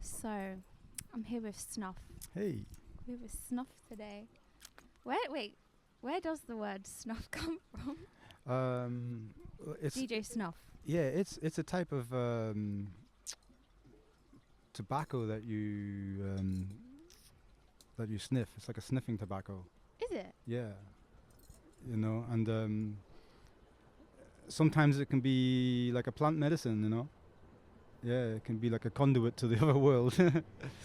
So, I'm here with Snuff. Hey. We're with Snuff today. Where does the word snuff come from? It's DJ Snuff. yeah, it's a type of tobacco that you sniff. It's like a sniffing tobacco. Is it? Yeah, and sometimes it can be like a plant medicine. Yeah, it can be like a conduit to the other world.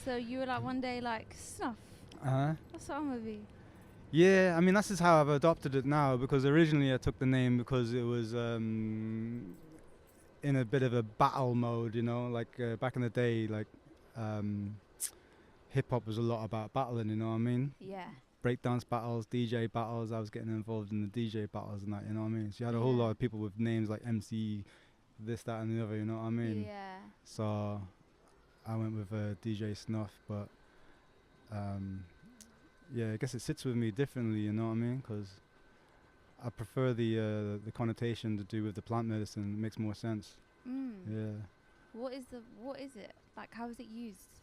So you were like one day like, Snuff, Uh-huh. what's wrong with you? Yeah, I mean that's just how I've adopted it now, because originally I took the name because it was in a bit of a battle mode, like back in the day, like hip hop was a lot about battling, you know what I mean? Yeah. Breakdance battles, DJ battles. I was getting involved in the DJ battles and that, you know what I mean? So you had a whole lot of people with names like MC, this, that, and the other, you know what I mean? Yeah. So I went with DJ SNUFF, but yeah, I guess it sits with me differently, you know what I mean? Because I prefer the connotation to do with the plant medicine. It makes more sense. Yeah. What is it? Like, how is it used?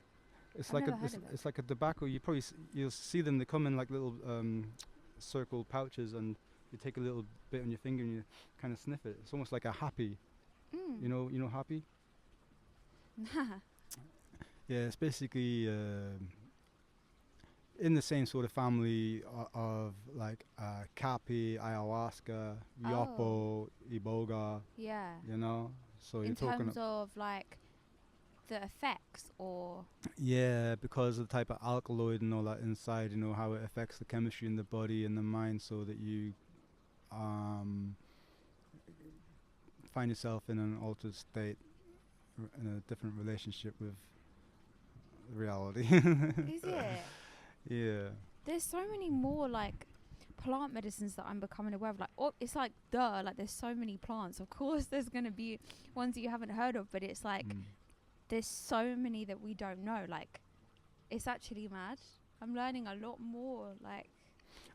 It's I've like never heard of it. it's like a tobacco. You'll see them. They come in like little circle pouches, and you take a little bit on your finger and you kind of sniff it. It's almost like a happy. You know happy. Yeah, it's basically in the same sort of family of like capi, ayahuasca, yopo, iboga. Yeah. So In you're talking terms of like the effects, or yeah, because of the type of alkaloid and all that inside, how it affects the chemistry in the body and the mind, so that you find yourself in an altered state, in a different relationship with reality. is it? Yeah. There's so many more like plant medicines that I'm becoming aware of. Like, it's like duh, like there's so many plants. Of course, there's gonna be ones that you haven't heard of, but it's like there's so many that we don't know. Like, it's actually mad. I'm learning a lot more. Like,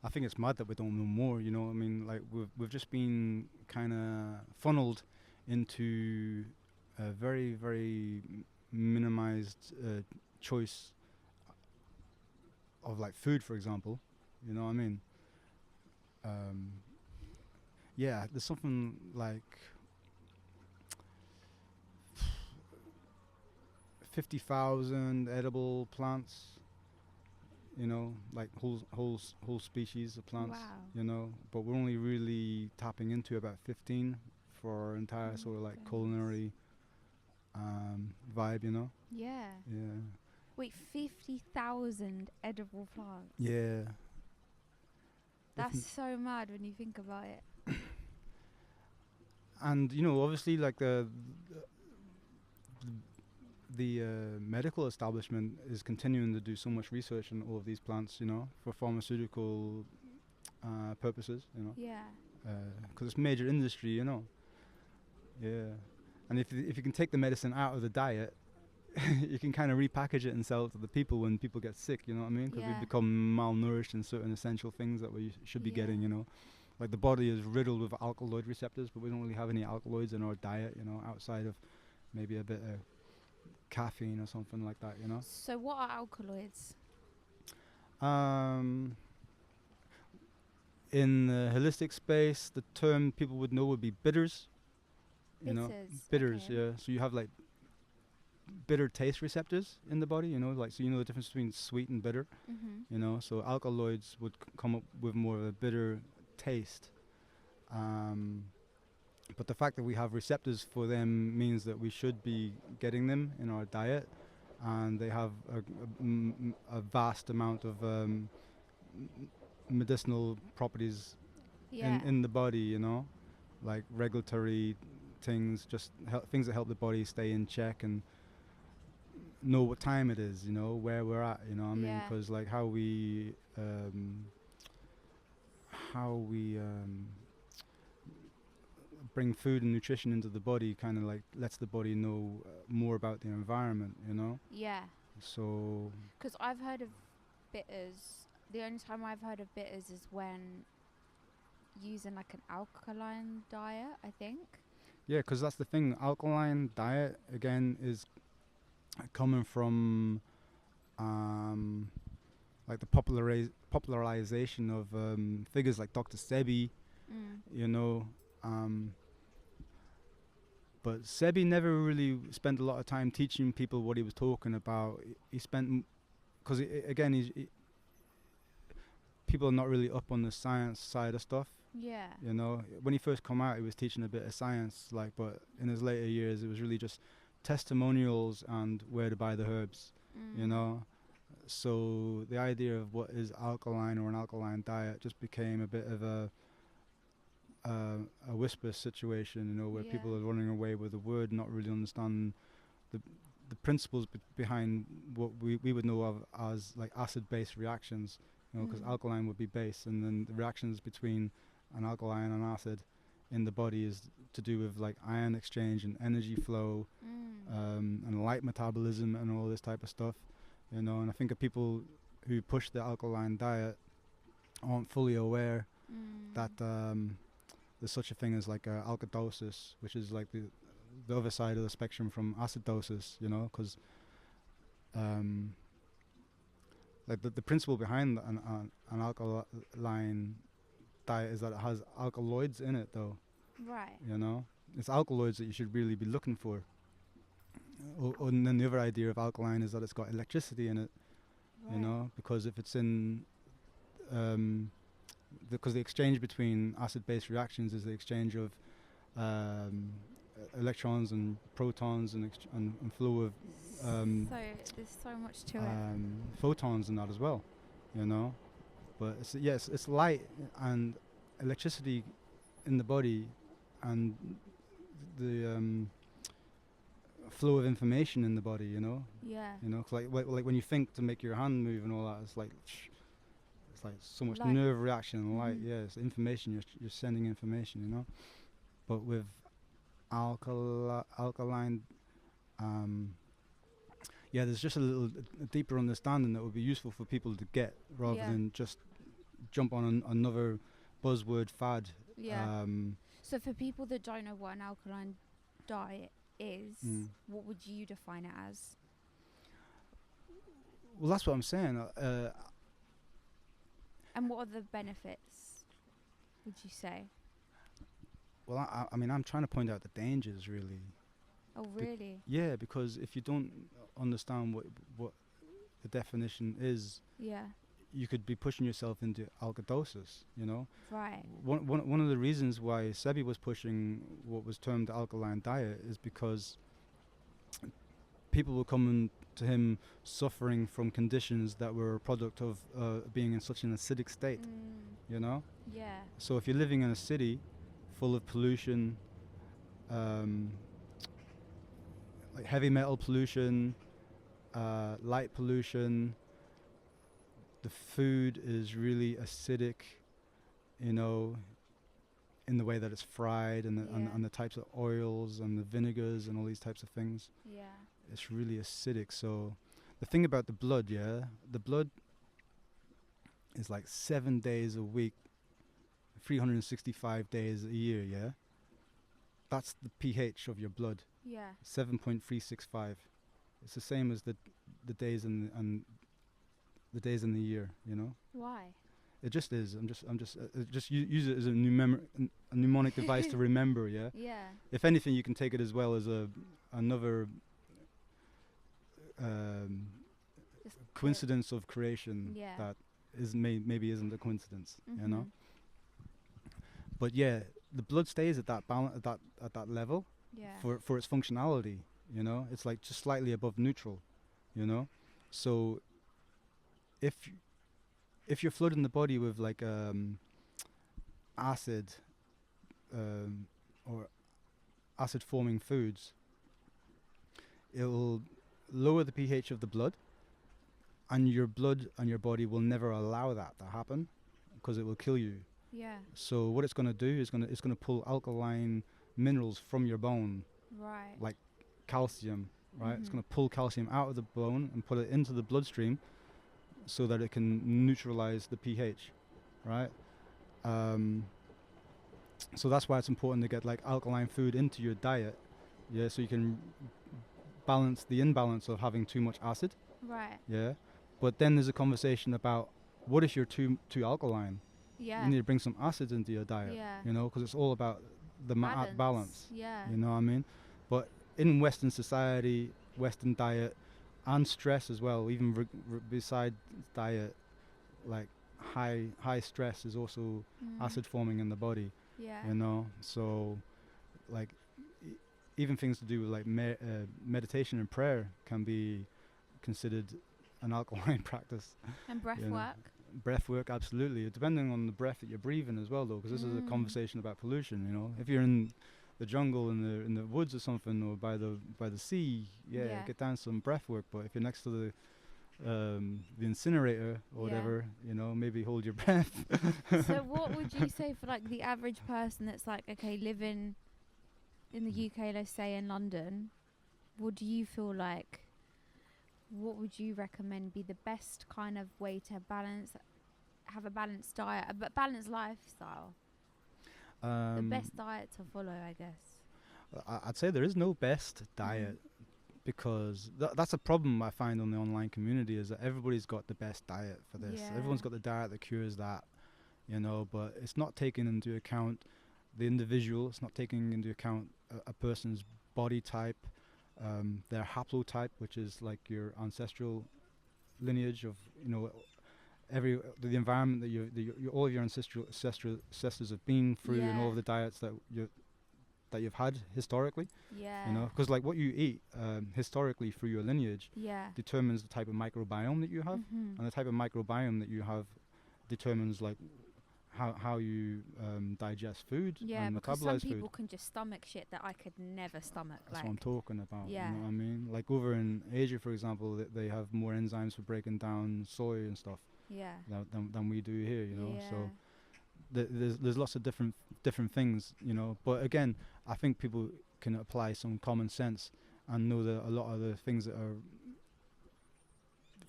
I think it's mad that we don't know more. You know, I mean, like we've just been kind of funneled into a very, very minimized choice of like food, for example. You know what I mean? Yeah, there's something like 50,000 edible plants. Like whole species of plants. wow. But we're only really tapping into about 15 for our entire sort of like culinary vibe. Yeah. Yeah. Wait, 50,000 edible plants. Yeah. That's so mad when you think about it. And obviously, like the medical establishment is continuing to do so much research on all of these plants, for pharmaceutical purposes, Yeah. because it's major industry, Yeah. And if you can take the medicine out of the diet, you can kind of repackage it and sell it to the people when people get sick, you know what I mean? Because we become malnourished in certain essential things that we should be getting, Like the body is riddled with alkaloid receptors, but we don't really have any alkaloids in our diet, outside of maybe a bit of caffeine or something like that, So what are alkaloids? In the holistic space, the term people would know would be bitters. Bitters, okay. yeah. So you have like bitter taste receptors in the body, like, so the difference between sweet and bitter, so alkaloids would come up with more of a bitter taste. But the fact that we have receptors for them means that we should be getting them in our diet, and they have a vast amount of medicinal properties in the body, like regulatory things, just things that help the body stay in check and know what time it is, where we're at, I mean, because like how we bring food and nutrition into the body kind of like lets the body know more about the environment, Yeah. So Because I've heard of bitters. The only time I've heard of bitters is when using like an alkaline diet, I think. yeah, because that's the thing. Alkaline diet again is coming from like the popularization of figures like Dr. Sebi, you know. But Sebi never really spent a lot of time teaching people what he was talking about. He spent, because again, people are not really up on the science side of stuff. Yeah. You know, when he first come out, he was teaching a bit of science, like, but in his later years, it was really just testimonials and where to buy the herbs. You know, so the idea of what is alkaline or an alkaline diet just became a bit of a whisper situation, you know, where people are running away with the word, not really understanding the principles behind what we would know of as like acid-base reactions, you know, because alkaline would be base, and then the reactions between an alkaline and acid in the body is to do with like ion exchange and energy flow, and light metabolism and all this type of stuff, you know. And I think of people who push the alkaline diet aren't fully aware that there's such a thing as like alkalosis, which is like the other side of the spectrum from acidosis, you know, because like the principle behind an alkaline diet is that it has alkaloids in it, though. Right. You know, it's alkaloids that you should really be looking for. And then the other idea of alkaline is that it's got electricity in it, you know, because if it's in because the exchange between acid-base reactions is the exchange of electrons and protons and flow of so there's so much to it. Photons and that as well, you know. But it's light and electricity in the body, and the flow of information in the body, you know. Yeah. You know, 'cause like when you think to make your hand move and all that, it's like so much nerve reaction and light. Yeah, it's information. You're sending information, you know. But with alkaline, there's just a little deeper understanding that would be useful for people to get, rather than just jump on another buzzword fad. Yeah. So for people that don't know what an alkaline diet is, what would you define it as? Well, that's what I'm saying. And what are the benefits, would you say? Well, I mean, I'm trying to point out the dangers, really. Oh, really? Yeah, because if you don't understand what the definition is, you could be pushing yourself into alkalosis, you know? Right. One of the reasons why Sebi was pushing what was termed the alkaline diet is because people were coming to him suffering from conditions that were a product of being in such an acidic state, you know? Yeah. So if you're living in a city full of pollution, like heavy metal pollution, light pollution, the food is really acidic, you know, in the way that it's fried and the types of oils and the vinegars and all these types of things. Yeah. It's really acidic. So the thing about the blood, the blood is like 7 days a week, 365 days a year, That's the pH of your blood. Yeah. 7.365. It's the same as the days and the days in the year, you know? Why? It just is. I'm just use it as a mnemonic device to remember, yeah? Yeah. If anything, you can take it as well as another coincidence of creation that maybe isn't a coincidence, you know. But the blood stays at that at that level for its functionality, you know. It's like just slightly above neutral, you know. So if you're flooding the body with like acid or acid forming foods, it will lower the pH of the blood, and your blood and your body will never allow that to happen because it will kill you. Yeah. So what it's going to do is it's going to pull alkaline minerals from your bone, right? Like calcium, right? It's going to pull calcium out of the bone and put it into the bloodstream so that it can neutralize the pH, right? So that's why it's important to get like alkaline food into your diet, so you can balance the imbalance of having too much acid. Right. Yeah. But then there's a conversation about what if you're too alkaline? Yeah. You need to bring some acids into your diet. Yeah. You know, because it's all about the balance. Yeah. You know what I mean? But in Western society, Western diet, and stress as well, even beside diet, like high stress is also acid forming in the body. Yeah. You know, so like even things to do with like meditation and prayer can be considered an alkaline practice. And breath work. Breath work, absolutely. Depending on the breath that you're breathing as well, though, because this is a conversation about pollution. You know, if you're in the jungle, in the woods or something, or by the sea, get down some breath work. But if you're next to the incinerator or whatever, you know, maybe hold your breath. So what would you say for like the average person that's like, okay, living in the UK, let's say in London, what do you feel like, what would you recommend be the best kind of way to have a balanced diet, a balanced lifestyle? The best diet to follow, I guess. I'd say there is no best diet, because that's a problem I find on the online community, is that everybody's got the best diet for this. Yeah. Everyone's got the diet that cures that, you know, but it's not taking into account the individual. It's not taking into account a person's body type, their haplotype, which is like your ancestral lineage of, you know, the environment that all of your ancestors have been through, and all of the diets that you've had historically. Yeah. You know, because like what you eat historically through your lineage determines the type of microbiome that you have, and the type of microbiome that you have determines like how you digest food and because metabolize some people food. can just stomach shit that I could never stomach. That's like what I'm talking about. Yeah. You know what I mean? Like over in Asia, for example, they have more enzymes for breaking down soy and stuff. Yeah. Than we do here. You know. So there's lots of different things. You know. But again, I think people can apply some common sense and know that a lot of the things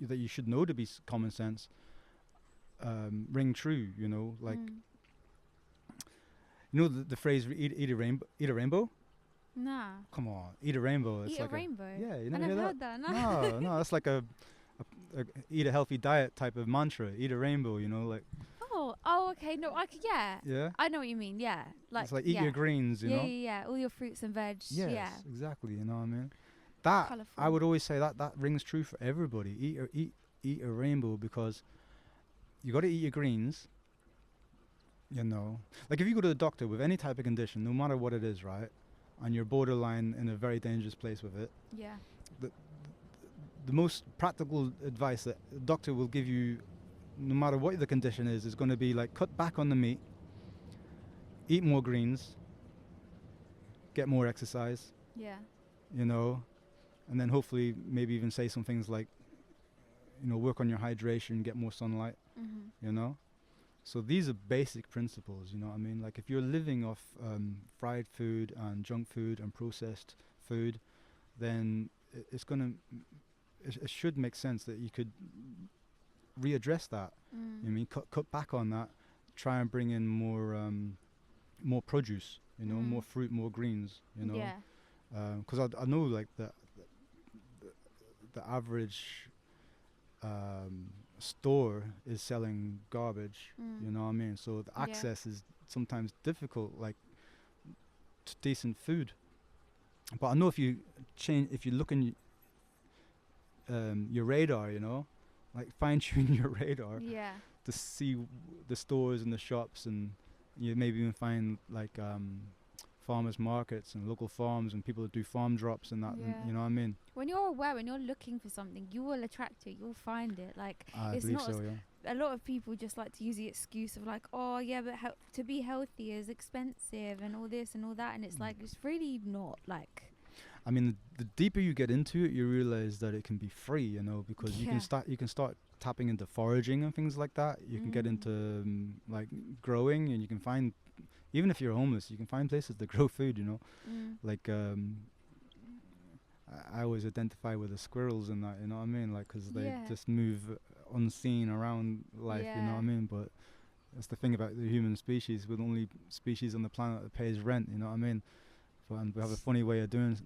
that you should know to be common sense ring true, you know, like you know the phrase eat a rainbow. Nah. Come on, eat a rainbow. It's eat like a rainbow. Yeah, you never never heard that. No, that's like a eat a healthy diet type of mantra. Eat a rainbow, you know, like. Oh, okay. No, Yeah. I know what you mean. Yeah, like it's like eat your greens, you know. Yeah. All your fruits and veg. Yes, yeah. Exactly. You know what I mean? That Colourful. I would always say that rings true for everybody. Eat a rainbow, because you got to eat your greens. You know, like if you go to the doctor with any type of condition, no matter what it is, right, and you're borderline in a very dangerous place with it. Yeah. The most practical advice that a doctor will give you, no matter what the condition is going to be like cut back on the meat, eat more greens, get more exercise. Yeah. You know, and then hopefully maybe even say some things like, you know, work on your hydration, get more sunlight. You know, so these are basic principles. You know what I mean? Like if you're living off fried food and junk food and processed food, then it should make sense that you could readdress that. I mean, cut back on that, try and bring in more produce, you know, more fruit, more greens, you know. Yeah. Because I know like the average store is selling garbage, you know what I mean? So the access is sometimes difficult, like to decent food. But I know if you look in your radar, you know, like fine tune your radar to see the stores and the shops, and you maybe even find like farmers markets and local farms and people that do farm drops and that, and, you know what I mean? When you're aware, when you're looking for something, you will attract it, you'll find it. Like I it's believe not so, a lot of people just like to use the excuse of like, oh yeah, but to be healthy is expensive and all this and all that, and it's like it's really not. Like I mean, the deeper you get into it, you realize that it can be free, you know, because you can start tapping into foraging and things like that. You can get into like growing, and you can find, even if you're homeless, you can find places that grow food, you know. Like I always identify with the squirrels and that, you know what I mean? Like, because they just move unseen around life, you know what I mean? But that's the thing about the human species. We're the only species on the planet that pays rent, you know what I mean? and we have a funny way of a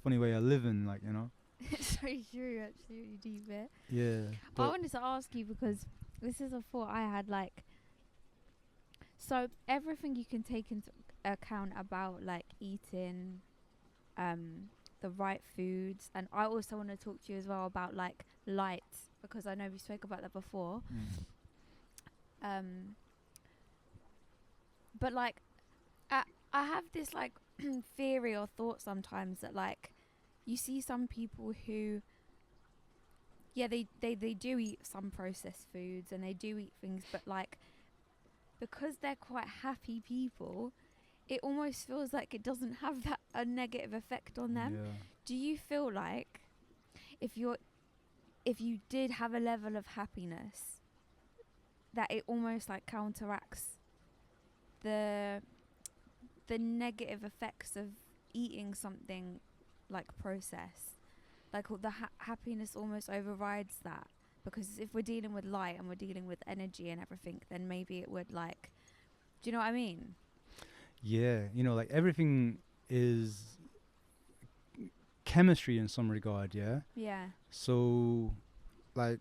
funny way of living, like, you know. It's so true, actually, you deep it. Yeah. I wanted to ask you, because this is a thought I had, like, so everything you can take into account about, like, eating the right foods, and I also want to talk to you as well about, like, light, because I know we spoke about that before. But, like, I have this, like, theory or thought sometimes that, like, you see some people who, yeah, they do eat some processed foods and they do eat things, but, like, because they're quite happy people, it almost feels like it doesn't have that a negative effect on them. Yeah. Do you feel like if you did have a level of happiness, that it almost, like, counteracts the negative effects of eating something like processed? Like, the happiness almost overrides that, because if we're dealing with light and we're dealing with energy and everything, then maybe it would, like, do you know what I mean? Yeah, you know, like, everything is chemistry in some regard, yeah? Yeah. So, like,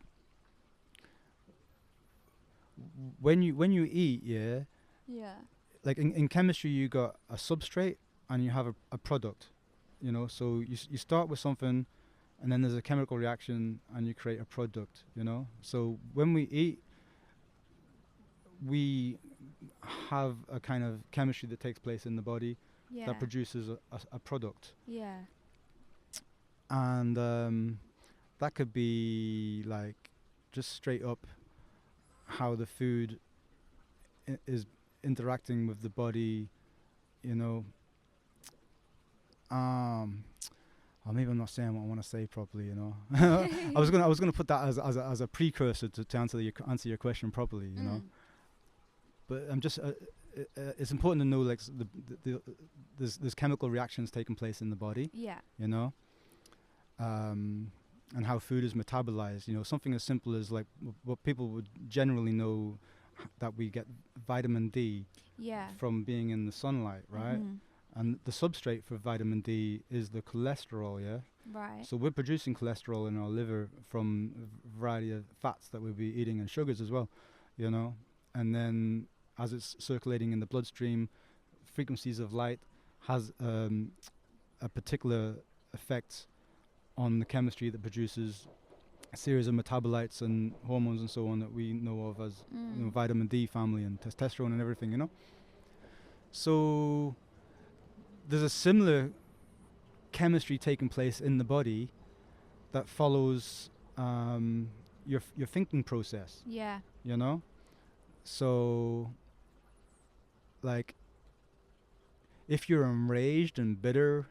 when you eat, yeah, Yeah. like, in chemistry, you got a substrate and you have a product, you know. So you start with something, and then there's a chemical reaction and you create a product, you know. So when we eat, we have a kind of chemistry that takes place in the body that produces a product. Yeah. And that could be, like, just straight up how the food is interacting with the body, you know. Or maybe I'm not saying what I want to say properly, you know. I was gonna put that as a precursor to answer your question properly, you know. But I'm just it's important to know, like, there's chemical reactions taking place in the body. Yeah. You know. And how food is metabolized, you know, something as simple as, like, what people would generally know, that we get vitamin D from being in the sunlight, right? And the substrate for vitamin D is the cholesterol, yeah? Right. So we're producing cholesterol in our liver from a variety of fats that we'll be eating, and sugars as well, you know? And then as it's circulating in the bloodstream, frequencies of light has a particular effect on the chemistry that produces a series of metabolites and hormones and so on that we know of as, you know, vitamin D family and testosterone and everything, you know? So there's a similar chemistry taking place in the body that follows your thinking process. Yeah. You know? So, like, if you're enraged and bitter,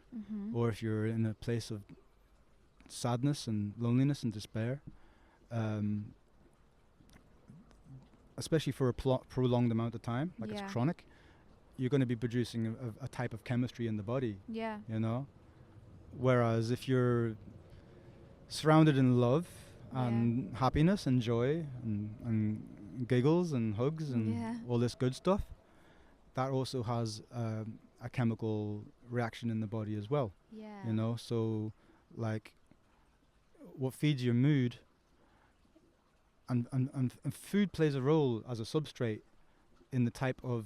or if you're in a place of sadness and loneliness and despair, especially for a prolonged amount of time, like it's chronic, you're going to be producing a type of chemistry in the body. Yeah. You know? Whereas if you're surrounded in love and happiness and joy and giggles and hugs and all this good stuff, that also has a chemical reaction in the body as well. Yeah. You know? So, like, what feeds your mood, and food plays a role as a substrate in the type of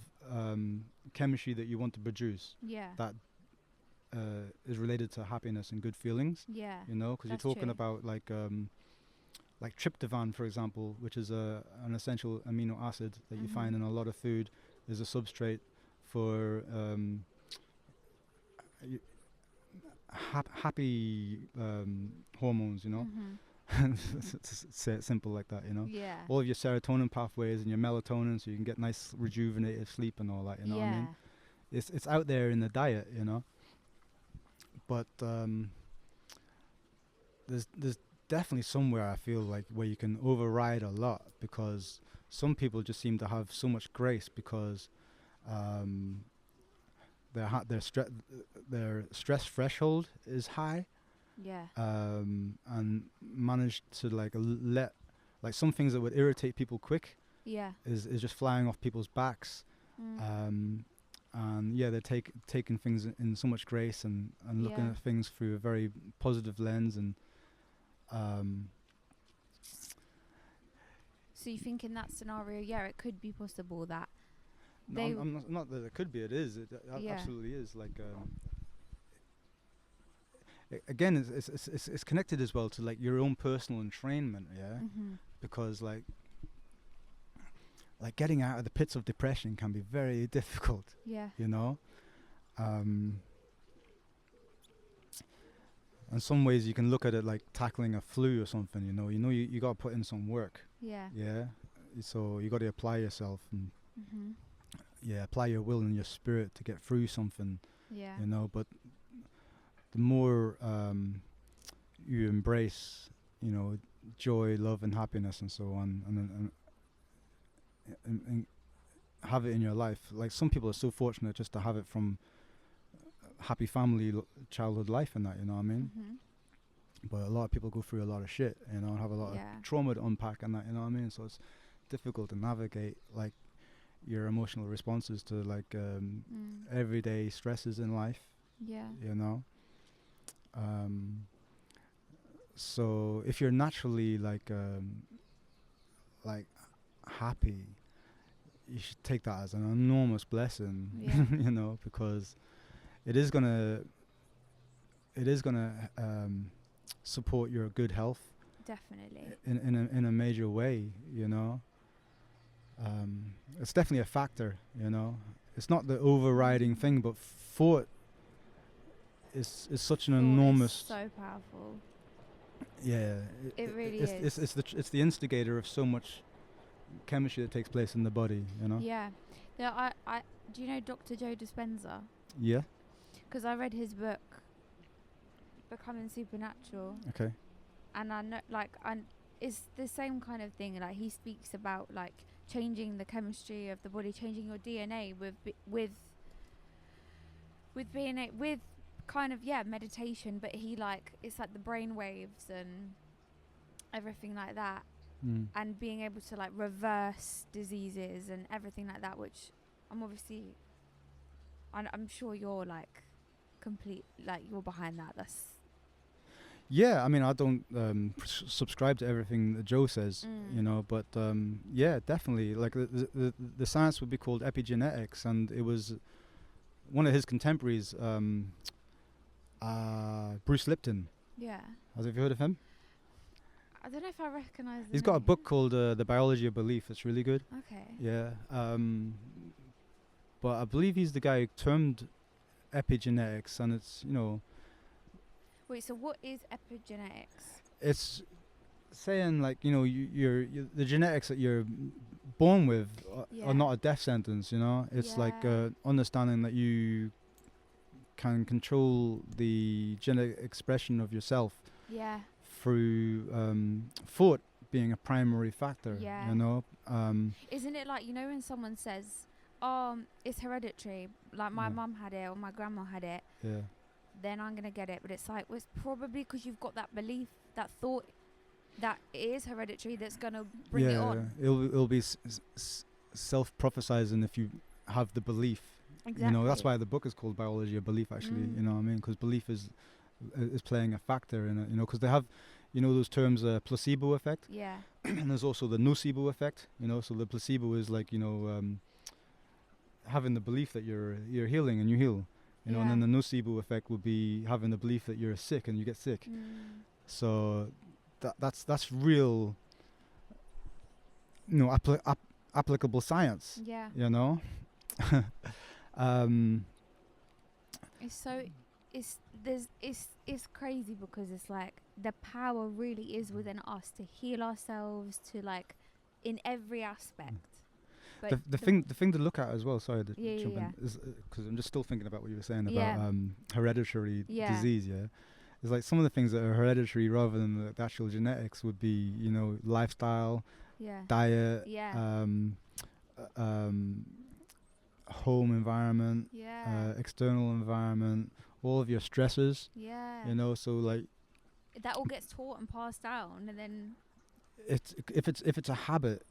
chemistry that you want to produce. Yeah. That is related to happiness and good feelings. Yeah. You know, because you're talking about, like tryptophan, for example, which is an essential amino acid that you find in a lot of food, is a substrate for happy hormones, you know. Say it simple like that, you know. Yeah. All of your serotonin pathways and your melatonin, so you can get nice rejuvenated sleep and all that, you know what I mean? It's out there in the diet, you know. But there's definitely somewhere, I feel like, where you can override a lot, because some people just seem to have so much grace because their stress threshold is high. Yeah. And managed to, like, let, like, some things that would irritate people quick Yeah. is just flying off people's backs. and yeah, they're taking things in so much grace and looking at things through a very positive lens, and so you think in that scenario, it could be possible that no, I'm not that it could be, it is, it absolutely is, like again, it's connected as well to like your own personal entrainment, because like getting out of the pits of depression can be very difficult, you know. In some ways you can look at it like tackling a flu or something, you know, you got to put in some work, so you got to apply yourself and apply your will and your spirit to get through something, you know. But the more you embrace, you know, joy, love and happiness and so on, and have it in your life. Like some people are so fortunate just to have it from happy family childhood life and that, you know what I mean? But a lot of people go through a lot of shit, you know, and have a lot of trauma to unpack and that, you know what I mean? So it's difficult to navigate like your emotional responses to like everyday stresses in life, you know. So if you're naturally like happy, you should take that as an enormous blessing, you know, because it is gonna support your good health, definitely, in a major way, you know. It's definitely a factor, you know. It's not the overriding thing, but thought is such an enormous, so powerful. It really is. It's the instigator of so much chemistry that takes place in the body, you know. I do you know Dr. Joe Dispenza? Yeah. Because I read his book, Becoming Supernatural. Okay. And I know, like, it's the same kind of thing. Like, he speaks about like changing the chemistry of the body, changing your DNA with kind of meditation. But he like, it's like the brain waves and everything like that, and being able to like reverse diseases and everything like that, which I'm sure you're like complete, like you're behind that. That's I mean, I don't subscribe to everything that Joe says, you know, but definitely, like the science would be called epigenetics, and it was one of his contemporaries, Bruce Lipton. Have you heard of him? I don't know if I recognize the He's got a book called The Biology of Belief. It's really good. Okay. But I believe he's the guy who termed epigenetics, and it's, you know. Wait, so what is epigenetics? It's saying like, you know, the genetics that you're born with are not a death sentence, you know. It's like understanding that you can control the genetic expression of yourself through thought being a primary factor, you know. Isn't it like, you know, when someone says, it's hereditary, like my mum had it or my grandma had it, then I'm gonna get it, but it's like, well, it's probably because you've got that belief, that thought that it is hereditary that's gonna bring it on. It'll be self-prophesizing if you have the belief. Exactly. You know, that's why the book is called Biology of Belief, actually. You know what I mean? Because belief is playing a factor in it, you know, because they have, you know, those terms, placebo effect. And there's also the nocebo effect, you know. So the placebo is like, you know, having the belief that you're healing and you heal, you know, and then the nocebo effect would be having the belief that you're sick and you get sick. So that's real, you know, applicable science. You know. It's crazy because it's like the power really is within us to heal ourselves, to like in every aspect. But the thing to look at as well, sorry to jump in, is because I'm just still thinking about what you were saying about hereditary disease. It's like some of the things that are hereditary rather than the actual genetics would be, you know, lifestyle, diet, home environment, external environment, all of your stresses, you know. So like that all gets taught and passed down, and then if it's a habit,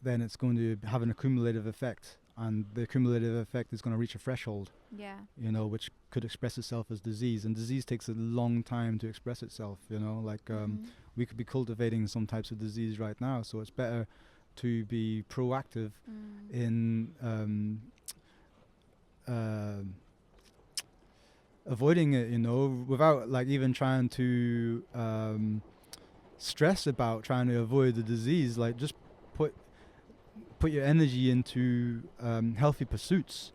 then it's going to have an accumulative effect and the cumulative effect is going to reach a threshold, Yeah. you know, which could express itself as disease. And disease takes a long time to express itself, you know, like we could be cultivating some types of disease right now. So it's better to be proactive in avoiding it, you know, without like even trying to stress about trying to avoid the disease. Like just put your energy into healthy pursuits,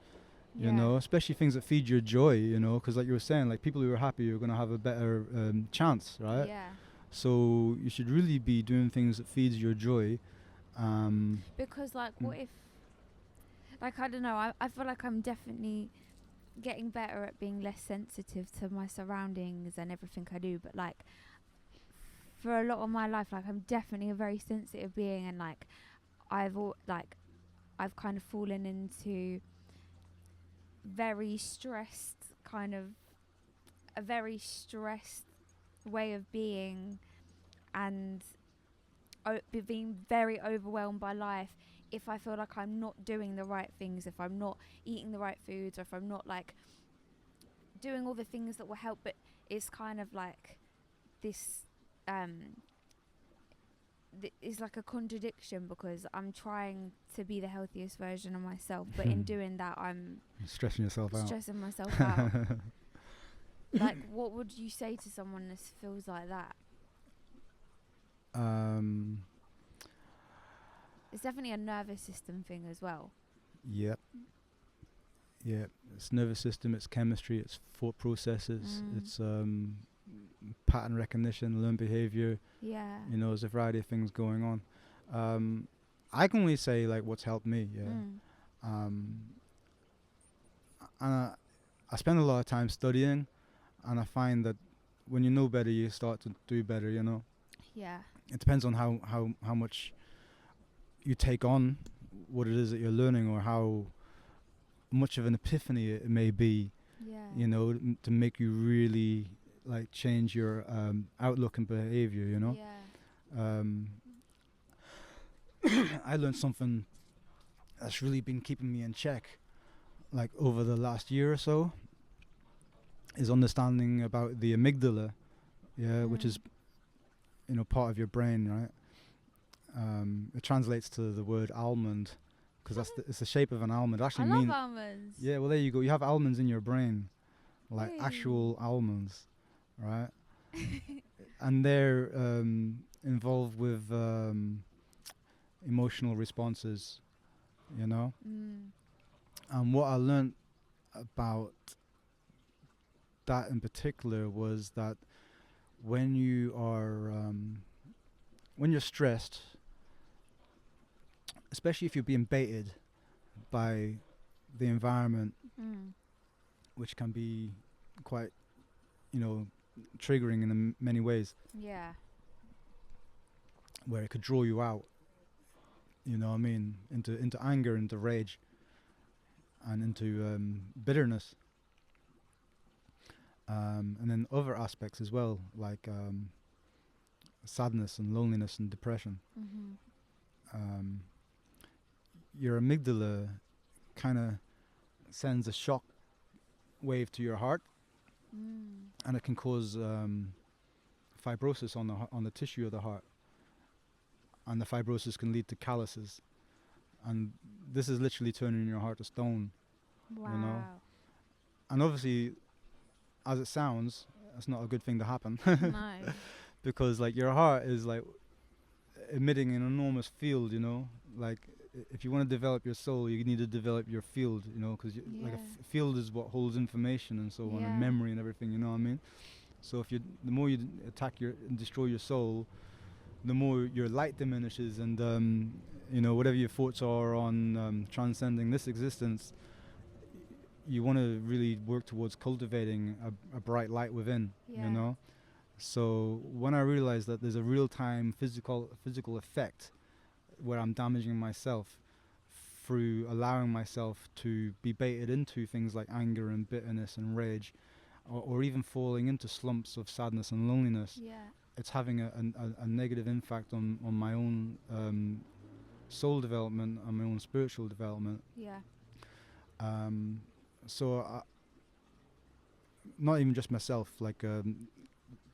you know, especially things that feed your joy, you know, because like you were saying, like people who are happy are going to have a better chance, right? Yeah. So you should really be doing things that feeds your joy. Because like what if, like, I don't know, I feel like I'm definitely getting better at being less sensitive to my surroundings and everything I do, but like for a lot of my life, like I'm definitely a very sensitive being, and like I've kind of fallen into very stressed, kind of a very stressed way of being, and being very overwhelmed by life if I feel like I'm not doing the right things, if I'm not eating the right foods, or if I'm not like doing all the things that will help. But it's kind of like this is like a contradiction, because I'm trying to be the healthiest version of myself, but in doing that I'm stressing myself out. Like, what would you say to someone that feels like that? It's definitely a nervous system thing as well. Yep. It's nervous system, it's chemistry, it's thought processes, it's pattern recognition, learned behavior. Yeah. You know, there's a variety of things going on. I can only say like what's helped me. Yeah. And I spend a lot of time studying, and I find that when you know better, you start to do better. You know. Yeah. It depends on how much you take on what it is that you're learning, or how much of an epiphany it may be. Yeah. You know, to make you really like change your outlook and behavior, you know. Yeah. I learned something that's really been keeping me in check, like over the last year or so, is understanding about the amygdala, which is, you know, part of your brain, right? It translates to the word almond, because it's the shape of an almond. It actually I love almonds. Yeah, well there you go. You have almonds in your brain, like actual almonds. Right. And they're involved with emotional responses, you know. And what I learned about that in particular was that when you are when you're stressed, especially if you're being baited by the environment, which can be quite, you know, triggering in many ways. Yeah. Where it could draw you out, you know what I mean, into anger, into rage, and into bitterness. And then other aspects as well, like sadness and loneliness and depression. Your amygdala kind of sends a shock wave to your heart. And it can cause fibrosis on the tissue of the heart, and the fibrosis can lead to calluses, and this is literally turning your heart to stone. Wow. You know, and obviously, as it sounds, it's not a good thing to happen. No. Because like your heart is like emitting an enormous field, you know, like if you want to develop your soul, you need to develop your field, you know, because like a field is what holds information and so on, and memory and everything, you know what I mean? So if the more you attack and destroy your soul, the more your light diminishes, and you know, whatever your thoughts are on transcending this existence, you want to really work towards cultivating a bright light within, you know? So when I realized that there's a real-time physical effect where I'm damaging myself through allowing myself to be baited into things like anger and bitterness and rage, or even falling into slumps of sadness and loneliness, it's having a negative impact on my own soul development and my own spiritual development. Yeah. So not even just myself, like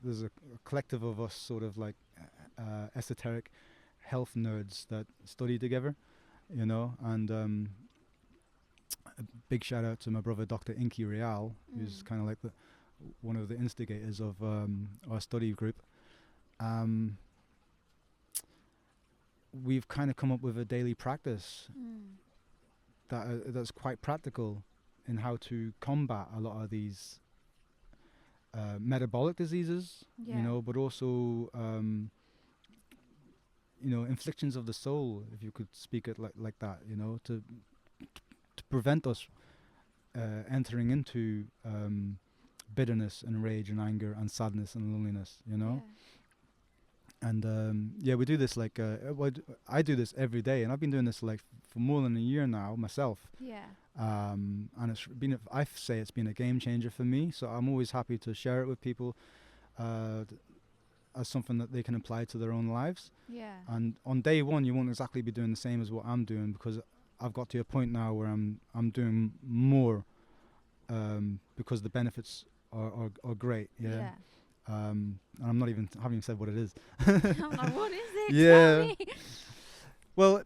there's a collective of us sort of like esoteric health nerds that study together, you know, and a big shout out to my brother Dr. Inky Real, who's kind of like one of the instigators of our study group. We've kind of come up with a daily practice that's quite practical in how to combat a lot of these metabolic diseases, you know, but also you know, inflictions of the soul, if you could speak it like that, you know, to prevent us entering into bitterness and rage and anger and sadness and loneliness, you know. And we do this like I do this every day, and I've been doing this like for more than a year now myself. And it's been I say it's been a game changer for me, so I'm always happy to share it with people as something that they can apply to their own lives. And on day one you won't exactly be doing the same as what I'm doing, because I've got to a point now where I'm doing more because the benefits are great. And I'm not even haven't even said what it is. I'm like, what is it? Tell me. Well,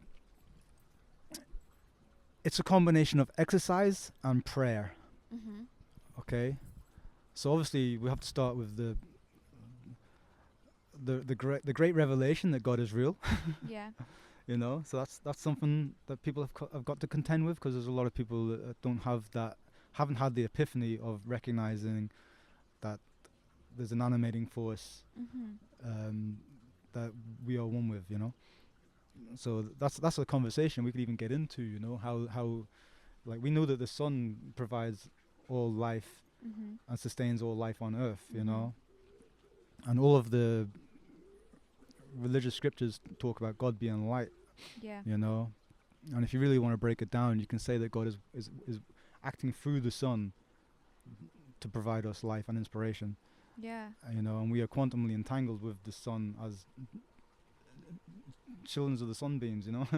it's a combination of exercise and prayer. Okay, so obviously we have to start with the great revelation that God is real. You know, so that's something that people have got to contend with, because there's a lot of people that haven't had the epiphany of recognizing that there's an animating force that we are one with, you know. So that's a conversation we could even get into, you know, how like we know that the sun provides all life and sustains all life on earth, you know, and all of the religious scriptures talk about God being light, you know, and if you really want to break it down, you can say that God is acting through the sun to provide us life and inspiration. You know, and we are quantumly entangled with the sun as children of the sunbeams, you know.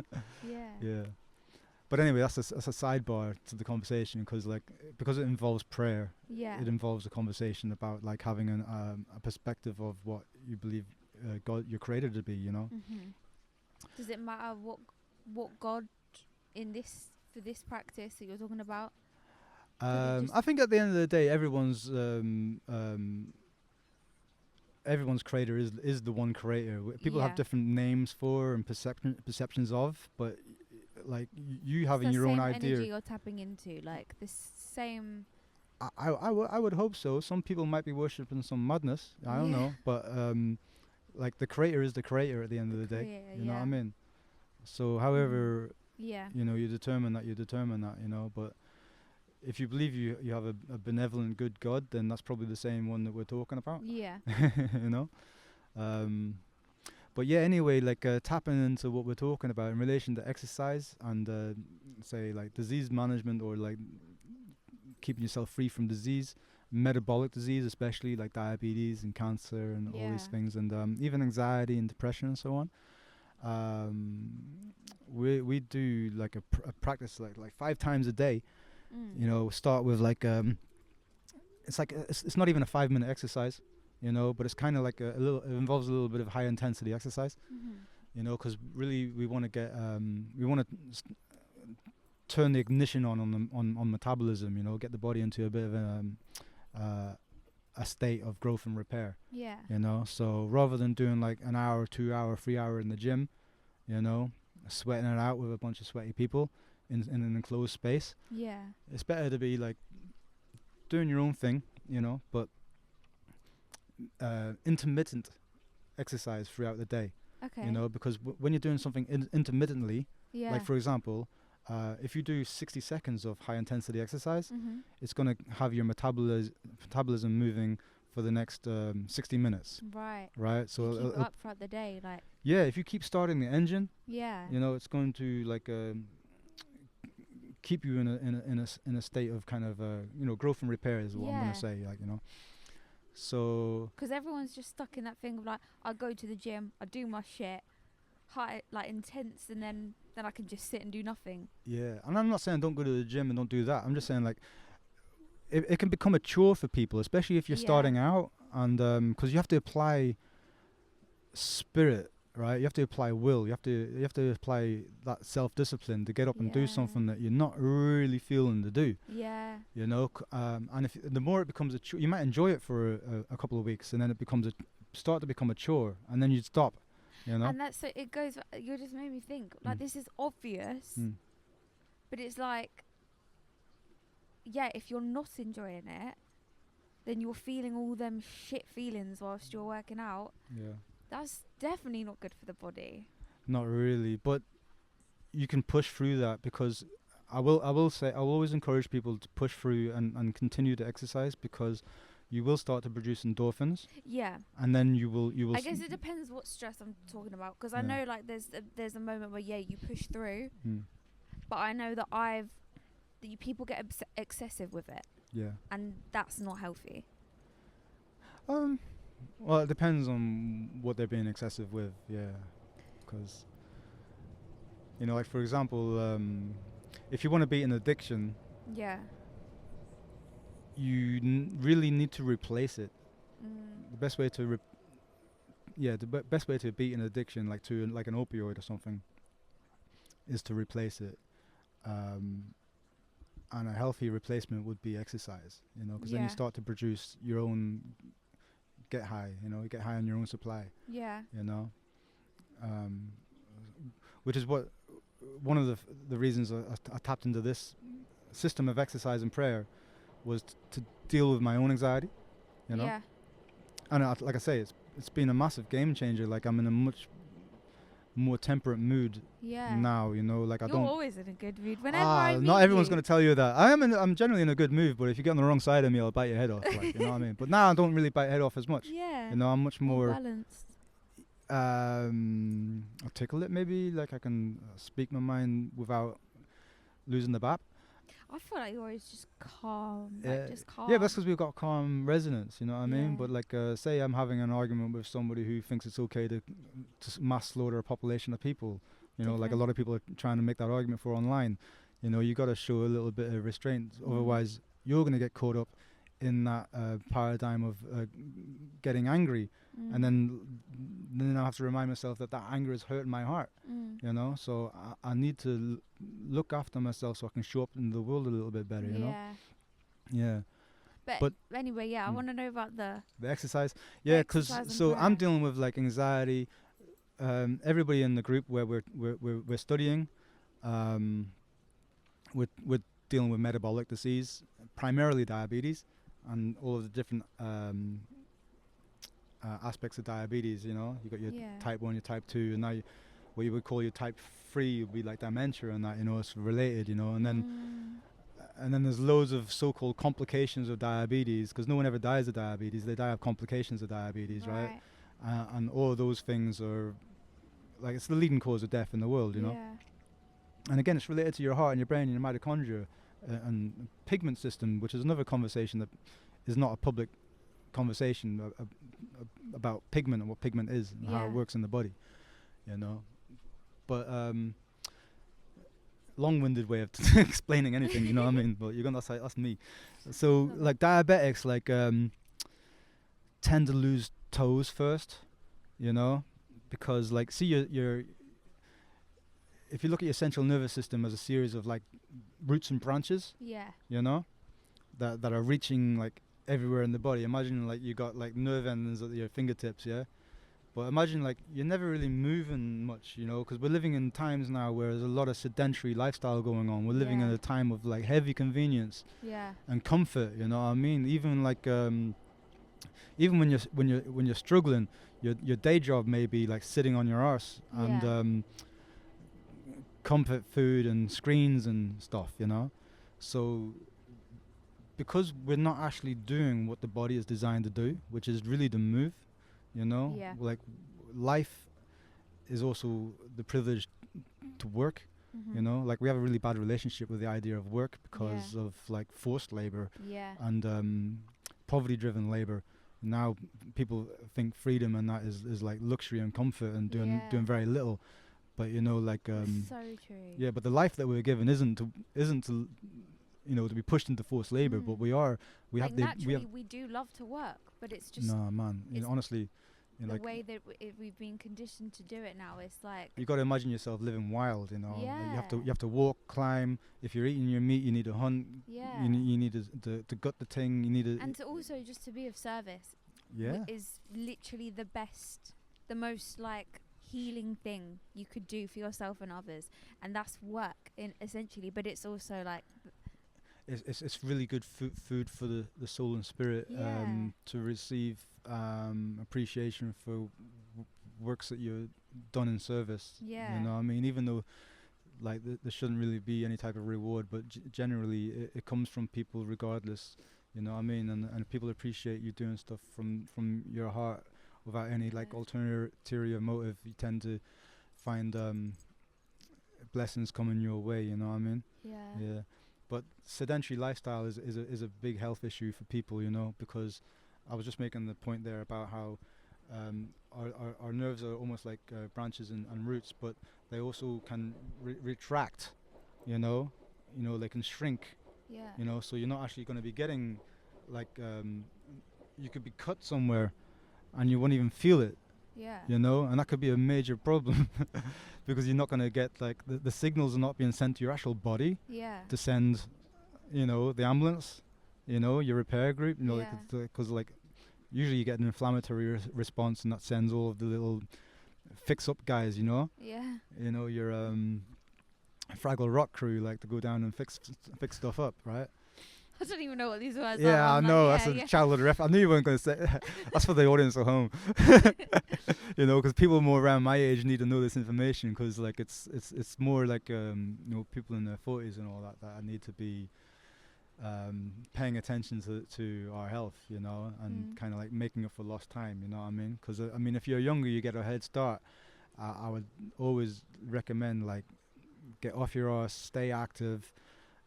But anyway, that's a sidebar to the conversation, because it involves prayer. It involves a conversation about like having a perspective of what you believe God, you're created to be, you know. Does it matter what God for this practice that you're talking about? I think at the end of the day, everyone's creator is the one creator. People have different names for and perceptions of, but like you having your own idea. The same energy you're tapping into, like the same. I would hope so. Some people might be worshipping some madness. I don't know, but like the creator is the creator at the end of the day. You know what I mean? So however, you know, you determine that, you know, but if you believe you have a benevolent, good God, then that's probably the same one that we're talking about. You know? But yeah, anyway, like tapping into what we're talking about in relation to exercise and say like disease management, or like keeping yourself free from disease, metabolic disease, especially like diabetes and cancer and all these things, and even anxiety and depression and so on. We do like a practice like 5 times a day. You know, start with like it's like it's not even a 5-minute exercise, you know, but it's kind of like it involves a little bit of high intensity exercise, you know, because really we want to get we want to turn the ignition on metabolism, you know, get the body into a bit of a state of growth and repair. You know, so rather than doing like an hour, 2 hour, 3 hour in the gym, you know, sweating it out with a bunch of sweaty people in an enclosed space, it's better to be like doing your own thing, you know, but intermittent exercise throughout the day. You know, because when you're doing something intermittently, like for example, if you do 60 seconds of high intensity exercise, it's going to have your metabolism moving for the next 60 minutes. Right. So you keep up throughout the day, like. If you keep starting the engine, you know, it's going to like keep you in a state of kind of you know, growth and repair is what I'm going to say, like, you know. So. Because everyone's just stuck in that thing of like, I go to the gym, I do my shit, high, like intense, and then I can just sit and do nothing. Yeah, and I'm not saying don't go to the gym and don't do that. I'm just saying like it can become a chore for people, especially if you're starting out, and because you have to apply spirit, right? You have to apply will. You have to apply that self-discipline to get up and do something that you're not really feeling to do. Yeah. You know, and if the more it becomes a chore, you might enjoy it for a couple of weeks, and then it becomes start to become a chore, and then you'd stop. You know, and that's so it goes. You just made me think. Like this is obvious, but it's like, yeah, if you're not enjoying it, then you're feeling all them shit feelings whilst you're working out. Yeah. That's definitely not good for the body. Not really, but you can push through that, because I will say I'll always encourage people to push through and continue to exercise, because you will start to produce endorphins. Yeah. And then you will. I guess it depends what stress I'm talking about, because I know like there's a moment where you push through, but I know that people get excessive with it. Yeah. And that's not healthy. Well, it depends on what they're being excessive with, because, you know, like for example, if you want to beat an addiction, you really need to replace it. The best way to best way to beat an addiction, like to like an opioid or something, is to replace it. And a healthy replacement would be exercise, you know, because then you start to produce your own get high, you know, you get high on your own supply. Yeah. You know, which is what one of the reasons I tapped into this system of exercise and prayer was to deal with my own anxiety, you know. Yeah. And like I say, it's been a massive game changer. Like I'm in a much more temperate mood now, you know. Like You're always in a good mood. Whenever not everyone's going to tell you that. I'm generally in a good mood, but if you get on the wrong side of me, I'll bite your head off. Like, you know what I mean? But now I don't really bite head off as much. Yeah. You know, I'm much more balanced. Articulate, maybe. Like I can speak my mind without losing the bap. I feel like you're always just calm, just calm. Yeah, that's because we've got calm resonance, you know what I mean? But like, say I'm having an argument with somebody who thinks it's okay to mass slaughter a population of people, you know, like a lot of people are trying to make that argument for online. You know, you got to show a little bit of restraint, otherwise you're going to get caught up in that paradigm of getting angry, and then I have to remind myself that that anger is hurting my heart, you know. So I need to look after myself so I can show up in the world a little bit better, you know. Yeah. But anyway, I want to know about the exercise. Yeah, because I'm dealing with like anxiety. Everybody in the group where we're studying, we're dealing with metabolic disease, primarily diabetes, and all of the different aspects of diabetes. You know, you got your type 1, your type 2, and now what you would call your type 3 would be like dementia, and that, you know, it's related. You know, and then there's loads of so-called complications of diabetes, because no one ever dies of diabetes; they die of complications of diabetes, right? And all of those things are like, it's the leading cause of death in the world, you know. And again, it's related to your heart and your brain and your mitochondria and pigment system, which is another conversation that is not a public conversation about pigment and what pigment is and how it works in the body, you know. But long-winded way of explaining anything, you know what I mean? But you're gonna say that's me. So like diabetics, like tend to lose toes first, you know, because like, see your if you look at your central nervous system as a series of like roots and branches, you know, that are reaching like everywhere in the body. Imagine like you got like nerve endings at your fingertips, but imagine like you're never really moving much, you know, because we're living in times now where there's a lot of sedentary lifestyle going on. We're living in a time of like heavy convenience and comfort, you know what I mean? Even like even when you're struggling, your day job may be like sitting on your arse and comfort food and screens and stuff, you know. So because we're not actually doing what the body is designed to do, which is really to move, you know, like life is also the privilege to work, you know. Like we have a really bad relationship with the idea of work because of like forced labor and poverty driven labor, Now people think freedom and that is like luxury and comfort and doing very little. But you know, like so true. Yeah, but the life that we're given isn't to you know, to be pushed into forced labor, but we have we do love to work, but it's just no, man. You know, honestly, you know, the like way that we've been conditioned to do it now. It's like you got to imagine yourself living wild. You know, yeah. like you have to walk, climb. If you're eating your meat, you need to hunt. Yeah, you need to gut the thing. You need to and to also just to be of service. Yeah, is literally the most like healing thing you could do for yourself and others, and that's work in essentially. But it's also like it's really good food for the soul and spirit, to receive appreciation for works that you've done in service. Yeah, you know what I mean, even though like there shouldn't really be any type of reward, but generally it comes from people regardless. You know what I mean, and people appreciate you doing stuff from your heart without any like ulterior motive. You tend to find blessings coming your way. You know what I mean? Yeah. But sedentary lifestyle is a big health issue for people. You know, because I was just making the point there about how our nerves are almost like branches and roots, but they also can retract. You know, they can shrink. Yeah. You know, so you're not actually going to be getting like you could be cut somewhere and you won't even feel it. Yeah. You know, and that could be a major problem because you're not going to get like the signals are not being sent to your actual body. Yeah. To send, the ambulance, your repair group, because like usually you get an inflammatory response and that sends all of the little fix up guys, Yeah. Your Fraggle Rock crew like to go down and fix stuff up, right? I don't even know what these words are. Yeah, I know. That's a childhood ref. I knew you weren't going to say that's for the audience at home. Because people more around my age need to know this information because like it's more like people in their 40s and all that need to be paying attention to our health, and kind of like making up for lost time, you know what I mean? Because if you're younger, you get a head start. I would always recommend like get off your arse, stay active.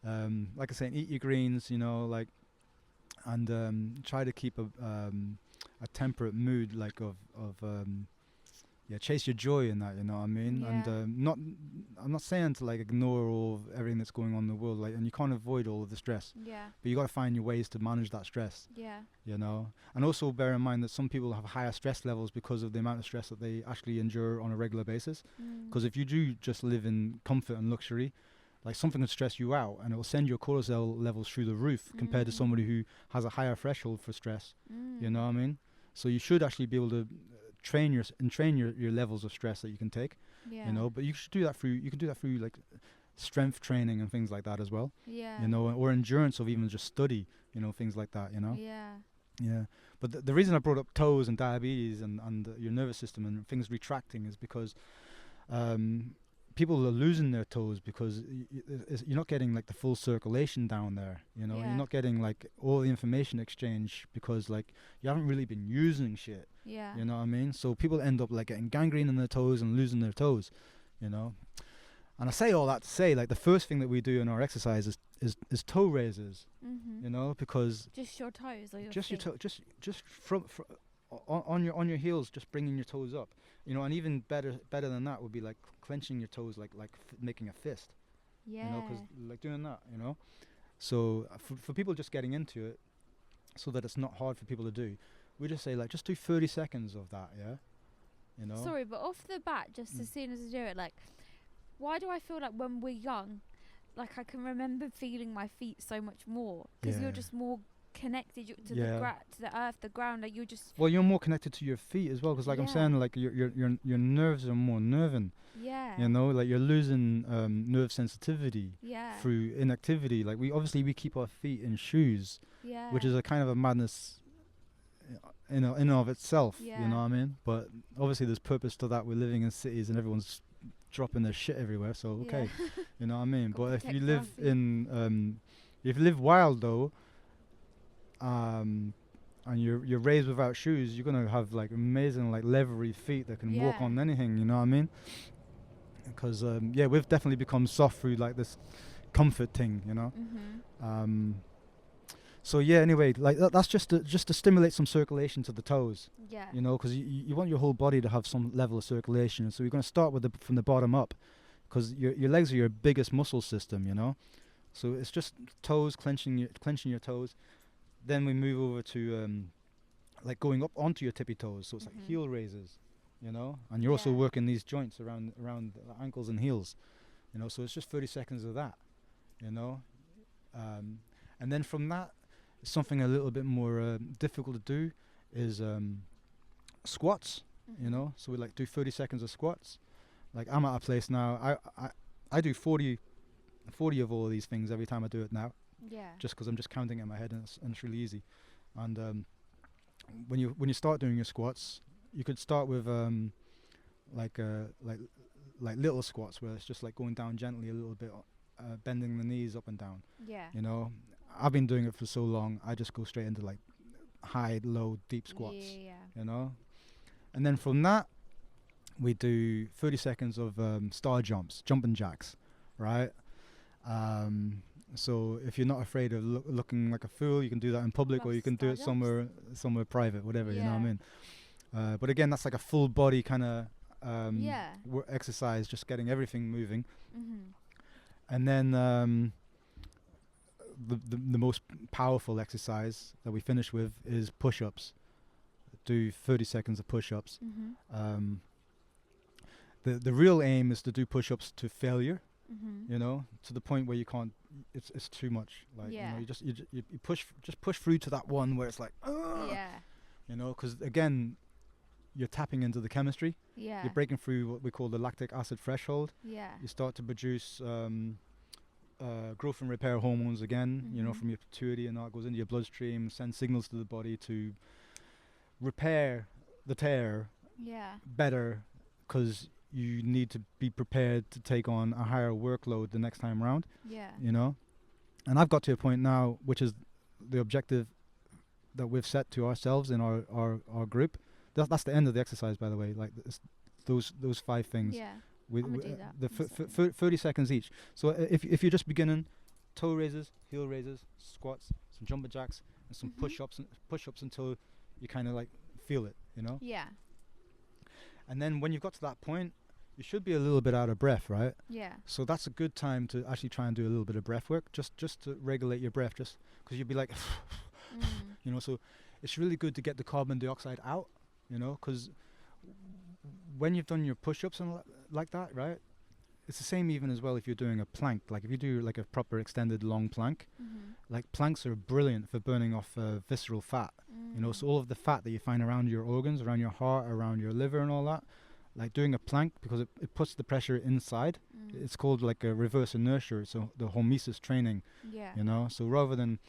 Like I say, eat your greens, and try to keep a temperate mood, like of chase your joy in that, you know what I mean? Yeah. And I'm not saying to like ignore all of everything that's going on in the world, like, and you can't avoid all of the stress. Yeah. But you got to find your ways to manage that stress. Yeah. And also bear in mind that some people have higher stress levels because of the amount of stress that they actually endure on a regular basis. Because if you do just live in comfort and luxury, like something can stress you out and it will send your cortisol levels through the roof compared to somebody who has a higher threshold for stress. You know what I mean? So you should actually be able to train your levels of stress that you can take. Yeah. But you can do that through like strength training and things like that as well. Yeah. Or endurance of even just study, things like that, Yeah. Yeah. But the reason I brought up toes and diabetes and your nervous system and things retracting is because people are losing their toes because you're not getting like the full circulation down there, you're not getting like all the information exchange because like you haven't really been using shit. Yeah. You know what I mean? So people end up like getting gangrene in their toes and losing their toes, And I say all that to say like the first thing that we do in our exercise is toe raises, because just your toes or your just feet? your toe, just from on your heels, just bringing your toes up. And even better than that would be like clenching your toes, like making a fist. Yeah. Because like doing that, So for people just getting into it, so that it's not hard for people to do, we just say like just do 30 seconds of that, yeah. Sorry, but off the bat, just as soon as I do it, like, why do I feel like when we're young, like I can remember feeling my feet so much more because you're just more connected to the earth, the ground, like you're just. Well, you're more connected to your feet as well, because like I'm saying, like your nerves are more nerving. Yeah. Like you're losing nerve sensitivity. Yeah. Through inactivity. Like we keep our feet in shoes. Yeah. Which is a kind of a madness in and of itself. Yeah. You know what I mean? But obviously there's purpose to that. We're living in cities and everyone's dropping their shit everywhere. So okay, you know what I mean? But if you live if you live wild though. And you're raised without shoes, you're gonna have like amazing like leathery feet that can walk on anything, you know what I mean? Because we've definitely become soft through like this comfort thing, So yeah, anyway, like that's just to stimulate some circulation to the toes. Yeah. You know, because you want your whole body to have some level of circulation. So you're going to start with from the bottom up, because your legs are your biggest muscle system. You know, so it's just toes, clenching your toes. Then we move over to like going up onto your tippy toes. So it's like heel raises. You know, and you're also working these joints around the ankles and heels. You know, so it's just 30 seconds of that. You know, and then from that, something a little bit more difficult to do is squats. You know, so we like do 30 seconds of squats. Like I'm at a place now, I do 40 of all of these things every time I do it now. Yeah. Just because I'm just counting it in my head, and it's really easy. And when you start doing your squats, you could start with like little squats, where it's just like going down gently a little bit, bending the knees up and down. Yeah. You know, I've been doing it for so long, I just go straight into like high, low, deep squats. Yeah. You know, and then from that we do 30 seconds of star jumps, jumping jacks, right? So if you're not afraid of looking like a fool, you can do that in public, or you can do it somewhere private, whatever. You know what I mean? But again, that's like a full body kind of exercise, just getting everything moving. And then the most powerful exercise that we finish with is push-ups. Do 30 seconds of push-ups. The real aim is to do push-ups to failure. You know, to the point where you can't. It's too much. Like you know, you push through to that one where it's like, you know, because again, you're tapping into the chemistry. You're breaking through what we call the lactic acid threshold. You start to produce growth and repair hormones again. You know, from your pituitary, and that goes into your bloodstream, sends signals to the body to repair the tear better, because you need to be prepared to take on a higher workload the next time around. You know, and I've got to a point now, which is the objective that we've set to ourselves in our group. That's the end of the exercise, by the way. Like those 5 things. With the 30 seconds each. So if you're just beginning, toe raises, heel raises, squats, some jumping jacks, and some push-ups until you kind of like feel it. You know. And then when you've got to that point, you should be a little bit out of breath, right? So that's a good time to actually try and do a little bit of breath work, just to regulate your breath, just because you'd be like, you know. So it's really good to get the carbon dioxide out, you know, because when you've done your push-ups and like that, right? It's the same even as well if you're doing a plank. Like if you do like a proper extended long plank, like planks are brilliant for burning off visceral fat. You know, so all of the fat that you find around your organs, around your heart, around your liver and all that, like doing a plank, because it puts the pressure inside. It's called like a reverse inertia, so the hormesis training. You know, so rather than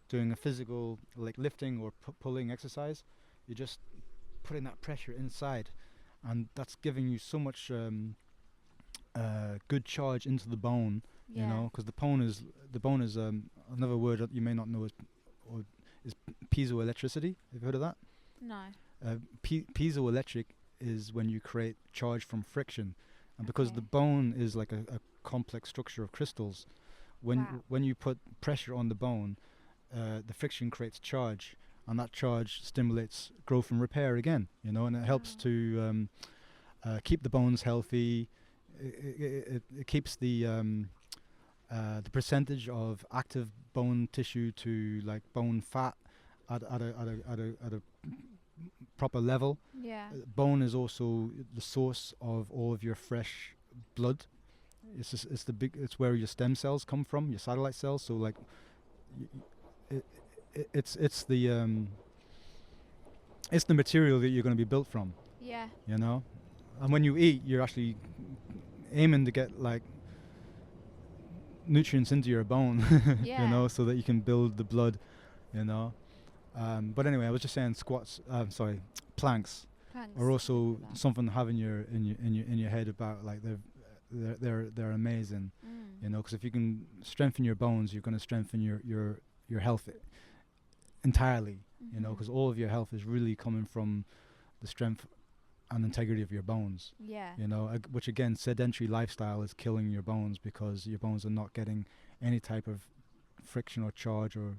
doing a physical like lifting or pulling exercise, you're just putting that pressure inside, and that's giving you so much good charge into the bone. You know, because the bone is another word that you may not know is piezoelectricity. Have you heard of that? No. Piezoelectric is when you create charge from friction, and because the bone is like a complex structure of crystals, when you put pressure on the bone, the friction creates charge, and that charge stimulates growth and repair again. You know, and it helps to keep the bones healthy. It keeps the percentage of active bone tissue to like bone fat at a proper level. Bone is also the source of all of your fresh blood. It's where your stem cells come from, your satellite cells. So like it's the material that you're going to be built from. You know, and when you eat, you're actually aiming to get like nutrients into your bone. You know, so that you can build the blood. You know, but anyway, I was just saying planks are also something to have in your head about, like they're amazing. You know, because if you can strengthen your bones, you're going to strengthen your health entirely. You know, because all of your health is really coming from the strength and integrity of your bones. You know, which again, sedentary lifestyle is killing your bones, because your bones are not getting any type of friction or charge or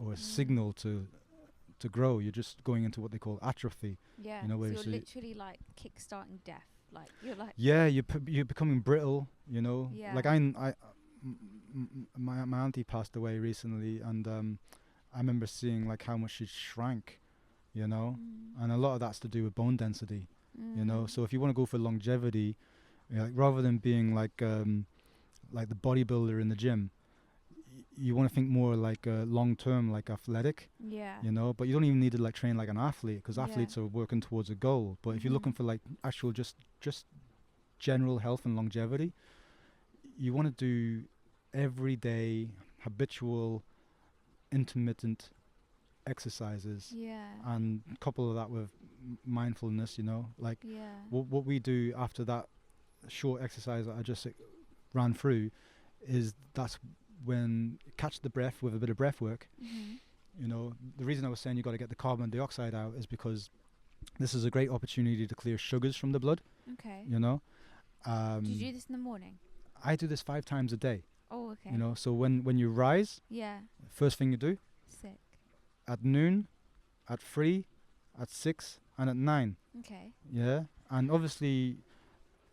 or a signal to grow. You're just going into what they call atrophy. Yeah. You know, where so you're literally like kickstarting death. Like you're like. Yeah, you're becoming brittle. You know, Yeah. like my auntie passed away recently, and I remember seeing like how much she shrank. You know, and a lot of that's to do with bone density. You know, so if you want to go for longevity, like rather than being like the bodybuilder in the gym, you want to think more like long term, like athletic. Yeah. You know, but you don't even need to like train like an athlete, because athletes are working towards a goal. But if you're looking for like actual just general health and longevity, you want to do everyday, habitual, intermittent exercises. Yeah. And couple of that with mindfulness. You know, like what we do after that short exercise that I just ran through is that's when catch the breath with a bit of breath work. You know, the reason I was saying you got to get the carbon dioxide out is because this is a great opportunity to clear sugars from the blood. Okay. You know, do you do this in the morning? I do this 5 times a day. Oh, okay. You know, so when you rise, first thing you do, sick, at noon, at 3, at 6, and at 9. Okay. Yeah, and obviously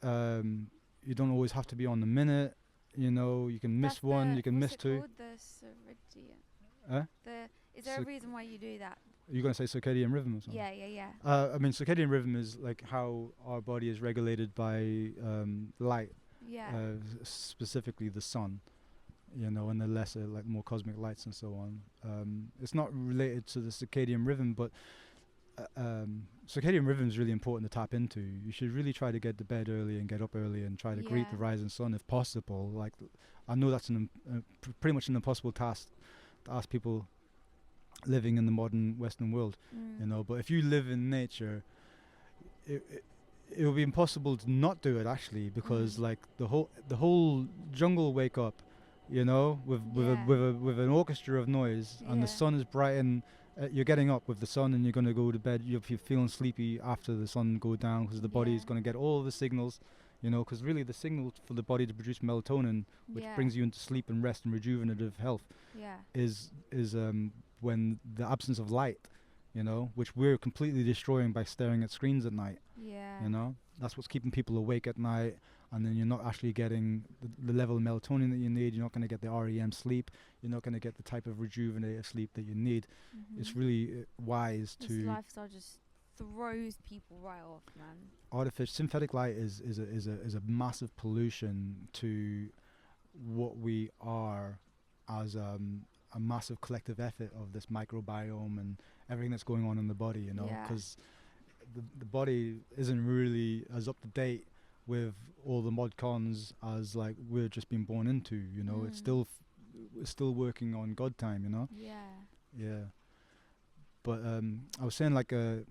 you don't always have to be on the minute. You know, you can miss one, you can miss two. What's it called? The circadian. Is there a reason why you do that? Are you going to say circadian rhythm or something? Yeah. I mean, circadian rhythm is like how our body is regulated by light. Yeah. Specifically the sun. You know, and the lesser, like more cosmic lights and so on. It's not related to the circadian rhythm, but circadian rhythm is really important to tap into. You should really try to get to bed early and get up early and try to greet the rising sun if possible. Like, I know that's pretty much an impossible task to ask people living in the modern Western world. You know, but if you live in nature, it will be impossible to not do it actually, because like the whole jungle wake up, you know, with an orchestra of noise, and the sun is bright, and you're getting up with the sun, and you're going to go to bed. You're feeling sleepy after the sun go down, because the body is going to get all the signals, you know, because really the signal for the body to produce melatonin, which brings you into sleep and rest and rejuvenative health, is when the absence of light, you know, which we're completely destroying by staring at screens at night. You know, that's what's keeping people awake at night. And then you're not actually getting the level of melatonin that you need. You're not going to get the REM sleep. You're not going to get the type of rejuvenative sleep that you need. It's really wise to... This lifestyle just throws people right off, man. Synthetic light is a massive pollution to what we are as a massive collective effort of this microbiome and everything that's going on in the body, you know, because the body isn't really as up to date with all the mod cons as like we're just being born into, you know. It's still still working on God time, you know. But I was saying like a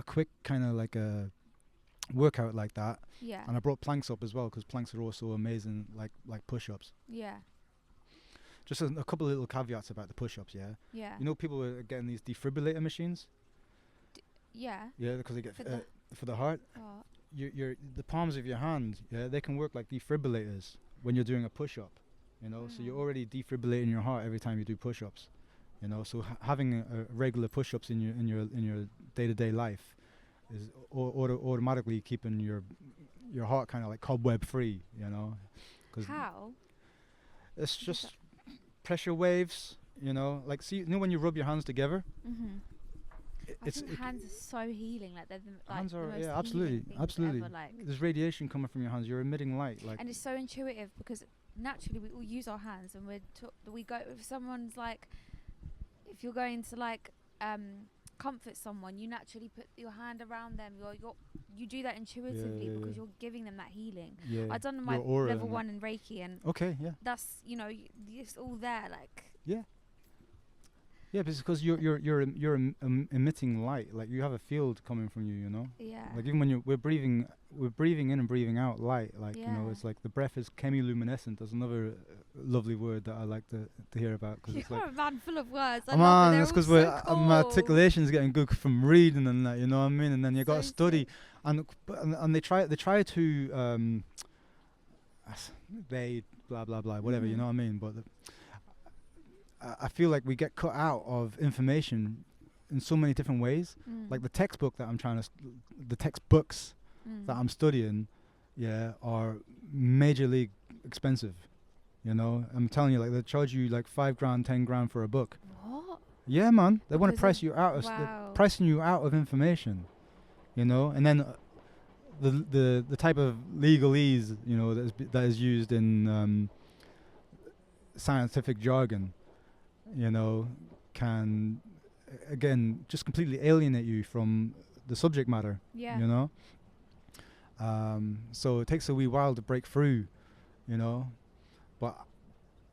quick kind of like a workout like that, and I brought planks up as well, because planks are also amazing, like push-ups. Just a couple of little caveats about the push-ups. You know, people are getting these defibrillator machines. Because they get for the heart. The palms of your hand, they can work like defibrillators when you're doing a push-up, you know. So you're already defibrillating your heart every time you do push-ups, you know. So having a regular push-ups in your day-to-day life is automatically keeping your heart kind of like cobweb free, you know. How? It's just pressure waves, you know. Like, see, you know when you rub your hands together. I think hands are so healing. Like, they're the hands are, the most absolutely. Ever, like. There's radiation coming from your hands. You're emitting light, like. And it's so intuitive, because naturally we all use our hands, and we go, if someone's like, if you're going to like comfort someone, you naturally put your hand around them. You do that intuitively because you're giving them that healing. I've done my level 1 in Reiki, and that's, you know, it's all there, like. Yeah, because you're emitting light. Like, you have a field coming from you, you know. Like, even when we're breathing in and breathing out light. Like, you know, it's like the breath is chemiluminescent. That's another lovely word that I like to hear about. Cause you're it's like a man full of words. That's because my articulation's getting good from reading and that. You know what I mean? And then you got to study, and they try to they blah blah blah whatever. You know what I mean? But I feel like we get cut out of information in so many different ways. Like the textbook that I'm trying to, the textbooks that I'm studying, are majorly expensive. You know, I'm telling you, like they charge you like $5,000, $10,000 for a book. What? Yeah, man, they want to Because price of- you out. wow. They're pricing you out of information. You know, and then the type of legalese, you know, that is used in scientific jargon, you know, can again just completely alienate you from the subject matter. Yeah. You know, so it takes a wee while to break through, you know, but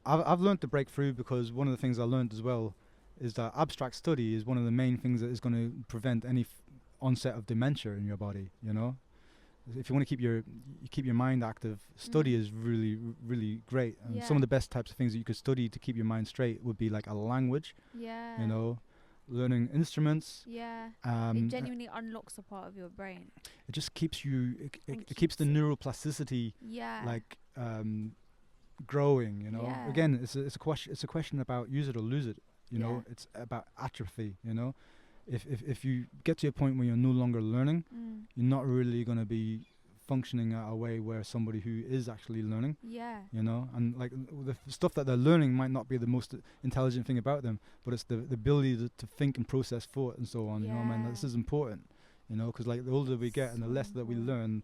I've learned to break through because one of the things I learned as well is that abstract study is one of the main things that is going to prevent any onset of dementia in your body. You know, if you want to keep your mind active, study is really great. And some of the best types of things that you could study to keep your mind straight would be like a language. Yeah. You know, learning instruments. Yeah. It genuinely unlocks a part of your brain. It just keeps you. It keeps the neuroplasticity. Yeah. Like growing. You know. Yeah. Again, it's a question about use it or lose it. You know, it's about atrophy. You know. If you get to a point where you're no longer learning, you're not really going to be functioning at a way where somebody who is actually learning. Yeah. You know, and like the stuff that they're learning might not be the most intelligent thing about them, but it's the ability to think and process thought and so on. You know, man, this is important. You know, because like the older we get and the less that we learn,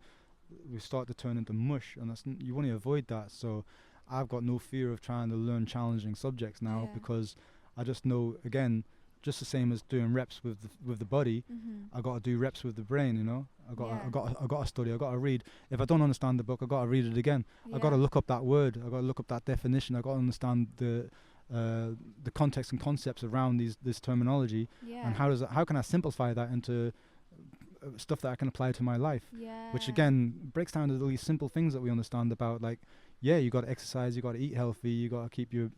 we start to turn into mush, and you want to avoid that. So I've got no fear of trying to learn challenging subjects now because I just know, again, just the same as doing reps with the body, I got to do reps with the brain. You know, I got to study. I got to read. If I don't understand the book, I got to read it again. I got to look up that word. I got to look up that definition. I got to understand the context and concepts around this terminology. And how can I simplify that into stuff that I can apply to my life? Which again breaks down to these simple things that we understand about, like, you got to exercise, you got to eat healthy, you got to keep your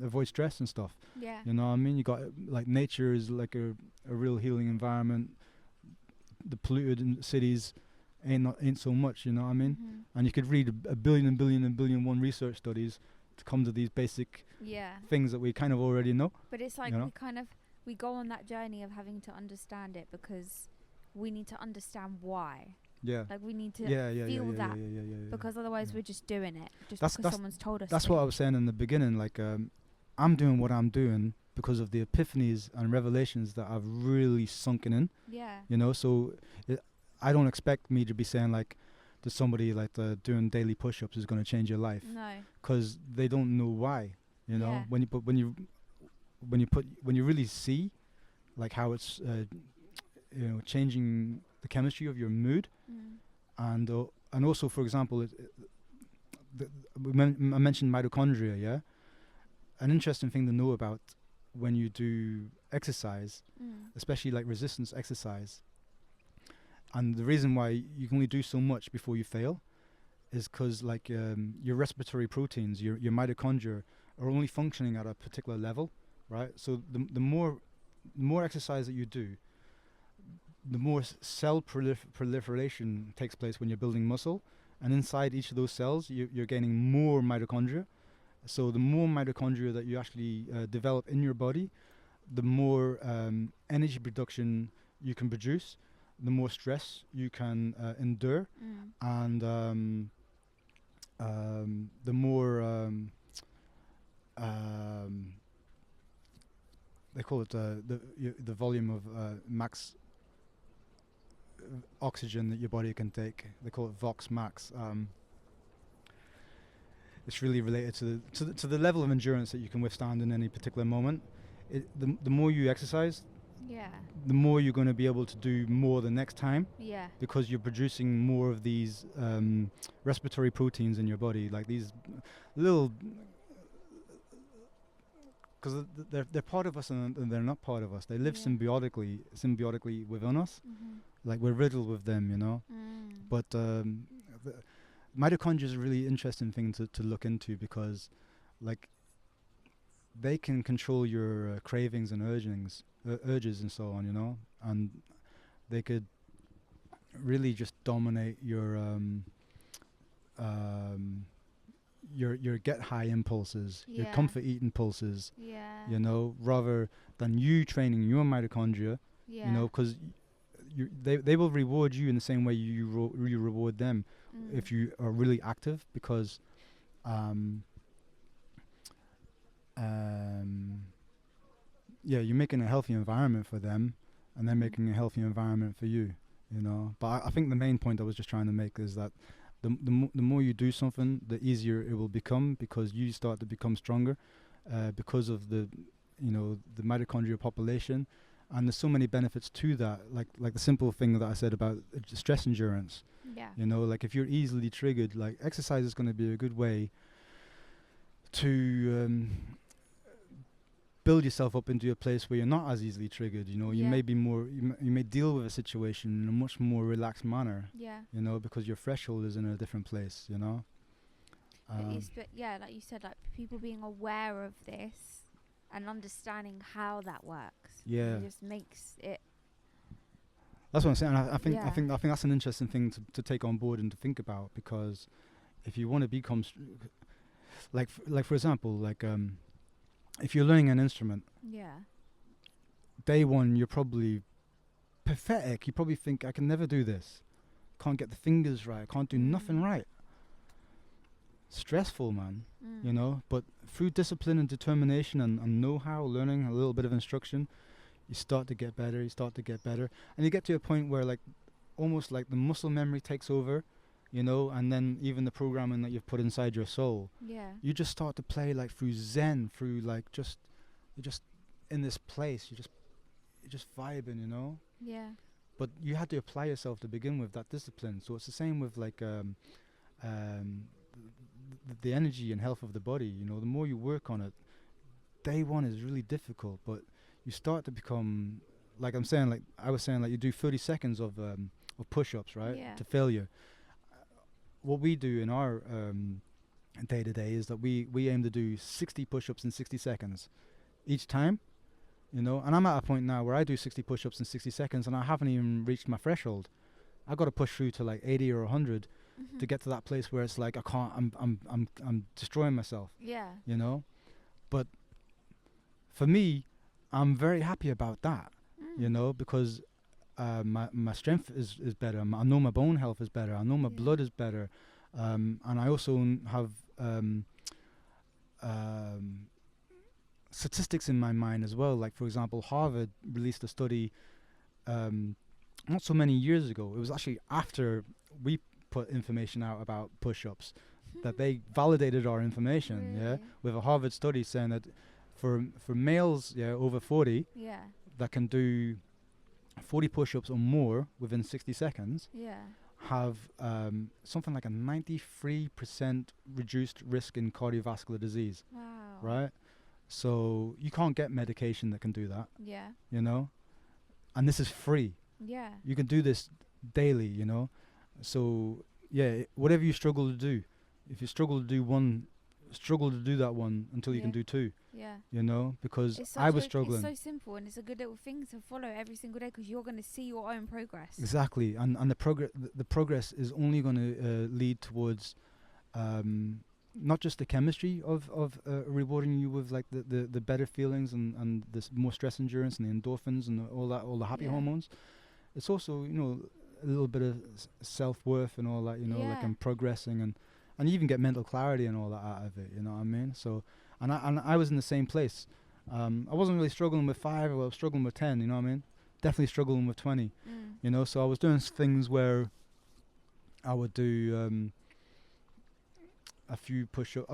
avoid stress and stuff. You know what I mean? You got like nature is like a real healing environment. The polluted cities ain't so much. You know what I mean? And you could read a billion one research studies to come to these basic things that we kind of already know. But it's like we go on that journey of having to understand it because we need to understand why. Like we need to feel that because otherwise we're just doing it because someone's told us. That's what I was saying in the beginning. Like I'm doing what I'm doing because of the epiphanies and revelations that I've really sunken in. You know, so I don't expect me to be saying like to somebody like doing daily push-ups is going to change your life. No. Because they don't know why. You know, when you really see like how it's you know, changing the chemistry of your mood, and also, for example, I mentioned mitochondria. Yeah, an interesting thing to know about when you do exercise, especially like resistance exercise, and the reason why you can only do so much before you fail, is because like your respiratory proteins, your mitochondria, are only functioning at a particular level, right? So the more exercise that you do, the more cell proliferation takes place when you're building muscle, and inside each of those cells you're gaining more mitochondria. So the more mitochondria that you actually develop in your body, the more energy production you can produce, the more stress you can endure, and the more they call it the volume of max oxygen that your body can take. They call it Vox Max. It's really related to the level of endurance that you can withstand in any particular moment. The more you exercise, the more you're going to be able to do more the next time. Because you're producing more of these respiratory proteins in your body, like these little. Because they're part of us and they're not part of us. They live symbiotically within us. Like we're riddled with them, you know. But mitochondria is a really interesting thing to look into because, like, they can control your cravings and urges and so on, you know. And they could really just dominate your your get high impulses, your comfort eat impulses, Yeah. you know, rather than you training your mitochondria, Yeah. you know, because they will reward you in the same way you reward them if you are really active, because yeah, you're making a healthy environment for them, and they're making a healthy environment for you, you know. But I think the main point I was just trying to make is that the more you do something, the easier it will become, because you start to become stronger, because of the, you know, the mitochondrial population. And there's so many benefits to that, like the simple thing that I said about stress endurance. Yeah. You know, like if you're easily triggered, like exercise is going to be a good way to build yourself up into a place where you're not as easily triggered. You know, you may be more, you may deal with a situation in a much more relaxed manner. Yeah. You know, because your threshold is in a different place. You know. Yeah, like you said, like people being aware of this and understanding how that works. Yeah. It just makes it. That's what I'm saying. I think that's an interesting thing to take on board and to think about, because if you want to become like for example, like if you're learning an instrument, day one you're probably pathetic. You probably think, I can never do this. Can't get the fingers right. Can't do nothing right. Stressful, man. You know, but through discipline and determination and know-how, learning a little bit of instruction, you start to get better. You start to get better, and you get to a point where like almost like the muscle memory takes over. You know, and then even the programming that you've put inside your soul, you just start to play like through Zen, through like you're just in this place, you're just vibing, you know. Yeah. But you had to apply yourself to begin with, that discipline. So it's the same with like the energy and health of the body. You know, the more you work on it, day one is really difficult, but you start to become, like I'm saying, like I was saying, like you do 30 seconds of push-ups, right, to failure. What we do in our day-to-day is that we aim to do 60 push-ups in 60 seconds each time, you know. And I'm at a point now where I do 60 push-ups in 60 seconds and I haven't even reached my threshold. I've got to push through to like 80 or 100 to get to that place where it's like I can't, I'm destroying myself. Yeah. You know. But for me, I'm very happy about that, you know, because my strength is better. I know my bone health is better. I know my blood is better, and I also have statistics in my mind as well. Like for example, Harvard released a study not so many years ago. It was actually after we put information out about push-ups that they validated our information. Really? With a Harvard study saying that for males over 40 that can do 40 push-ups or more within 60 seconds have something like a 93% reduced risk in cardiovascular disease. Wow. Right? So you can't get medication that can do that. Yeah. You know? And this is free. Yeah. You can do this daily, you know? So, whatever you struggle to do, if you struggle to do one, struggle to do that one until you can do two. Yeah. You know, because I was struggling. It's so simple, and it's a good little thing to follow every single day, because you're going to see your own progress. Exactly, and the progress is only going to lead towards not just the chemistry of rewarding you with like the better feelings and this more stress endurance and the endorphins and all the happy hormones. It's also, you know, a little bit of self-worth and all that, you know, like I'm progressing, and you even get mental clarity and all that out of it, you know what I mean? So and I was in the same place. I wasn't really struggling with 5, I was struggling with 10, you know what I mean? Definitely struggling with 20. You know, so I was doing things where I would do a few push-ups.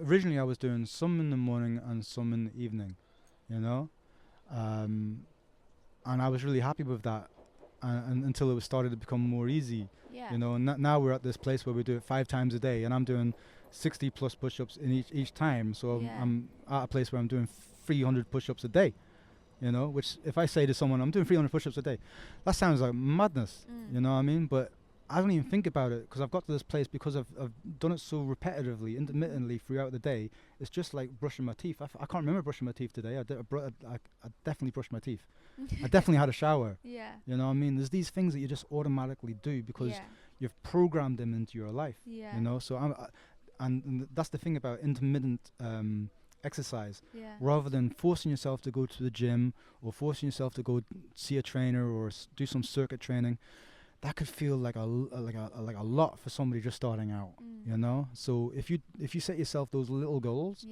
Originally I was doing some in the morning and some in the evening, you know, and I was really happy with that, and until it was started to become more easy, you know. And now we're at this place where we do it 5 times a day, and I'm doing 60 plus push-ups in each time. So I'm at a place where I'm doing 300 push-ups a day, you know, which if I say to someone I'm doing 300 push-ups a day, that sounds like madness, you know what I mean? But I don't even think about it, because I've got to this place because I've done it so repetitively, intermittently throughout the day. It's just like brushing my teeth. I can't remember brushing my teeth today. I definitely brushed my teeth. I definitely had a shower. Yeah. You know what I mean? There's these things that you just automatically do because you've programmed them into your life. Yeah. You know, so and that's the thing about intermittent exercise. Yeah. Rather than forcing yourself to go to the gym or forcing yourself to go see a trainer or do some circuit training, that could feel like a lot for somebody just starting out. You know. So if you set yourself those little goals,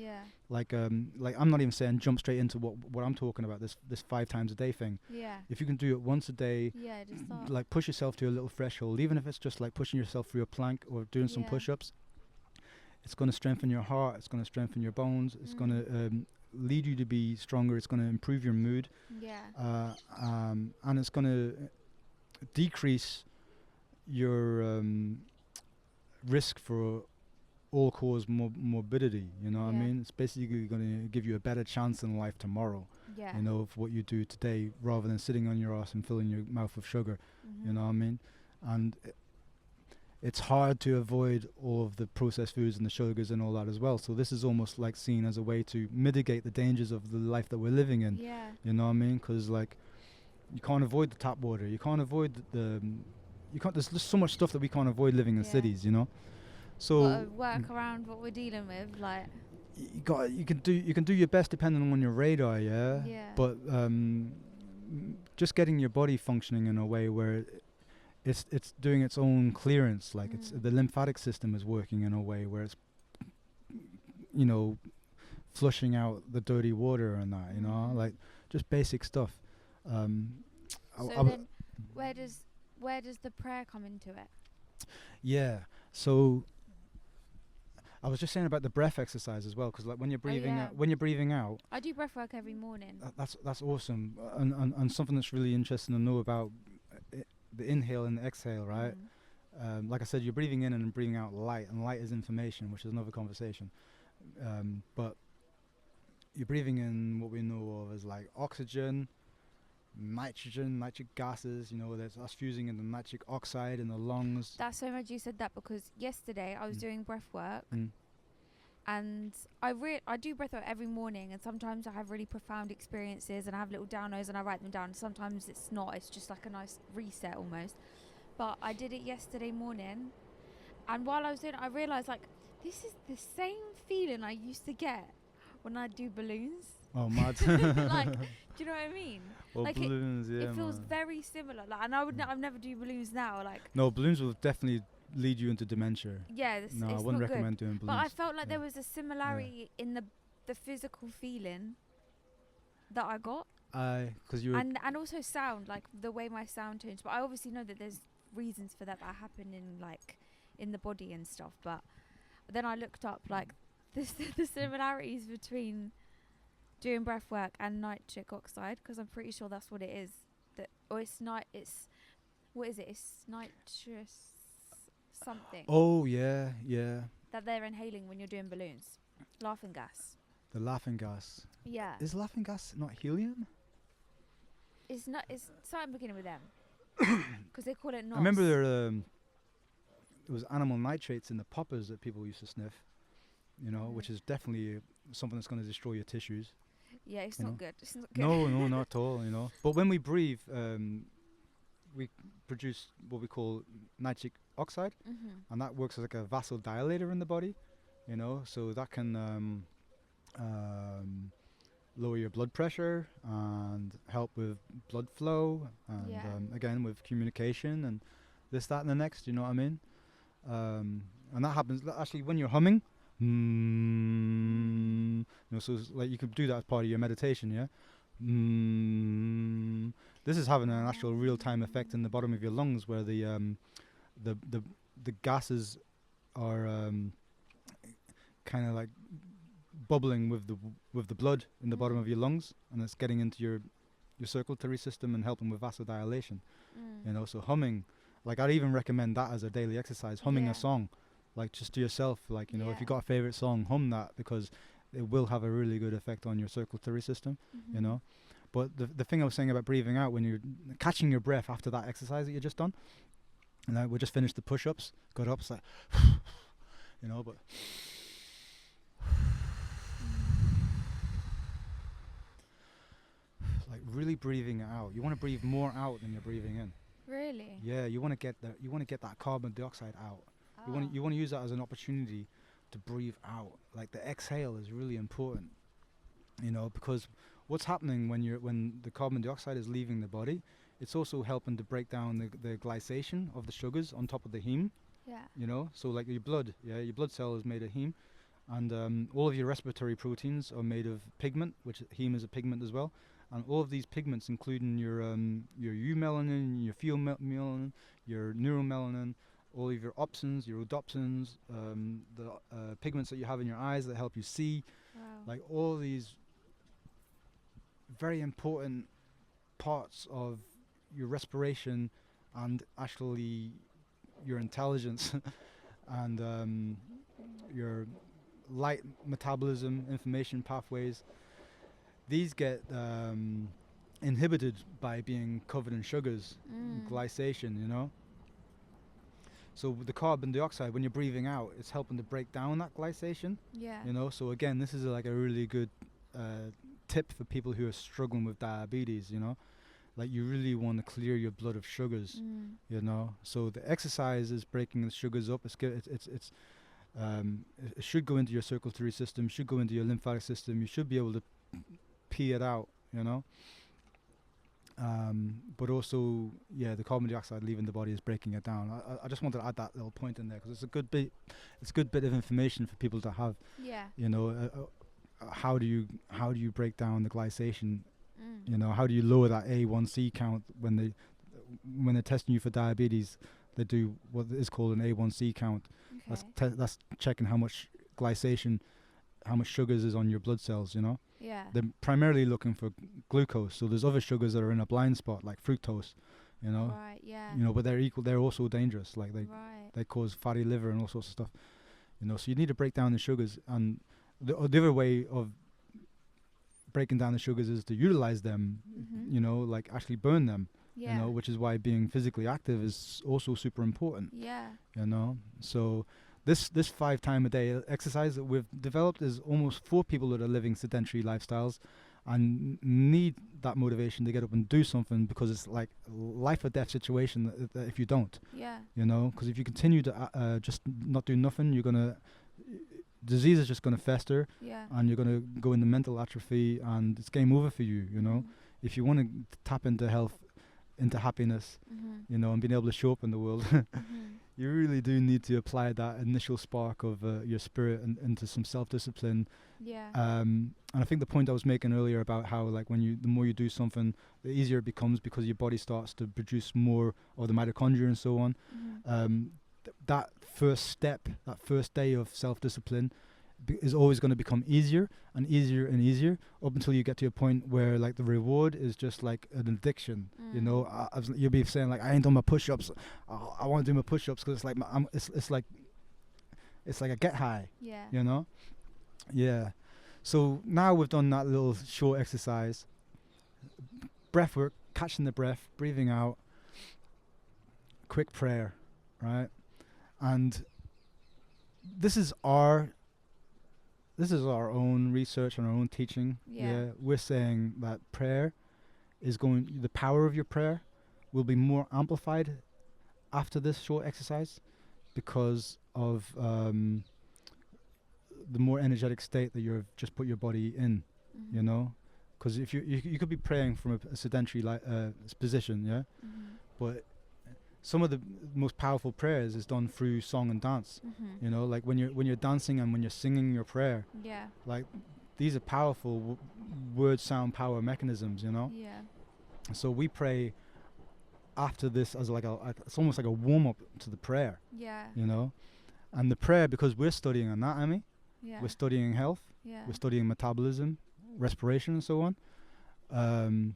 like I'm not even saying jump straight into what I'm talking about, this 5 times a day thing. Yeah. If you can do it once a day, just start. like push yourself to a little threshold, even if it's just like pushing yourself through a plank or doing some push-ups. It's going to strengthen your heart. It's going to strengthen your bones. It's going to lead you to be stronger. It's going to improve your mood. And it's going to decrease your risk for all-cause morbidity. You know what I mean? It's basically going to give you a better chance in life tomorrow. You know, of what you do today, rather than sitting on your ass and filling your mouth with sugar. You know what I mean? And it's hard to avoid all of the processed foods and the sugars and all that as well. So this is almost like seen as a way to mitigate the dangers of the life that we're living in. You know what I mean? Because like, you can't avoid the tap water. You can't avoid there's just so much stuff that we can't avoid living in cities, you know? So gotta work around what we're dealing with, like. You can do your best depending on your radar, but just getting your body functioning in a way where it's doing its own clearance, like it's the lymphatic system is working in a way where it's, you know, flushing out the dirty water and that, you know, like just basic stuff. So then where does the prayer come into it? So I was just saying about the breath exercise as well, because like when you're breathing out, I do breath work every morning. That's awesome, and something that's really interesting to know about the inhale and the exhale, right? Like I said, you're breathing in and breathing out light, and light is information, which is another conversation. But you're breathing in what we know of as like oxygen, nitrogen, nitric gases, you know, there's us fusing in the nitric oxide in the lungs. That's so much you said that, because yesterday I was doing breath work and I do breath work every morning, and sometimes I have really profound experiences and I have little downloads and I write them down. Sometimes it's not, it's just like a nice reset almost. But I did it yesterday morning, and while I was doing it, I realised like this is the same feeling I used to get when I do balloons. Oh, mad. Like, do you know what I mean? Well, like balloons, it feels very similar. Like, and I've never do balloons now. Like, no, balloons will definitely lead you into dementia. Yeah, no, it's I wouldn't not recommend good. doing balloons. But I felt like there was a similarity in the physical feeling that I got. Because you and also sound, like the way my sound changed. But I obviously know that there's reasons for that happen in the body and stuff. But then I looked up like the similarities between doing breath work and nitric oxide, because I'm pretty sure that's what it is. What is it? It's nitrous something. Oh yeah. That they're inhaling when you're doing balloons. Laughing gas. The laughing gas. Yeah. Is laughing gas not helium? It's not. It's something beginning with them. Because they call it NOS. I remember there was animal nitrates in the poppers that people used to sniff. You know, which is definitely something that's going to destroy your tissues. Yeah, it's not good. It's not good. No, not at all, you know. But when we breathe, we produce what we call nitric oxide, and that works as like a vasodilator in the body, you know. So that can lower your blood pressure and help with blood flow, and again with communication and this, that, and the next. You know what I mean? And that happens actually when you're humming. You know, so it's like you could do that as part of your meditation, yeah. This is having an actual real-time effect in the bottom of your lungs, where the gases are kind of like bubbling with the blood in the bottom of your lungs, and it's getting into your circulatory system and helping with vasodilation. You know, so humming, like I'd even recommend that as a daily exercise, humming a song. Like just to yourself, like, you know, if you got a favorite song, hum that, because it will have a really good effect on your circulatory system, you know. But the thing I was saying about breathing out, when you're catching your breath after that exercise that you just done, and we just finished the push-ups, got up, it's like, you know, but like really breathing it out. You want to breathe more out than you're breathing in. Really? Yeah, you want to get that carbon dioxide out. You want to use that as an opportunity to breathe out. Like the exhale is really important, you know, because what's happening when the carbon dioxide is leaving the body, it's also helping to break down the glycation of the sugars on top of the heme. Yeah. You know, so like your blood cell is made of heme, and all of your respiratory proteins are made of pigment, which heme is a pigment as well. And all of these pigments, including your eumelanin, your pheomelanin, your neuromelanin, all of your opsins, your rhodopsins, the pigments that you have in your eyes that help you see, like all these very important parts of your respiration and actually your intelligence and your light metabolism, information pathways, these get inhibited by being covered in sugars, glycation, you know. So the carbon dioxide, when you're breathing out, it's helping to break down that glycation. Yeah. You know, so again, this is like a really good tip for people who are struggling with diabetes, you know. Like you really want to clear your blood of sugars, you know. So the exercise is breaking the sugars up. It should go into your circulatory system, should go into your lymphatic system. You should be able to pee it out, you know. But also, yeah, the carbon dioxide leaving the body is breaking it down. I just wanted to add that little point in there because it's a good bit of information for people to have. Yeah. You know, how do you break down the glycation? You know, how do you lower that A1C count when they're testing you for diabetes? They do what is called an A1C count. Okay. That's checking how much glycation, how much sugars is on your blood cells. You know. Yeah. They're primarily looking for glucose. So there's other sugars that are in a blind spot, like fructose. You know. Right. Yeah. You know, but they're also dangerous. Like they cause fatty liver and all sorts of stuff. You know, so you need to break down the sugars, and the other way of breaking down the sugars is to utilize them, you know, like actually burn them, you know, which is why being physically active is also super important. Yeah. You know, so this 5 time a day exercise that we've developed is almost for people that are living sedentary lifestyles and need that motivation to get up and do something, because it's like life or death situation that if you don't, you know, because if you continue to just not do nothing, disease is just going to fester, and you're going to go into mental atrophy, and it's game over for you, you know. If you want to tap into health, into happiness, you know, and being able to show up in the world, you really do need to apply that initial spark of your spirit into some self-discipline. And I think the point I was making earlier about how, like, the more you do something, the easier it becomes because your body starts to produce more of the mitochondria and so on. That first step, that first day of self-discipline is always going to become easier and easier and easier up until you get to a point where, like, the reward is just like an addiction. You know, you'll be saying, like, I ain't done my push-ups. I want to do my push-ups because it's like it's like a get high. You know. Yeah. So now we've done that little short exercise, breath work, catching the breath, breathing out, quick prayer, right? And this is our own research and our own teaching. We're saying that the power of your prayer will be more amplified after this short exercise because of the more energetic state that you've just put your body in, you know. Because if you could be praying from a sedentary position, but some of the most powerful prayers is done through song and dance. You know, like when you're dancing and when you're singing your prayer. Like these are powerful word sound power mechanisms, you know. So we pray after this as it's almost like a warm up to the prayer. You know, and the prayer, because we're studying anatomy, we're studying health, we're studying metabolism, respiration, and so on.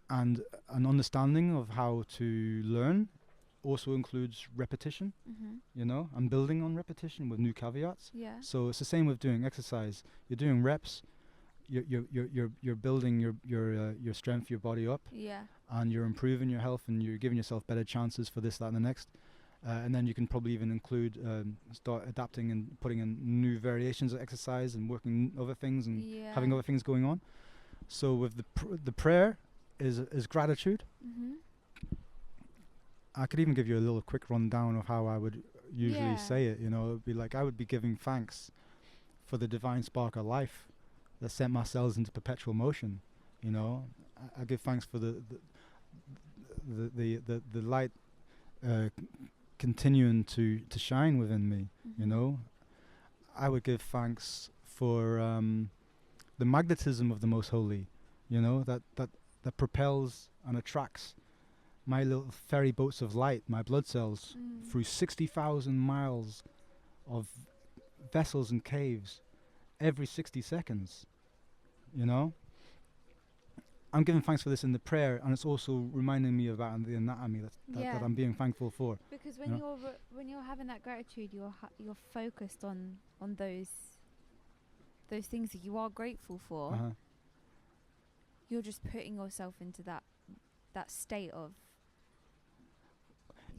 And an understanding of how to learn also includes repetition, you know, and building on repetition with new caveats. So it's the same with doing exercise. You're doing reps, you're building your strength, your body up, and you're improving your health, and you're giving yourself better chances for this, that, and the next. And then you can probably even include start adapting and putting in new variations of exercise and working other things and having other things going on. So with the prayer is gratitude. I could even give you a little quick rundown of how I would usually say it. You know, it'd be like I would be giving thanks for the divine spark of life that sent my cells into perpetual motion. You know, I give thanks for the light continuing to shine within me. You know, I would give thanks for the magnetism of the Most Holy. You know, that propels and attracts my little ferry boats of light, my blood cells, through 60,000 miles of vessels and caves every 60 seconds. You know, I'm giving thanks for this in the prayer, and it's also reminding me about the anatomy that I'm being thankful for. Because when when you're having that gratitude, you're focused on those things that you are grateful for. You're just putting yourself into that state of.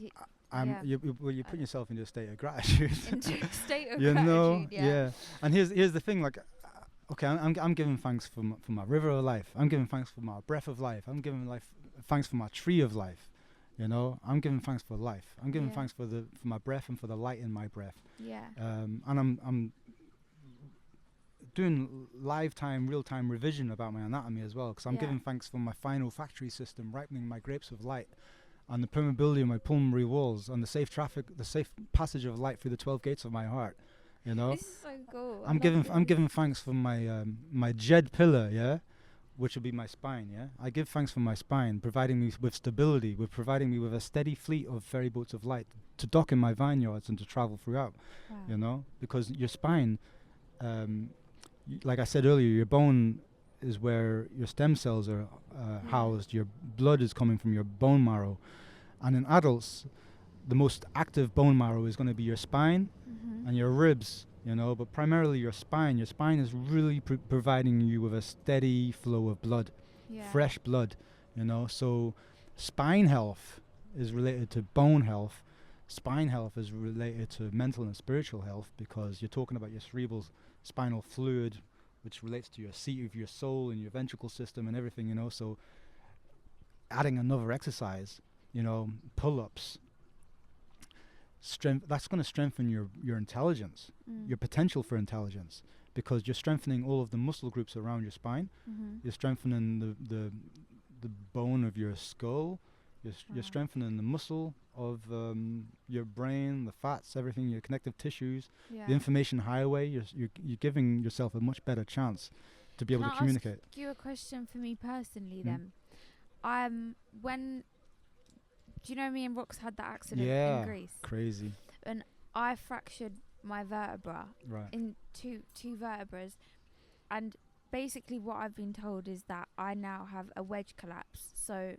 You're putting yourself into a state of gratitude. Into a state of you gratitude. know, yeah. And here's the thing, like, okay, I'm giving thanks for my river of life. I'm giving thanks for my breath of life. I'm giving thanks for my tree of life. You know, I'm giving thanks for life. I'm giving thanks for my breath and for the light in my breath. Yeah. And I'm doing real-time revision about my anatomy as well, because I'm giving thanks for my final factory system, ripening my grapes of light, and the permeability of my pulmonary walls, and the safe passage of light through the 12 gates of my heart. You know, this is so cool. I'm giving thanks for my my jed pillar, which will be my spine. I give thanks for my spine, providing me with stability, providing me with a steady fleet of ferry boats of light to dock in my vineyards and to travel throughout. Wow. You know, because your spine, like I said earlier, your bone is where your stem cells are housed. Your blood is coming from your bone marrow, and in adults, the most active bone marrow is going to be your spine and your ribs, you know, but primarily your spine. Your spine is really providing you with a steady flow of blood, fresh blood, you know. So spine health is related to bone health. Spine health is related to mental and spiritual health, because you're talking about your cerebral spinal fluid, which relates to your seat of your soul and your ventricle system and everything, you know. So adding another exercise, you know, pull-ups, that's going to strengthen your intelligence, your potential for intelligence, because you're strengthening all of the muscle groups around your spine. You're strengthening the bone of your skull. You're strengthening the muscle of your brain, the fats, everything, your connective tissues, the information highway. You're giving yourself a much better chance to be able to communicate. Ask you a question for me personally then. Do you know me and Rox had that accident in Greece? Crazy. And I fractured my vertebra in two vertebrae, and basically what I've been told is that I now have a wedge collapse, so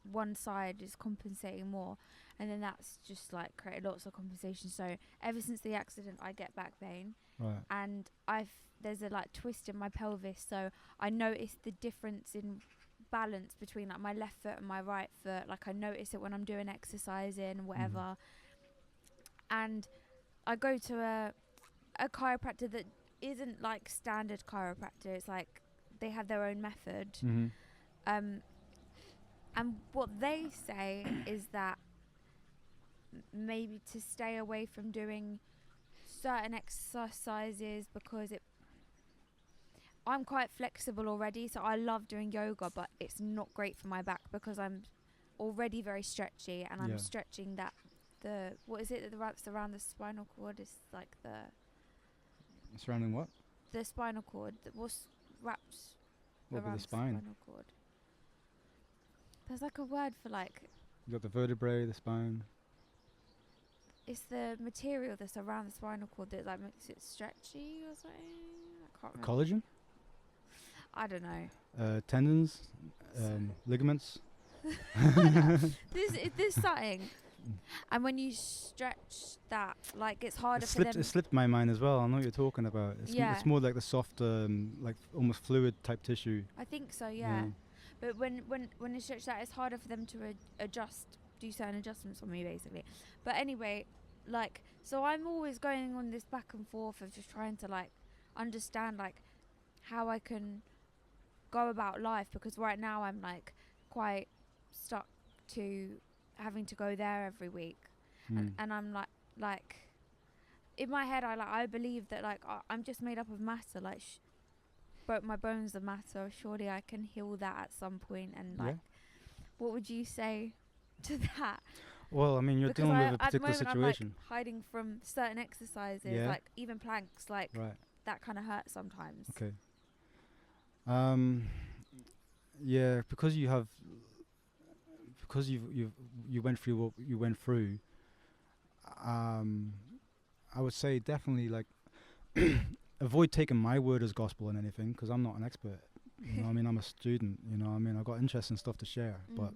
one side is compensating more, and then that's just like created lots of compensation. So ever since the accident, I get back pain, and there's a like twist in my pelvis, so I notice the difference in balance between like my left foot and my right foot. Like I notice it when I'm doing exercising, whatever. And I go to a chiropractor that isn't like standard chiropractor. It's like they have their own method. And what they say is that maybe to stay away from doing certain exercises, because I'm quite flexible already, so I love doing yoga, but it's not great for my back because I'm already very stretchy, and I'm stretching what is it that's around the spinal cord? It's like surrounding what? The spinal cord. What's wrapped around the spine? Spinal cord. There's like a word for like. You got the vertebrae, the spine. It's the material that's around the spinal cord that like makes it stretchy or something. I can't remember. Collagen? I don't know. Tendons, ligaments. There's something. And when you stretch that, like it's harder for them. It slipped my mind as well. I know what you're talking about. It's more like the soft, like almost fluid type tissue. I think so, yeah. But when you stretch that, it's harder for them to do certain adjustments on me, basically. But anyway, like, so I'm always going on this back and forth of just trying to like understand like how I can go about life, because right now I'm like quite stuck to having to go there every week, and I'm like in my head I believe that like I'm just made up of matter, like but my bones are matter. Surely I can heal that at some point. And like, what would you say to that? Well, I mean, you're because dealing with a particular at the moment situation. I'm like hiding from certain exercises, like even planks, like that kind of hurts sometimes. Okay. Yeah, because you went through what you went through. I would say definitely like avoid taking my word as gospel in anything, because I'm not an expert. You know what I mean? I'm a student. You know what I mean? I've got interesting stuff to share, but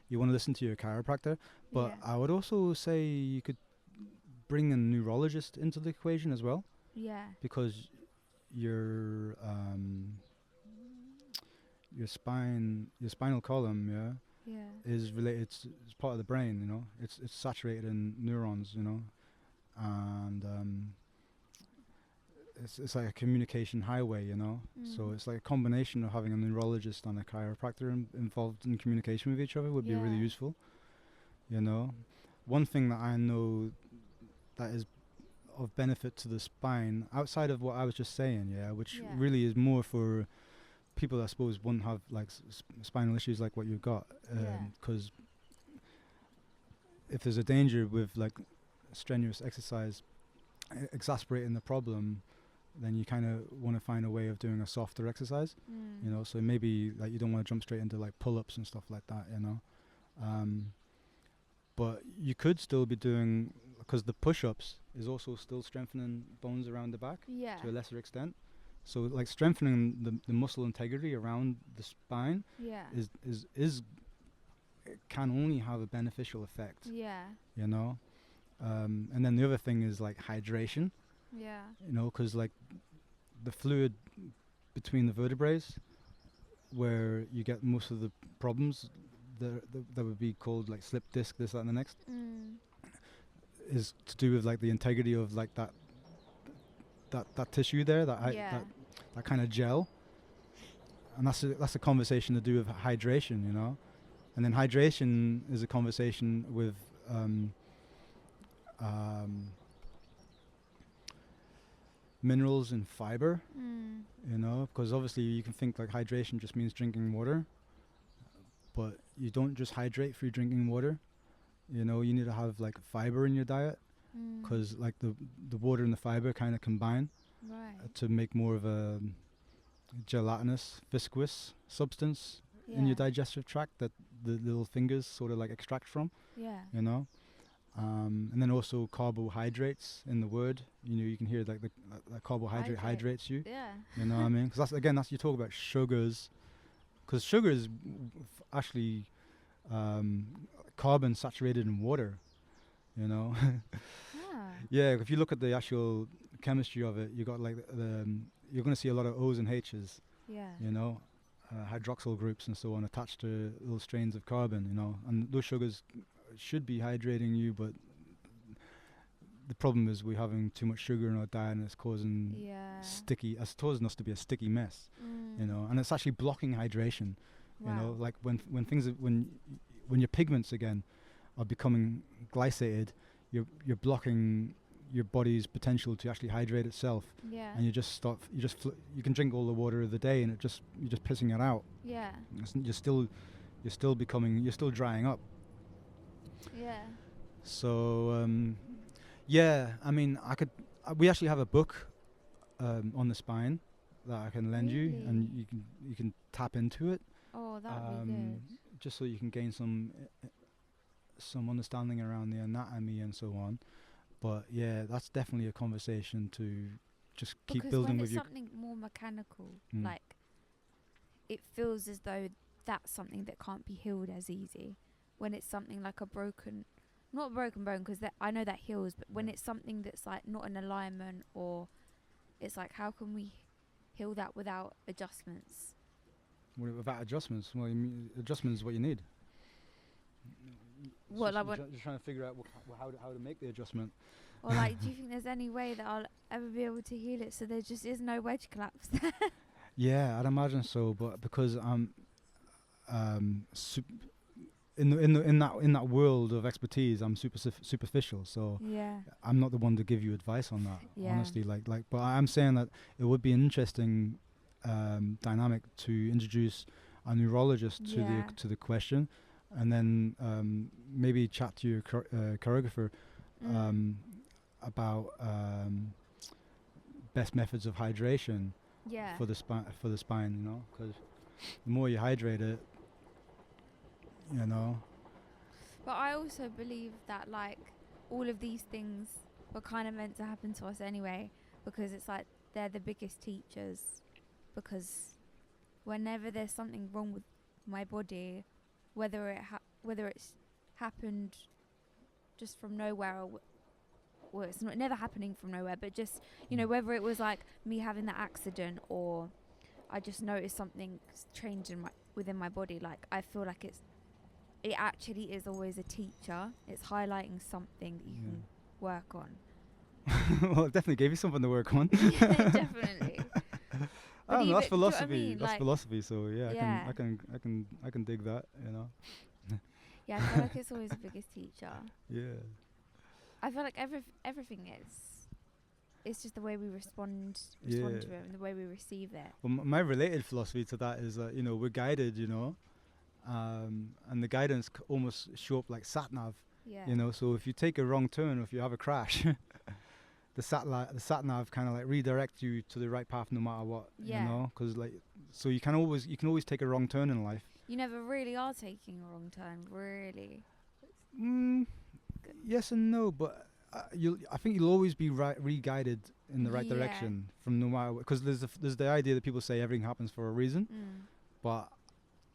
you want to listen to your chiropractor. But I would also say you could bring a neurologist into the equation as well. Yeah. Because your spinal column, is related. It's part of the brain. You know, it's saturated in neurons. You know, and it's like a communication highway. You know, so it's like a combination of having a neurologist and a chiropractor involved in communication with each other would be really useful. You know, one thing that I know that is of benefit to the spine, outside of what I was just saying, which really is more for people that I suppose wouldn't have like spinal issues like what you've got, because if there's a danger with like strenuous exercise exasperating the problem, then you kind of want to find a way of doing a softer exercise. You know, so maybe like you don't want to jump straight into like pull-ups and stuff like that, you know. But you could still be doing, because the push-ups is also still strengthening bones around the back to a lesser extent. So like strengthening the muscle integrity around the spine is it can only have a beneficial effect. You know, and then the other thing is like hydration. You know, because like the fluid between the vertebrae, where you get most of the problems, that would be called like slip disc, this, that, and the next, is to do with like the integrity of like that tissue there, that kind of gel, and that's a conversation to do with hydration, you know, and then hydration is a conversation with minerals and fiber, you know, because obviously you can think like hydration just means drinking water, but you don't just hydrate through drinking water. You know, you need to have like fiber in your diet, because like the water and the fiber kind of combine to make more of a gelatinous, viscous substance in your digestive tract that the little fingers sort of like extract from. You know, and then also carbohydrates in the word. You know, you can hear like the carbohydrate hydrates you. You know what I mean? Because that's you talk about sugars, because sugar is actually carbon saturated in water. You know. Yeah, if you look at the actual chemistry of it, you got like you're going to see a lot of O's and H's. You know, hydroxyl groups and so on attached to little strains of carbon. You know, and those sugars should be hydrating you, but the problem is we're having too much sugar in our diet, and it's causing it's causing us to be a sticky mess. You know, and it's actually blocking hydration. You know, like when things when your pigments again are becoming glycated, you're blocking your body's potential to actually hydrate itself. And you just stop. You can drink all the water of the day, and you're just pissing it out. You're still drying up. So I mean, we actually have a book on the spine that I can lend you, and you can tap into it. Oh, that would be good. Just so you can gain some understanding around the anatomy and so on. But yeah, that's definitely a conversation to just keep building with you. Because when it's something more mechanical, like it feels as though that's something that can't be healed as easy. When it's something like not a broken bone, because I know that heals, but when it's something that's like not in alignment, or it's like, how can we heal that without adjustments? Without adjustments? Well, adjustments is what you need. Well, just trying to figure out how to make the adjustment. Or like, do you think there's any way that I'll ever be able to heal it so there just is no wedge collapse there? Yeah, I'd imagine so, but because I'm in that world of expertise, I'm superficial. So Yeah. I'm not the one to give you advice on that. Yeah. Honestly, but I'm saying that it would be an interesting dynamic to introduce a neurologist to the question, and then maybe chat to your choreographer about best methods of hydration for the spine, you know, because the more you hydrate it, you know. But I also believe that like all of these things were kind of meant to happen to us anyway, because it's like they're the biggest teachers. Because whenever there's something wrong with my body, whether it's happened just from nowhere or well, it's not never happening from nowhere, but just, you know, whether it was like me having that accident or I just noticed something changed within my body, like I feel like it actually is always a teacher. It's highlighting something that you can work on. Well, it definitely gave you something to work on. Yeah, definitely. I don't know, that's philosophy. I mean? That's like philosophy. So I can dig that. You know. Yeah, I feel like it's always the biggest teacher. Yeah. I feel like everything is. It's just the way we respond to it and the way we receive it. Well, my related philosophy to that is that, you know, we're guided, you know, and the guidance almost show up like sat nav. Yeah. You know, so if you take a wrong turn or if you have a crash, the sat nav kind of like redirect you to the right path no matter what. Yeah. You know, because like, so you can always take a wrong turn in life. You never really are taking a wrong turn, really. Yes and no, but I think you'll always be re-guided in the right direction from no matter what. Because there's the idea that people say everything happens for a reason, but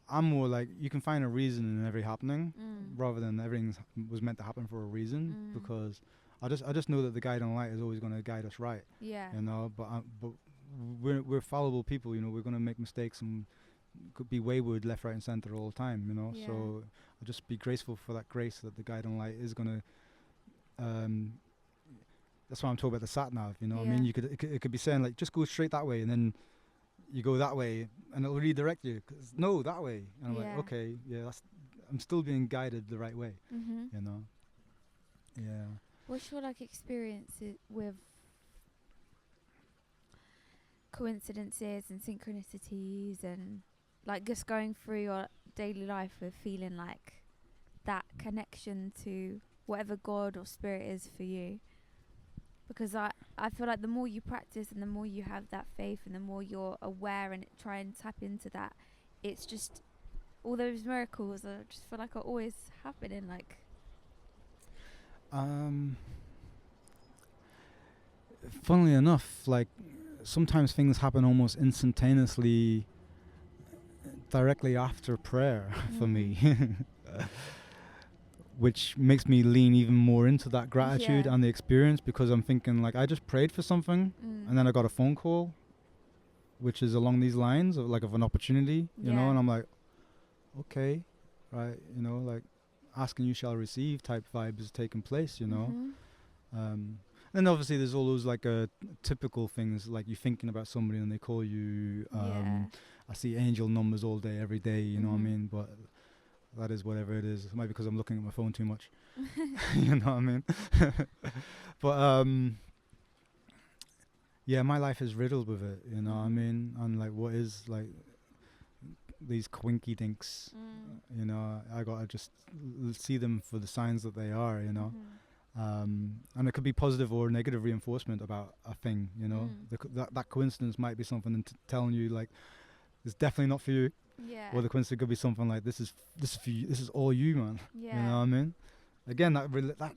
I'm more like you can find a reason in every happening rather than everything was meant to happen for a reason. Because I just know that the guiding light is always going to guide us right. Yeah. You know, but we're fallible people. You know, we're going to make mistakes and could be wayward left, right, and center all the time. You know, so I'll just be graceful for that grace that the guiding light is going to. That's why I'm talking about the sat nav. You know, I mean, it could be saying like just go straight that way, and then you go that way, and it'll redirect you. No, that way. And I'm like, okay, I'm still being guided the right way. You know. Yeah. What's your like experience with coincidences and synchronicities and like just going through your daily life with feeling like that connection to whatever God or spirit is for you? Because I feel like the more you practice and the more you have that faith and the more you're aware and try and tap into that, it's just all those miracles I just feel like are always happening. Like funnily enough, like sometimes things happen almost instantaneously directly after prayer for me. Which makes me lean even more into that gratitude and the experience, because I'm thinking like I just prayed for something and then I got a phone call which is along these lines of like of an opportunity, you know, and I'm like, okay, right, you know, like asking you shall receive type vibe is taking place, you know. And obviously there's all those like typical things like you're thinking about somebody and they call you I see angel numbers all day every day, you know what I mean, but that is whatever it is. It might be because I'm looking at my phone too much. You know what I mean? But yeah, my life is riddled with it, you know what I mean? And like what is like these quinky dinks, you know, I gotta just see them for the signs that they are, you know. And it could be positive or negative reinforcement about a thing, you know. That coincidence might be something telling you like it's definitely not for you. Yeah. Or the coincidence could be something like this is for you, this is all you, man. Yeah. You know what I mean? Again, that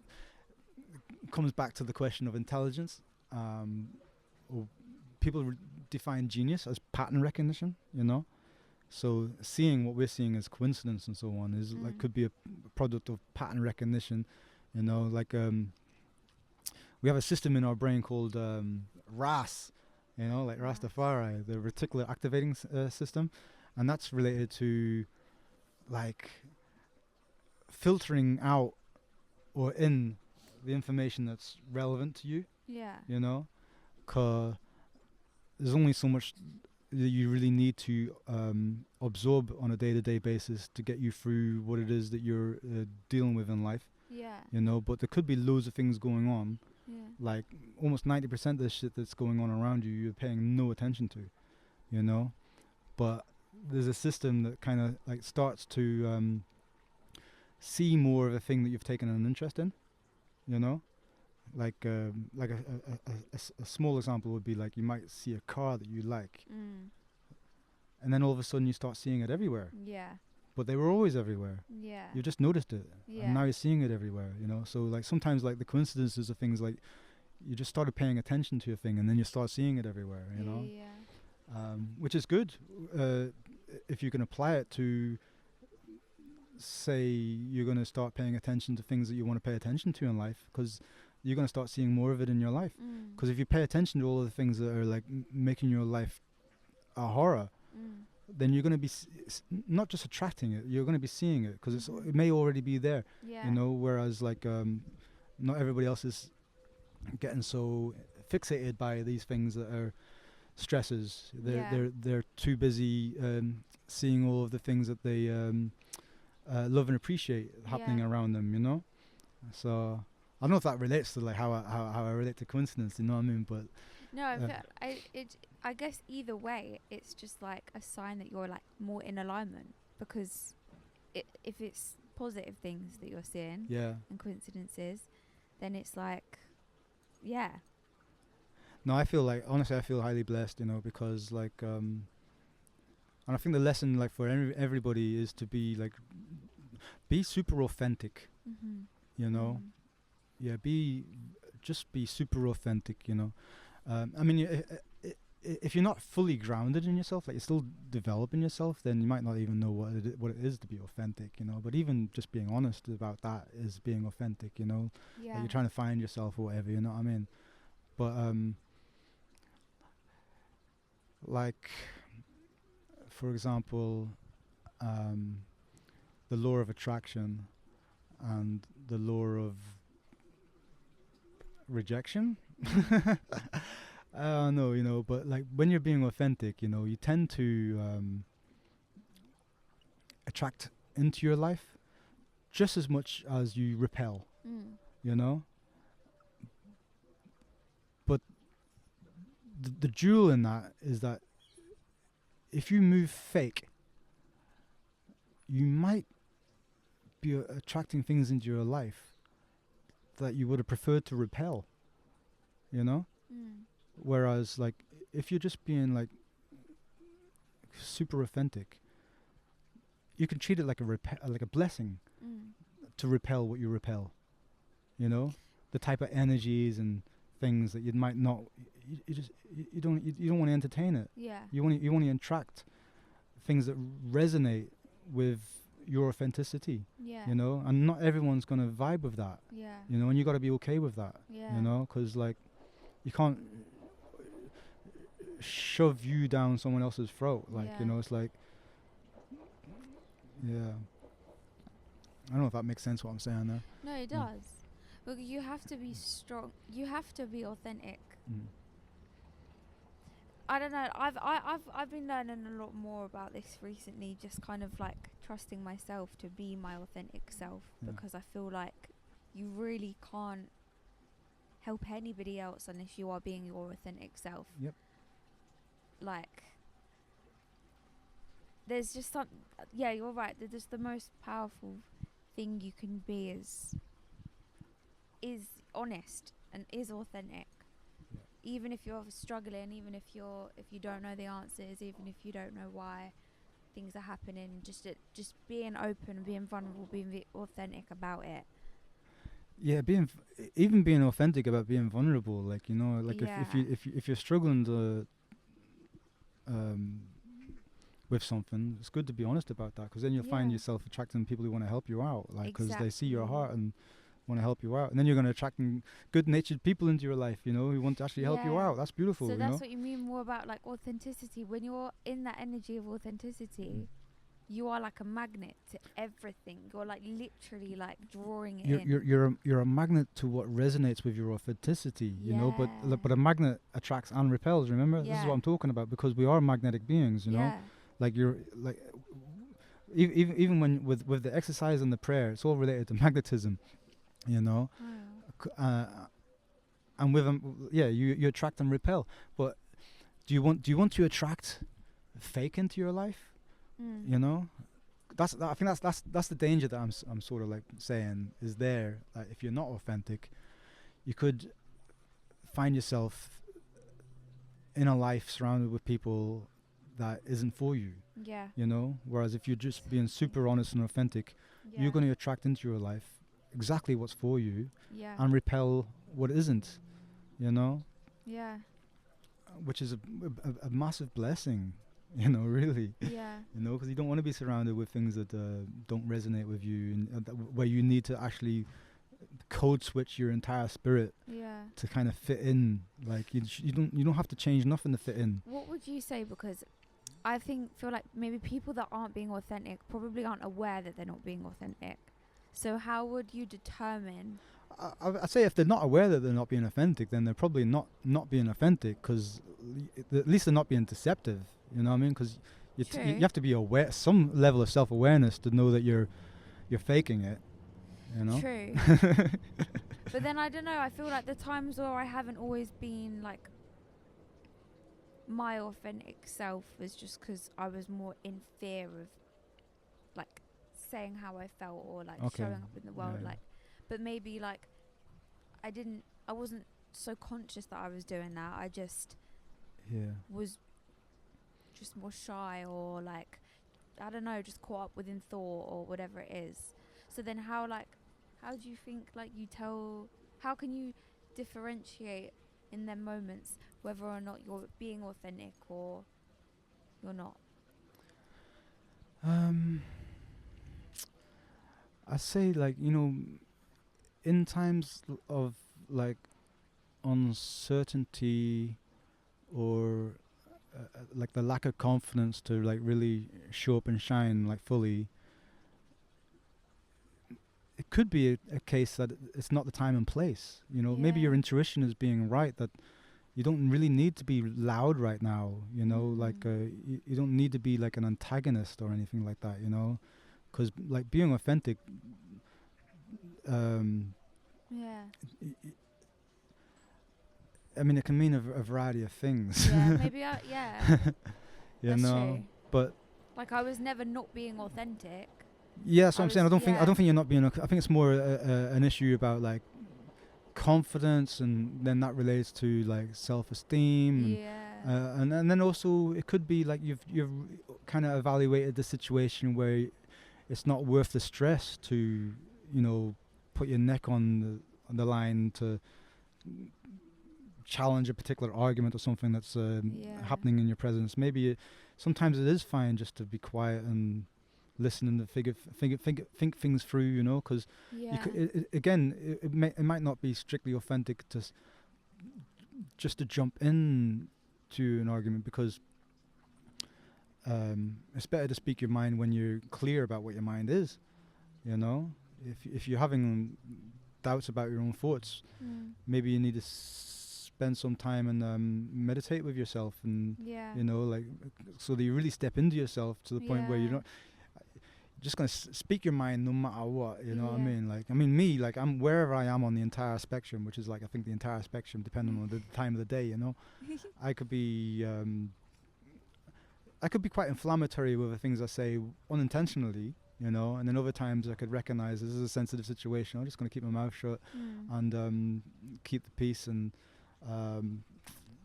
comes back to the question of intelligence. Or people define genius as pattern recognition, you know. So seeing what we're seeing as coincidence and so on is like could be a product of pattern recognition, you know. Like we have a system in our brain called RAS, you know, like Rastafari, the reticular activating system. And that's related to like filtering out or in the information that's relevant to you. Yeah. You know, 'cause there's only so much that you really need to absorb on a day-to-day basis to get you through what it is that you're dealing with in life. Yeah. You know, but there could be loads of things going on. Yeah. Like almost 90% of the shit that's going on around you, you're paying no attention to. You know, but there's a system that kind of like starts to see more of a thing that you've taken an interest in. You know, like a small example would be like you might see a car that you like, and then all of a sudden you start seeing it everywhere. Yeah. But they were always everywhere. Yeah. You just noticed it, Yeah. and now you're seeing it everywhere. You know, so like sometimes like the coincidences of things, like you just started paying attention to a thing, and then you start seeing it everywhere. You know, which is good if you can apply it to, say, you're going to start paying attention to things that you want to pay attention to in life, because you're going to start seeing more of it in your life. Because if you pay attention to all of the things that are like making your life a horror, then you're going to be not just attracting it, you're going to be seeing it, because it may already be there. Yeah. You know, whereas like not everybody else is getting so fixated by these things that are stresses. They're too busy seeing all of the things that they love and appreciate happening around them. You know, so I don't know if that relates to like how I relate to coincidence. You know what I mean? But no, I guess either way, it's just like a sign that you're like more in alignment, because if it's positive things that you're seeing, and coincidences, then it's like, No, I feel like, honestly, I feel highly blessed, you know, because like, and I think the lesson like for everybody is to be like, be super authentic, you know, be super authentic, you know. I mean, if you're not fully grounded in yourself, like you're still developing yourself, then you might not even know what it is to be authentic, you know. But even just being honest about that is being authentic, you know. Yeah. Like you're trying to find yourself or whatever, you know what I mean? But like, for example, the law of attraction and the law of rejection. I don't know, you know, but like when you're being authentic, you know, you tend to attract into your life just as much as you repel, you know. But the jewel in that is that if you move fake, you might be attracting things into your life that you would have preferred to repel, you know. Whereas like if you're just being like super authentic, you can treat it like a blessing to repel what you repel, you know, the type of energies and things that you might not, you don't want to entertain it. You want to attract things that resonate with your authenticity, you know, and not everyone's going to vibe with that, you know, and you got to be okay with that, you know, because like you can't shove you down someone else's throat, like, you know, it's like, I don't know if that makes sense what I'm saying there. No, it does. Well, you have to be strong, you have to be authentic. I don't know, I've been learning a lot more about this recently, just kind of like trusting myself to be my authentic self, because I feel like you really can't help anybody else unless you are being your authentic self. Like, there's just some, you're right, that just the most powerful thing you can be is honest and is authentic. Even if you're struggling, even if you don't know the answers, even if you don't know why things are happening, just being open, being vulnerable, being authentic about it. Even being authentic about being vulnerable, like, you know, like if you're struggling to with something, it's good to be honest about that, because then you'll find yourself attracting people who want to help you out, like, because they see your heart and want to help you out, and then you're going to attract good-natured people into your life, you know, who want to actually help you out. That's beautiful. So that's what you mean more about like authenticity. When you're in that energy of authenticity, you are like a magnet to everything. You're like literally like drawing it you're a magnet to what resonates with your authenticity, you know. But a magnet attracts and repels. Remember, this is what I'm talking about, because we are magnetic beings, you know. Like you're like even when with the exercise and the prayer, it's all related to magnetism, you know. And with you attract and repel. But do you want to attract fake into your life? You know, I think that's the danger that I'm sort of like saying is there. Like if you're not authentic, you could find yourself in a life surrounded with people that isn't for you. Yeah. You know, whereas if you're just being super honest and authentic, you're going to attract into your life exactly what's for you, and repel what isn't. You know. Yeah. Which is a massive blessing. You know, really. Yeah. You know, because you don't want to be surrounded with things that don't resonate with you, and where you need to actually code switch your entire spirit to kind of fit in. Like you don't have to change nothing to fit in. What would you say? Because I feel like maybe people that aren't being authentic probably aren't aware that they're not being authentic. So how would you determine? I'd say if they're not aware that they're not being authentic, then they're probably not being authentic, because at least they're not being deceptive. You know what I mean? Because you have to be aware, some level of self-awareness to know that you're faking it. You know. True. But then I don't know. I feel like the times where I haven't always been like my authentic self was just because I was more in fear of like saying how I felt, or like showing up in the world, like. But maybe like I wasn't so conscious that I was doing that. I just was just more shy, or like I don't know, just caught up within thought or whatever it is. So then how do you think like how can you differentiate in them moments whether or not you're being authentic or you're not? I say, like, you know, in times of like uncertainty, or like the lack of confidence to like really show up and shine like fully, it could be a case that it's not the time and place. You know, maybe your intuition is being right, that you don't really need to be loud right now. You know, like you don't need to be like an antagonist or anything like that. You know, because like being authentic. I mean, it can mean a variety of things. Yeah, maybe. You know, true. But like I was never not being authentic. Yeah, so I'm saying I don't think you're not being. I think it's more an issue about like confidence, and then that relates to like self-esteem. And then also it could be like you've kind of evaluated the situation where it's not worth the stress to, you know, put your neck on the line to challenge a particular argument or something that's happening in your presence. Maybe sometimes it is fine just to be quiet and listen and think things through, you know, because it might not be strictly authentic to just to jump in to an argument, because it's better to speak your mind when you're clear about what your mind is, you know. If you're having doubts about your own thoughts, maybe you need to spend some time and meditate with yourself, and you know, like, so that you really step into yourself to the point where you're not just gonna speak your mind no matter what, you know what I mean? Like, I mean, me, like, I'm wherever I am on the entire spectrum, which is like, I think the entire spectrum, depending on the time of the day, you know. I could be quite inflammatory with the things I say unintentionally, you know, and then other times I could recognize this is a sensitive situation. I'm just going to keep my mouth shut and keep the peace, and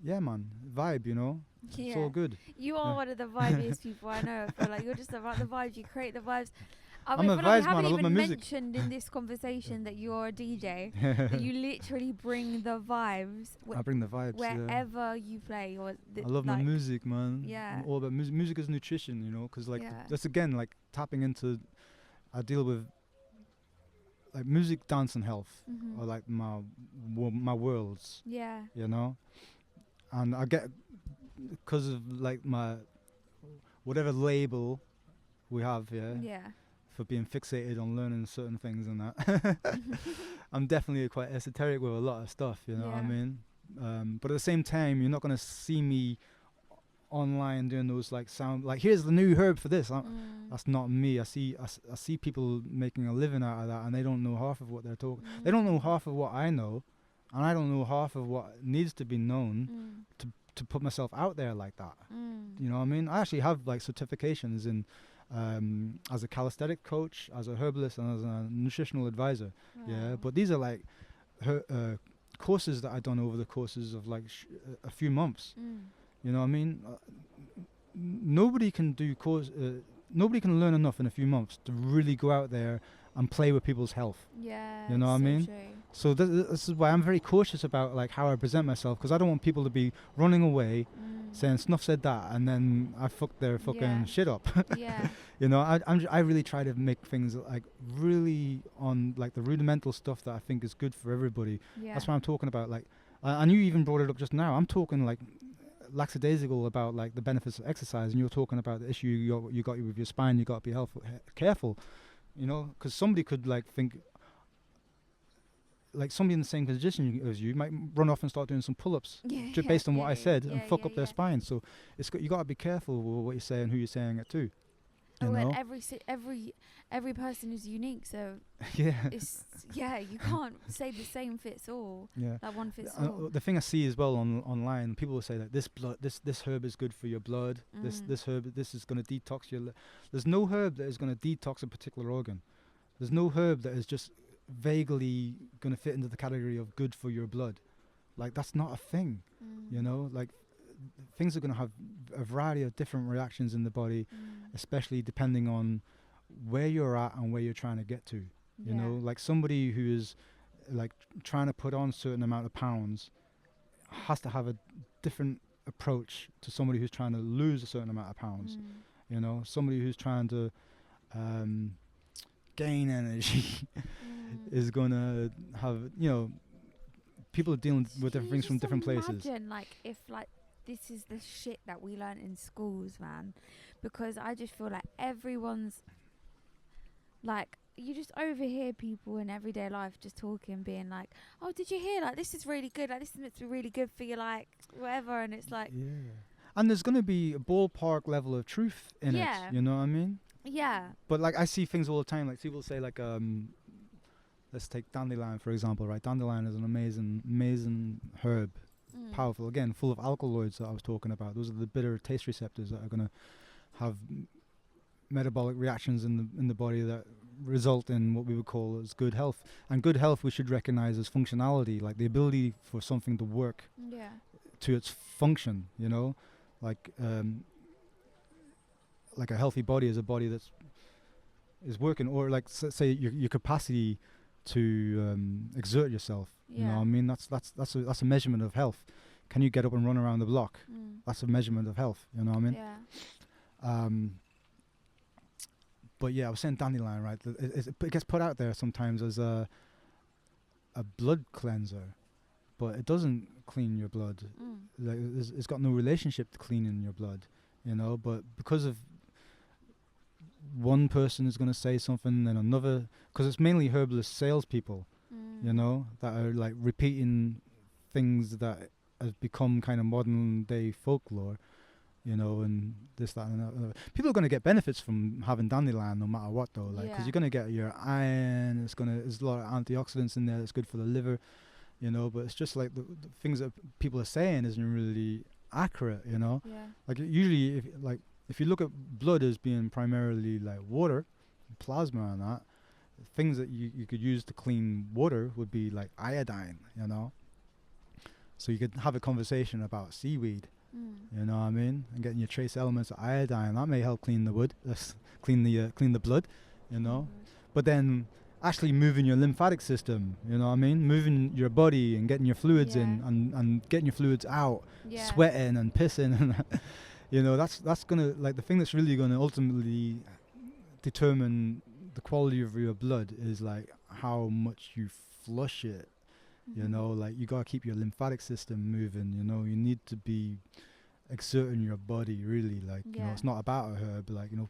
yeah, man, vibe, you know. It's all good. You are one of the vibiest people I know. I feel like you're just about the vibes. You create the vibes. I'm a vibes man. I love my music. Mentioned in this conversation that you're a DJ. That you literally bring the vibes. I bring the vibes wherever you play. Or I love my music, man. Yeah. I'm all about music. Music is nutrition, you know, because like that's again like tapping into. I deal with like music, dance, and health are like my worlds. Yeah. You know, and I get, because of like my whatever label we have, for being fixated on learning certain things and that. I'm definitely quite esoteric with a lot of stuff, you know what I mean? But at the same time, you're not going to see me online doing those like sound, like here's the new herb for this. That's not me. I see people making a living out of that, and they don't know half of what they're talking. They don't know half of what I know, and I don't know half of what needs to be known to put myself out there like that. You know what I mean? I actually have like certifications in as a calisthenic coach, as a herbalist, and as a nutritional advisor. But these are like courses that I've done over the courses of like a few months. You know what I mean? Nobody can do nobody can learn enough in a few months to really go out there and play with people's health. You know what I mean? True. So this is why I'm very cautious about like how I present myself, because I don't want people to be running away saying Snuff said that and then I fucked their fucking shit up. You know, I really try to make things like really on like the rudimental stuff that I think is good for everybody. That's what I'm talking about. Like, and you even brought it up just now. I'm talking like lackadaisical about like the benefits of exercise, and you're talking about the issue you got with your spine. You got to be careful, you know, because somebody could like think, like somebody in the same position as you might run off and start doing some pull-ups based on what I said and fuck up their spine. So you got to be careful with what you say and who you're saying it to. You know? And every person is unique, so it's you can't say the same fits all. That one fits all. The thing I see as well online, people will say that this herb is good for your blood. This herb, this is going to detox your. There's no herb that is going to detox a particular organ. There's no herb that is just vaguely going to fit into the category of good for your blood. Like, that's not a thing. You know, like things are going to have a variety of different reactions in the body, especially depending on where you're at and where you're trying to get to. You know, like somebody who is like trying to put on a certain amount of pounds has to have a different approach to somebody who's trying to lose a certain amount of pounds. You know, somebody who's trying to gain energy is going to have, you know, people are dealing with different things from different places. Imagine like if like this is the shit that we learn in schools, man, because I just feel like everyone's like, you just overhear people in everyday life just talking, being like, oh, did you hear, like, this is really good, like, this is meant to be really good for you, like, whatever, and it's like... And there's going to be a ballpark level of truth in it, you know what I mean? But, like, I see things all the time, like, people say, like, let's take dandelion, for example, right? Dandelion is an amazing herb, powerful, again, full of alkaloids that I was talking about. Those are the bitter taste receptors that are going to have metabolic reactions in the body that result in what we would call as good health. And good health we should recognize as functionality, like the ability for something to work to its function, you know, like a healthy body is a body that's is working, or like say your capacity to exert yourself. You know what I mean? That's a measurement of health. Can you get up and run around the block? That's a measurement of health. You know what I mean? But yeah, I was saying dandelion, right? It gets put out there sometimes as a blood cleanser, but it doesn't clean your blood. Like it's got no relationship to cleaning your blood, you know. But because of one person is going to say something, then another, because it's mainly herbalist salespeople, you know, that are like repeating things that have become kind of modern day folklore. You know, and this, that, and that. People are going to get benefits from having dandelion no matter what, though. Like, because you're going to get your iron. There's a lot of antioxidants in there that's good for the liver, you know. But it's just like the things that people are saying isn't really accurate, you know. Like usually, if you look at blood as being primarily like water, plasma, and that, things that you could use to clean water would be like iodine, you know. So you could have a conversation about seaweed. You know what I mean? And getting your trace elements of iodine, that may help clean the wood, clean the blood, you know. But then actually moving your lymphatic system, you know what I mean? Moving your body and getting your fluids in and getting your fluids out, sweating and pissing, and you know, that's gonna, like, the thing that's really gonna ultimately determine the quality of your blood is like how much you flush it. You know, like, you gotta keep your lymphatic system moving. You know, you need to be exerting your body, really. Like, you know, it's not about a herb. Like, you know,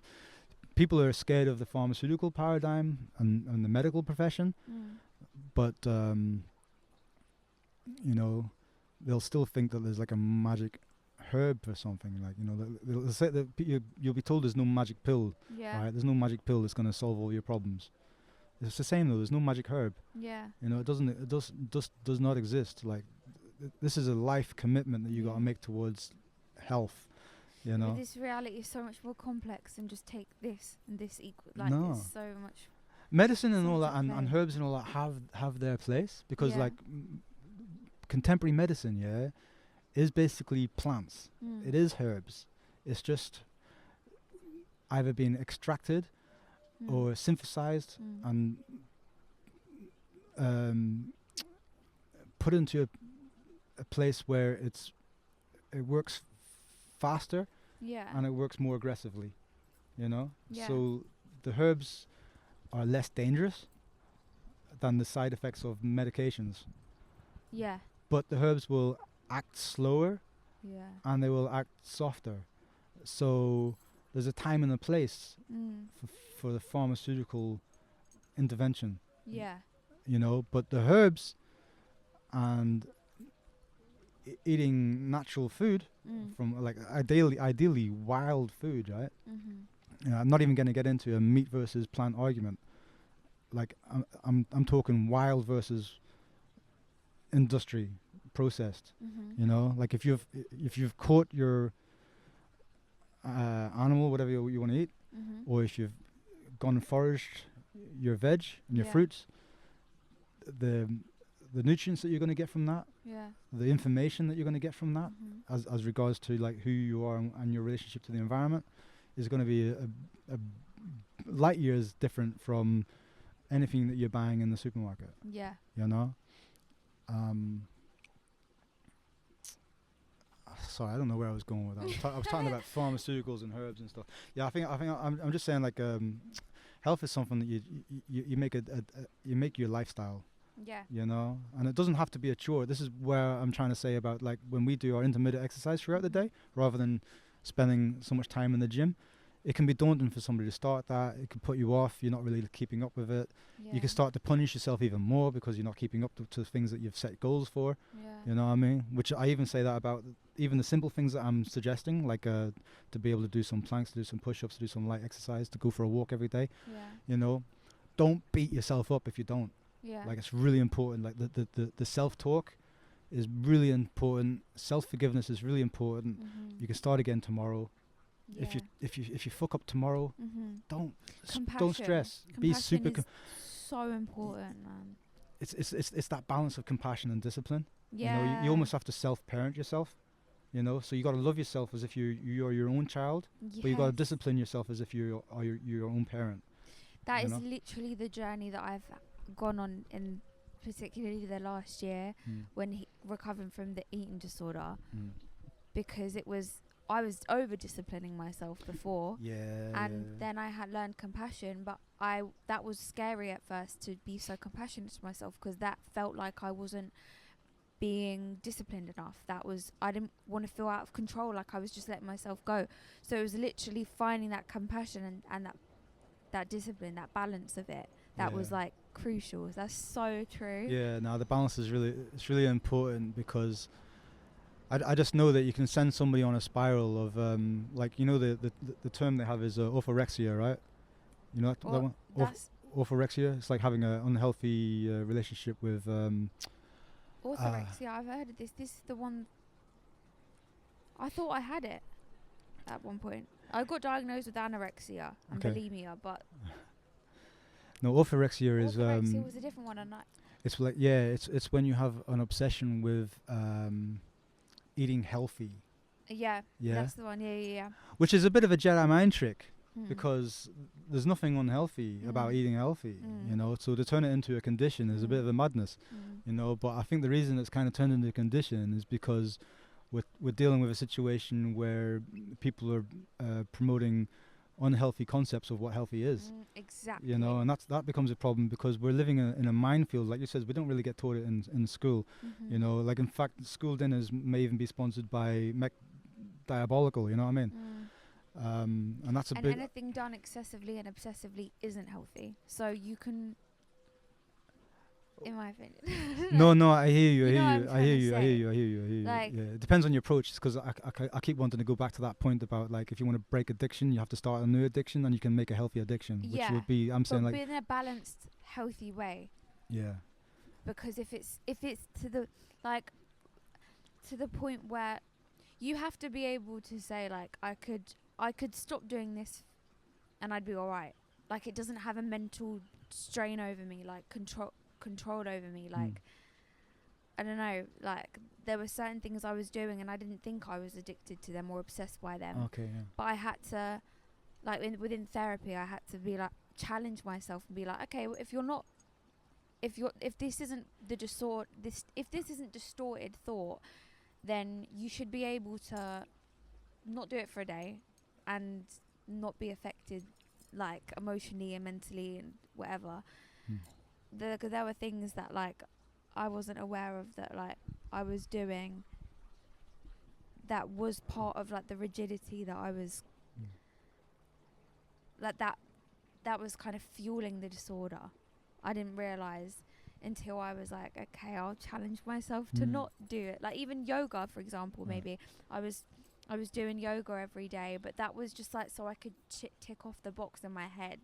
people are scared of the pharmaceutical paradigm and the medical profession, but you know, they'll still think that there's like a magic herb or something. Like, you know, they'll say that you'll be told there's no magic pill. Yeah. Right? There's no magic pill that's going to solve all your problems. It's the same though. There's no magic herb. Yeah. You know, it does not exist. Like, this is a life commitment that you got to make towards health. You know, but this reality is so much more complex than just take this and this equal. Like, No. there's so much. medicine and so all much that, at and play. herbs and all that have their place, because Yeah. like contemporary medicine, is basically plants. It is herbs. It's just either being extracted or synthesized and put into a place where it works faster Yeah. and it works more aggressively, you know. Yeah. So the herbs are less dangerous than the side effects of medications, Yeah. but the herbs will act slower Yeah. and they will act softer. So there's a time and a place for the pharmaceutical intervention, Yeah. you know. But the herbs and eating natural food from, like, ideally wild food, right? You know, I'm not even going to get into a meat versus plant argument. Like, I'm talking wild versus industry processed. You know, like if you've caught your animal, whatever you want to eat, or if you've gone and foraged your veg and your fruits, the nutrients that you're going to get from that, the information that you're going to get from that, as regards to like who you are and your relationship to the environment, is going to be a light years different from anything that you're buying in the supermarket. Yeah. You know. Sorry, I don't know where I was going with that. I was talking about pharmaceuticals and herbs and stuff. Yeah, I think I'm just saying, like, health is something that you make you make your lifestyle. Yeah. You know, and it doesn't have to be a chore. This is where I'm trying to say about, like, when we do our intermittent exercise throughout the day, rather than spending so much time in the gym, it can be daunting for somebody to start that. It can put you off. You're not really keeping up with it. Yeah. You can start to punish yourself even more because you're not keeping up to things that you've set goals for. Yeah. You know what I mean? Which I even say that about even the simple things that I'm suggesting, like to be able to do some planks, to do some push-ups, to do some light exercise, to go for a walk every day. Yeah. You know, don't beat yourself up if you don't. Yeah. Like, it's really important. Like, the self-talk is really important. Self-forgiveness is really important. You can start again tomorrow. Yeah. If you fuck up tomorrow, don't stress. Compassion Be super. is so important, man. It's that balance of compassion and discipline. Yeah. You know, you almost have to self-parent yourself. You know, so you got to love yourself as if you're your own child, but you got to discipline yourself as if you are your own parent. That you is know? literally the journey that I've gone on, in particularly the last year when recovering from the eating disorder, because I was over disciplining myself before, then I had learned compassion, but that was scary at first, to be so compassionate to myself, because that felt like I wasn't being disciplined enough. I didn't want to feel out of control, like I was just letting myself go. So it was literally finding that compassion and that discipline, that balance of it, that was like crucial. That's so true. Yeah, no, the balance is really important, because I just know that you can send somebody on a spiral of like, you know, the term they have is orthorexia, right? You know that one? Orthorexia. It's like having an unhealthy relationship with orthorexia. I've heard of this. This is the one. I thought I had it at one point. I got diagnosed with anorexia and bulimia, but no, orthorexia is orthorexia was a different one. It's like, it's when you have an obsession with eating healthy. Yeah, that's the one. Yeah. Which is a bit of a Jedi mind trick, because there's nothing unhealthy about eating healthy, you know. So to turn it into a condition is a bit of a madness, you know. But I think the reason it's kind of turned into a condition is because we're dealing with a situation where people are promoting unhealthy concepts of what healthy is. Exactly. You know, and that becomes a problem, because we're living in a minefield. Like you said, we don't really get taught it in school. You know, like, in fact, school dinners may even be sponsored by Diabolical, you know what I mean? And that's a and big. anything done excessively and obsessively isn't healthy. So you can, in my opinion. No, I hear you. You know what I'm I trying hear to you. I say. hear you. I hear you. I hear you. Like- Yeah, it depends on your approach. Because I keep wanting to go back to that point about like if you want to break addiction, you have to start a new addiction, and you can make a healthy addiction, which Yeah, would be I'm saying but like in a balanced, healthy way. yeah. Because if it's to the like to the point where you have to be able to say like I could stop doing this and I'd be all right. Like it doesn't have a mental strain over me, like control over me. Like I don't know, like there were certain things I was doing and I didn't think I was addicted to them or obsessed by them. Okay. Yeah. But I had to, like within therapy, I had to be like challenge myself and be like, okay, well, if this isn't if this isn't distorted thought, then you should be able to not do it for a day and not be affected like emotionally and mentally and whatever. There were things that like I wasn't aware of that like I was doing that was part of like the rigidity that I was like that was kind of fueling the disorder. I didn't realize until I was like, okay, I'll challenge myself to not do it. Like even yoga, for example, maybe I was doing yoga every day, but that was just like so I could tick off the box in my head.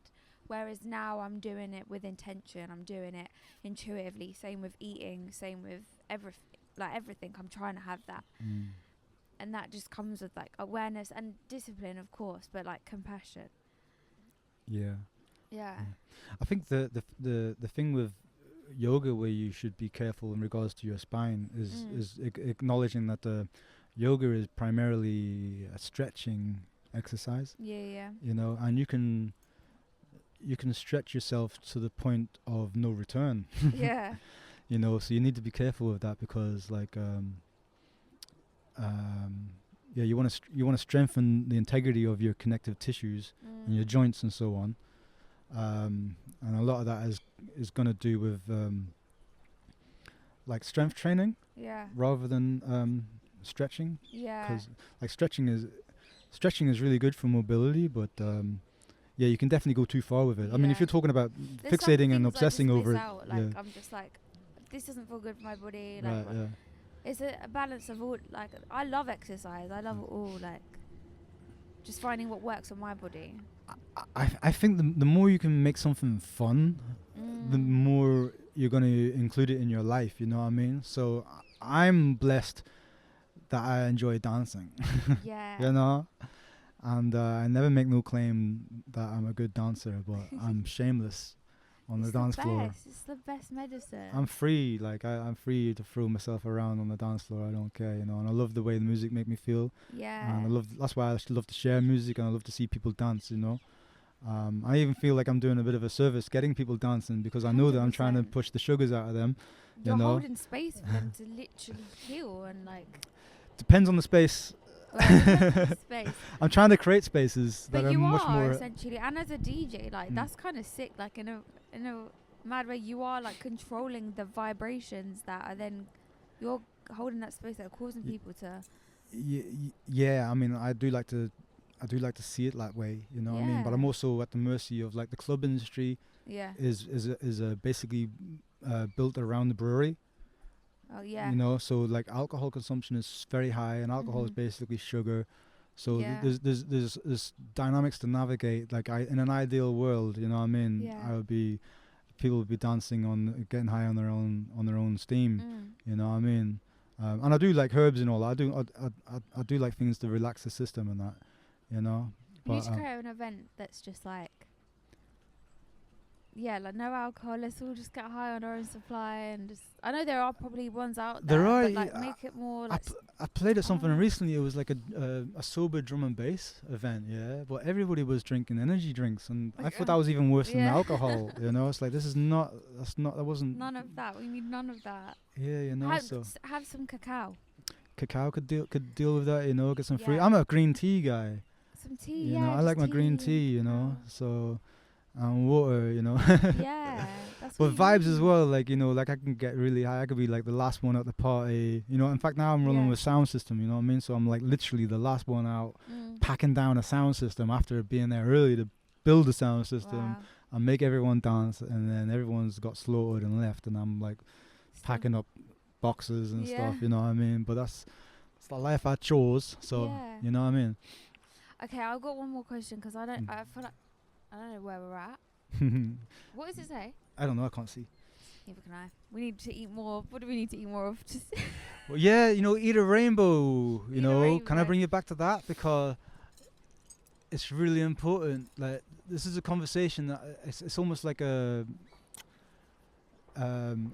Whereas now I'm doing it with intention. I'm doing it intuitively. Same with eating. Same with everything. I'm trying to have that, and that just comes with like awareness and discipline, of course, but like compassion. Yeah. Yeah. I think the thing with yoga where you should be careful in regards to your spine is acknowledging that the yoga is primarily a stretching exercise. Yeah. You know, and you can stretch yourself to the point of no return. Yeah. You know, so you need to be careful with that because like yeah, you want to strengthen the integrity of your connective tissues and your joints and so on. And a lot of that is going to do with like strength training rather than stretching. Yeah. Because like stretching is really good for mobility, but yeah, you can definitely go too far with it. I mean, if you're talking about There's fixating and obsessing over it, like I'm just like, this doesn't feel good for my body. Like, right, yeah. It's a balance of all. Like, I love exercise. I love it all. Like, just finding what works on my body. I think the more you can make something fun, the more you're going to include it in your life. You know what I mean? So I'm blessed that I enjoy dancing. Yeah. You know? And I never make no claim that I'm a good dancer, but I'm shameless on the dance floor. It's the best medicine. I'm free, like I'm free to throw myself around on the dance floor. I don't care, you know. And I love the way the music make me feel. Yeah. And that's why I love to share music, and I love to see people dance, you know. I even feel like I'm doing a bit of a service getting people dancing because I know that I'm trying to push the sugars out of them. You're you know, holding space for them to literally heal and like. Depends on the space. Space. I'm trying to create spaces that are much more essentially, and as a DJ, like that's kind of sick. Like in a mad way, you are like controlling the vibrations that are then you're holding that space that are causing people to. Yeah, I mean, I do like to see it that way, you know what I mean. But I'm also at the mercy of like the club industry. Yeah. Is basically built around the brewery. Oh yeah. You know, so like alcohol consumption is very high, and alcohol is basically sugar. So there's dynamics to navigate. Like in an ideal world, you know what I mean, people would be dancing on getting high on their own steam. You know what I mean, and I do like herbs and all that. I do like things to relax the system and that, you know. We need to create an event that's just like. Yeah, like no alcohol. Let's all just get high on our own supply and just. I know there are probably ones out there. But like make it more. Like I played at something recently. It was like a sober drum and bass event. Yeah, but everybody was drinking energy drinks, and I thought that was even worse than alcohol. You know, it's like this is not. That wasn't. None of that. We need none of that. Yeah, you know. Have some cacao. Cacao could deal with that. You know, get some free. I'm a green tea guy. Some tea. You know, I like my green tea. You know, so. and water, you know. Yeah, that's But what you vibes as need. well, like, you know, like I can get really high. I could be like the last one at the party, you know. In fact, now I'm running Yeah. with sound system, you know what I mean? So I'm like literally the last one out, packing down a sound system after being there early to build a sound system Wow. and make everyone dance, and then everyone's got slaughtered and left, and I'm like packing up boxes and stuff, you know what I mean? But it's the life I chose, so Yeah. you know what I mean? Okay, I've got one more question because I feel like I don't know where we're at. What does it say? I don't know, I can't see. Neither can I. We need to eat more. What do we need to eat more of? Just Well, yeah, you know, eat a rainbow, you Eat a know. Can I rainbow. bring you back to that? Because it's really important. Like, this is a conversation that it's almost like a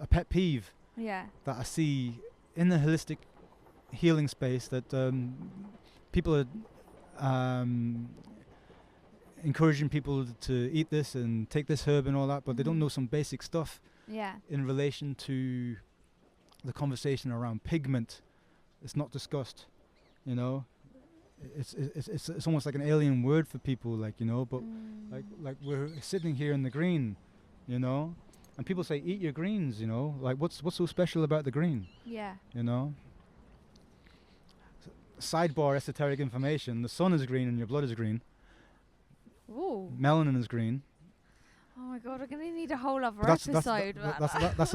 pet peeve yeah. that I see in the holistic healing space, that people are encouraging people to eat this and take this herb and all that, but they don't know some basic stuff Yeah. in relation to the conversation around pigment. It's not discussed, you know. It's almost like an alien word for people, like, you know. But like we're sitting here in the green, you know, and people say eat your greens, you know. Like, what's so special about the green? Yeah. You know. Sidebar esoteric information: the sun is green and your blood is green. Ooh. Melanin is green. Oh my god, we're gonna need a whole other But episode.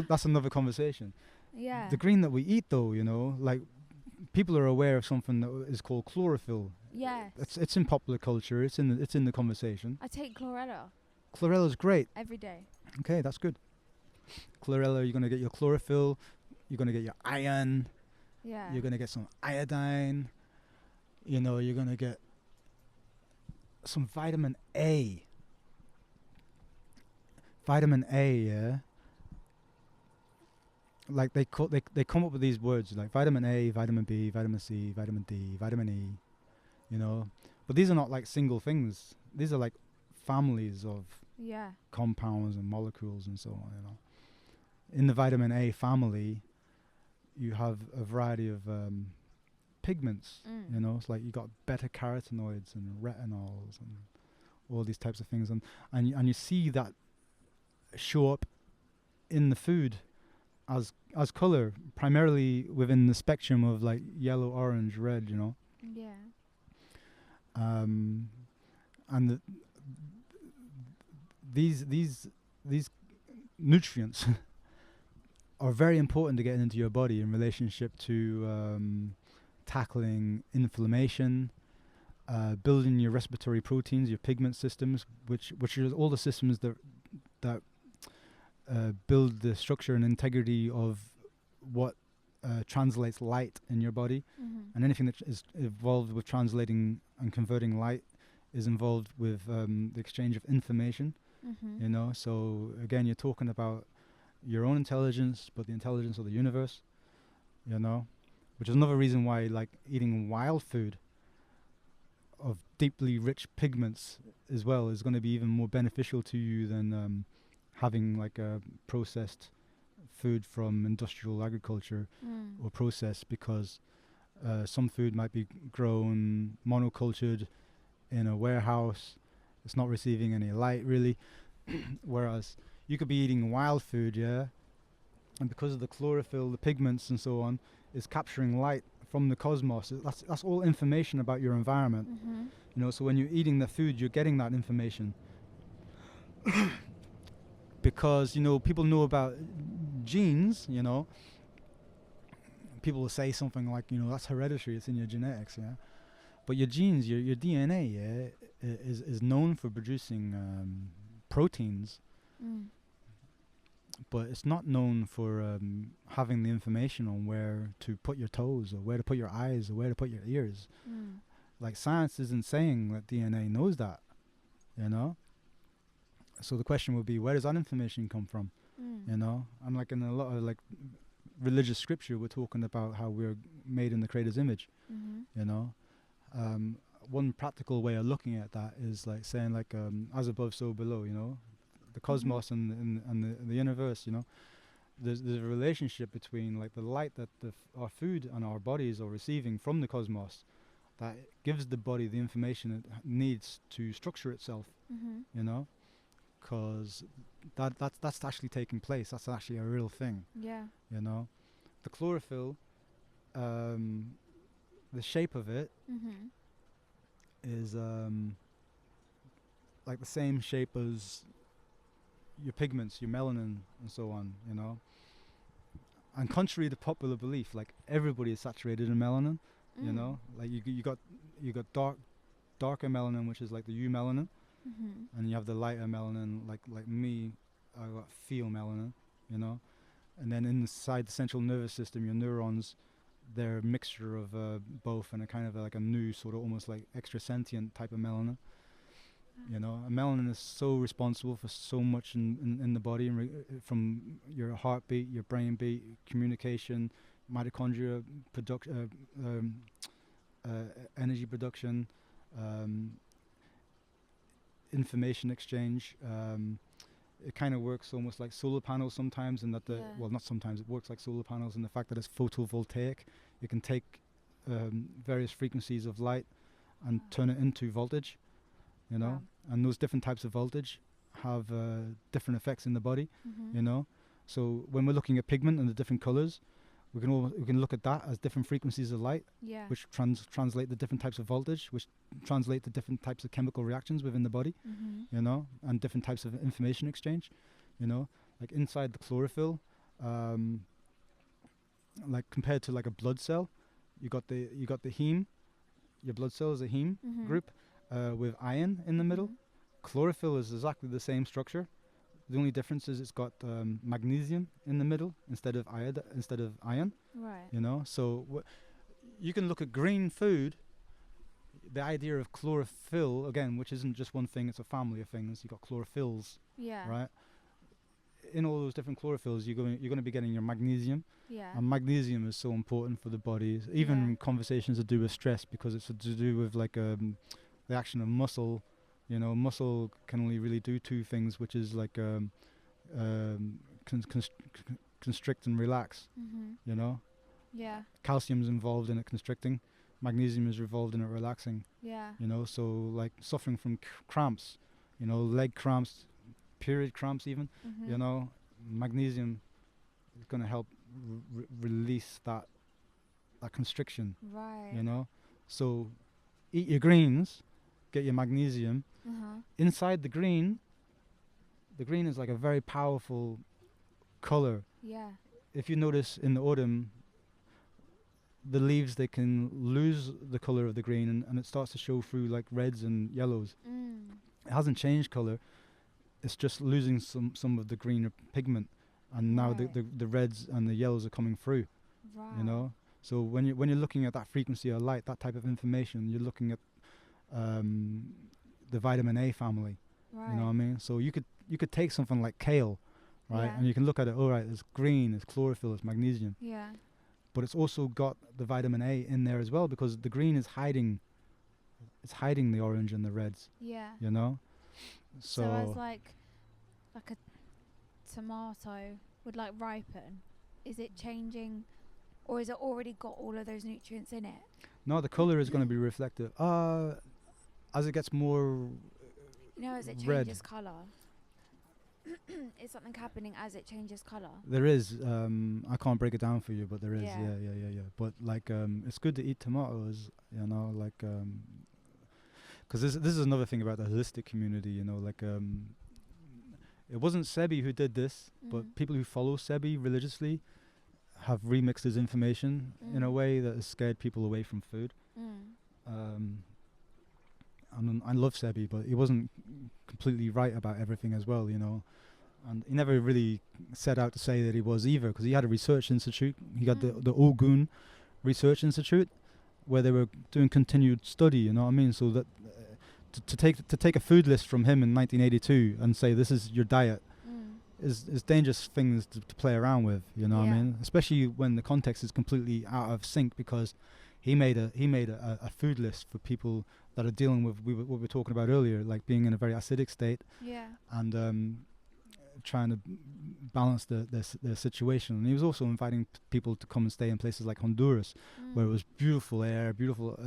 that's another conversation. Yeah. The green that we eat, though, you know, like, people are aware of something that is called chlorophyll. Yes. It's in popular culture. It's in the conversation. I take chlorella Chlorella is great. every day. Okay, that's good. Chlorella, you're gonna get your chlorophyll. You're gonna get your iron. Yeah. You're gonna get some iodine. You know, you're gonna get some vitamin A. Vitamin A, yeah. Like, they come up with these words like vitamin A, vitamin B, vitamin C, vitamin D, vitamin E, you know. But these are not like single things. These are like families of Yeah. compounds and molecules and so on, you know. In the vitamin A family, you have a variety of pigments, you know. It's like you got beta carotenoids and retinols and all these types of things, and you see that show up in the food as color, primarily within the spectrum of like yellow, orange, red, you know. Yeah. And these nutrients are very important to get into your body in relationship to tackling inflammation, building your respiratory proteins, your pigment systems, which are all the systems that build the structure and integrity of what translates light in your body. And anything that is involved with translating and converting light is involved with the exchange of information, you know. So again, you're talking about your own intelligence, but the intelligence of the universe, you know, which is another reason why, like, eating wild food of deeply rich pigments as well is going to be even more beneficial to you than having like a processed food from industrial agriculture or processed, because some food might be grown monocultured in a warehouse. It's not receiving any light really. Whereas you could be eating wild food, yeah, and because of the chlorophyll, the pigments and so on, is capturing light from the cosmos. That's all information about your environment, you know. So when you're eating the food, you're getting that information. Because, you know, people know about genes, you know. People will say something like, you know, that's hereditary, it's in your genetics, yeah. But your genes, your DNA, yeah, is known for producing proteins, but it's not known for having the information on where to put your toes or where to put your eyes or where to put your ears. Like, science isn't saying that DNA knows that, you know. So the question would be, where does that information come from? You know, and like in a lot of like religious scripture, we're talking about how we're made in the Creator's image. You know, one practical way of looking at that is like saying like as above, so below. You know, the cosmos and the universe. You know, there's a relationship between like the light that our food and our bodies are receiving from the cosmos, that gives the body the information it needs to structure itself. You know. because that's actually taking place. That's actually a real thing. Yeah. You know, the chlorophyll, the shape of it is like the same shape as your pigments, your melanin, and so on. You know, and contrary to popular belief, like everybody is saturated in melanin. You know, like you got darker melanin, which is like the eumelanin, and you have the lighter melanin, like me, I got pheomelanin, you know, and then inside the central nervous system, your neurons, they're a mixture of both, and a kind of like a new sort of almost like extra sentient type of melanin. You know, and melanin is so responsible for so much in the body, from your heartbeat, your brain beat, communication, mitochondria energy production, information exchange. It kind of works almost like solar panels sometimes, in that well, not sometimes, it works like solar panels in the fact that it's photovoltaic. It can take various frequencies of light and turn it into voltage, you know, and those different types of voltage have different effects in the body, you know. So when we're looking at pigment and the different colors, we can look at that as different frequencies of light, which translate the different types of voltage, which translate the different types of chemical reactions within the body, you know, and different types of information exchange, you know. Like inside the chlorophyll, like compared to like a blood cell, you got the heme. Your blood cell is a heme group with iron in the middle. Chlorophyll is exactly the same structure. The only difference is it's got magnesium in the middle instead of iron. Right. You know, so you can look at green food. The idea of chlorophyll, again, which isn't just one thing; it's a family of things. You got chlorophylls. Yeah. Right. In all those different chlorophylls, you're going to be getting your magnesium. Yeah. And magnesium is so important for the body. Even conversations to do with stress, because it's to do with like the action of muscle. You know, muscle can only really do two things, which is like constrict and relax. You know. Yeah. Calcium's involved in it constricting. Magnesium is involved in it relaxing. Yeah. You know, so like suffering from cramps, you know, leg cramps, period cramps even. You know, magnesium is going to help release that constriction. Right. You know, so eat your greens, get your magnesium. Inside the green is like a very powerful color. Yeah. If you notice in the autumn, the leaves, they can lose the color of the green, and it starts to show through like reds and yellows. It hasn't changed color, it's just losing some of the greener pigment, and now the reds and the yellows are coming through. You know, so when you're looking at that frequency of light, that type of information, you're looking at the vitamin A family. You know what I mean? So you could take something like kale, right? And you can look at it, all right, it's green, it's chlorophyll, it's magnesium. Yeah. But it's also got the vitamin A in there as well, because the green is hiding the orange and the reds. Yeah. You know? So as like a tomato would like ripen, is it changing, or is it already got all of those nutrients in it? No, the color is going to be reflective. As it gets more as it red. changes color. Is something happening as it changes color? There is. I can't break it down for you, but there is. Yeah. But like, it's good to eat tomatoes. You know, like, because this is another thing about the holistic community. You know, like, it wasn't Sebi who did this, but people who follow Sebi religiously have remixed his information in a way that has scared people away from food. And I love Sebi, but he wasn't completely right about everything as well, you know. And he never really set out to say that he was either, because he had a research institute. He got the Ogun Research Institute, where they were doing continued study, you know what I mean? So that to take a food list from him in 1982 and say this is your diet is dangerous things to play around with, you know what I mean? Especially when the context is completely out of sync, because he made a food list for people that are dealing with what we were talking about earlier, like being in a very acidic state, and trying to balance their situation. And he was also inviting people to come and stay in places like Honduras, where it was beautiful air, beautiful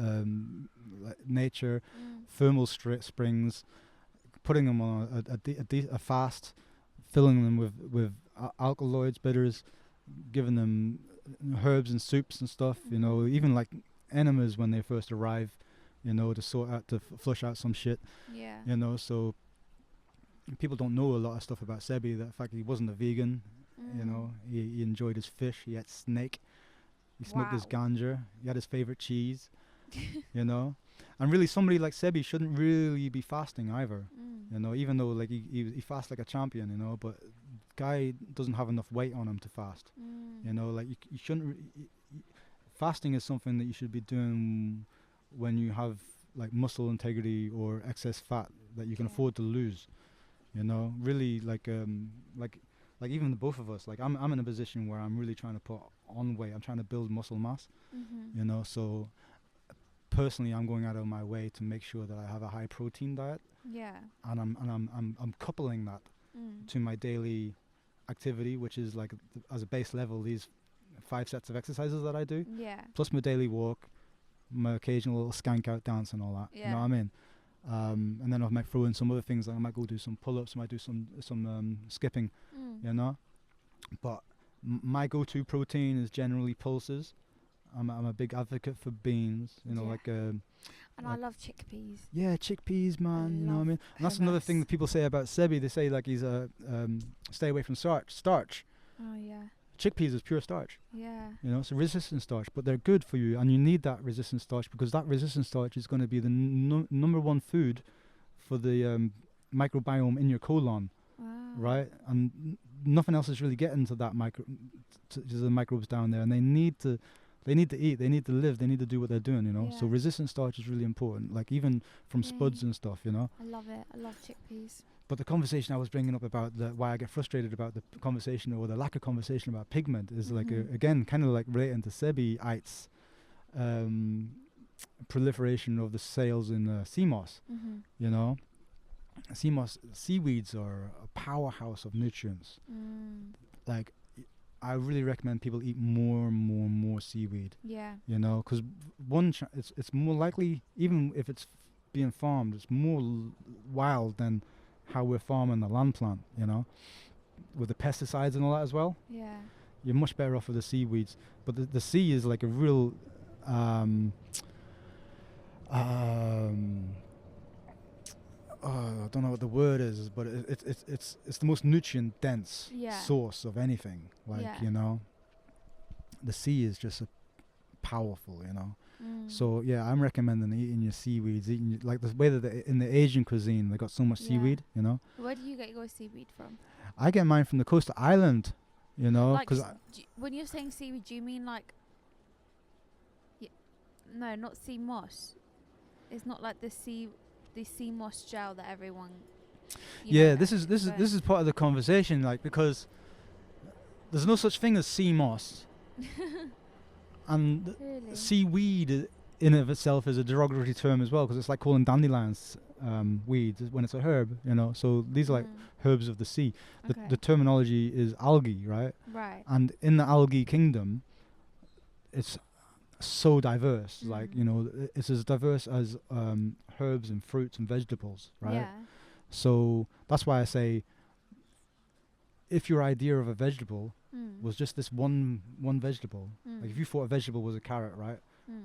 nature, thermal springs, putting them on a fast, filling them with alkaloids, bitters, giving them herbs and soups and stuff, you know, even like enemas when they first arrive, you know, to sort out, to flush out some shit, you know. So people don't know a lot of stuff about Sebi. That fact he wasn't a vegan, you know, he enjoyed his fish, he ate snake, he smoked his ganja, he had his favorite cheese, you know. And really somebody like Sebi shouldn't really be fasting either, you know, even though like he fasts like a champion, you know, but guy doesn't have enough weight on him to fast, you know, like you shouldn't fasting is something that you should be doing when you have like muscle integrity or excess fat that you can afford to lose, you know. Really like even the both of us, like I'm in a position where I'm really trying to put on weight, I'm trying to build muscle mass, you know. So personally I'm going out of my way to make sure that I have a high protein diet, and I'm coupling that to my daily activity, which is like as a base level these 5 sets of exercises that I do, plus my daily walk, my occasional little skank out dance and all that, you know what I mean. And then I might throw in some other things, like I might go do some pull-ups, I might do some skipping, you know. But my go-to protein is generally pulses. I'm a big advocate for beans, you know, like and like I love chickpeas. Yeah, chickpeas, man. You know what I mean? And that's another thing that people say about Sebi. They say like he's a stay away from starch. Oh yeah. Chickpeas is pure starch. Yeah. You know, it's a resistant starch, but they're good for you, and you need that resistant starch because that resistant starch is going to be the number one food for the microbiome in your colon, right? And nothing else is really getting to that to the microbes down there, and they need to eat, they need to live, they need to do what they're doing, you know. So resistant starch is really important, like even from spuds and stuff, you know. I love it. I love chickpeas. But the conversation I was bringing up about why I get frustrated about the conversation or the lack of conversation about pigment is like again kind of like relating to Sebi-ites, proliferation of the sales in sea moss. You know, sea moss seaweeds are a powerhouse of nutrients. Like I really recommend people eat more and more seaweed. Yeah. You know, because it's more likely, even if it's being farmed, it's more wild than how we're farming the land plant, you know, with the pesticides and all that as well. Yeah. You're much better off with the seaweeds. But the sea is like a real I don't know what the word is, but it's the most nutrient dense source of anything. Like, you know, the sea is just powerful, you know. So yeah, I'm recommending eating your seaweeds, like the way that in the Asian cuisine they got so much seaweed, you know. Where do you get your seaweed from? I get mine from the coastal island, you know, because when you're saying seaweed, do you mean like no, not sea moss? It's not like the sea moss gel that everyone this is part of the conversation, like, because there's no such thing as sea moss. And really? Seaweed in of itself is a derogatory term as well, because it's like calling dandelions weeds when it's a herb, you know. So these are like herbs of the sea. The terminology is algae, right? Right. And in the algae kingdom, it's so diverse. Like, you know, it's as diverse as herbs and fruits and vegetables, right? Yeah. So that's why I say, if your idea of a vegetable was just this one vegetable, like if you thought a vegetable was a carrot, right?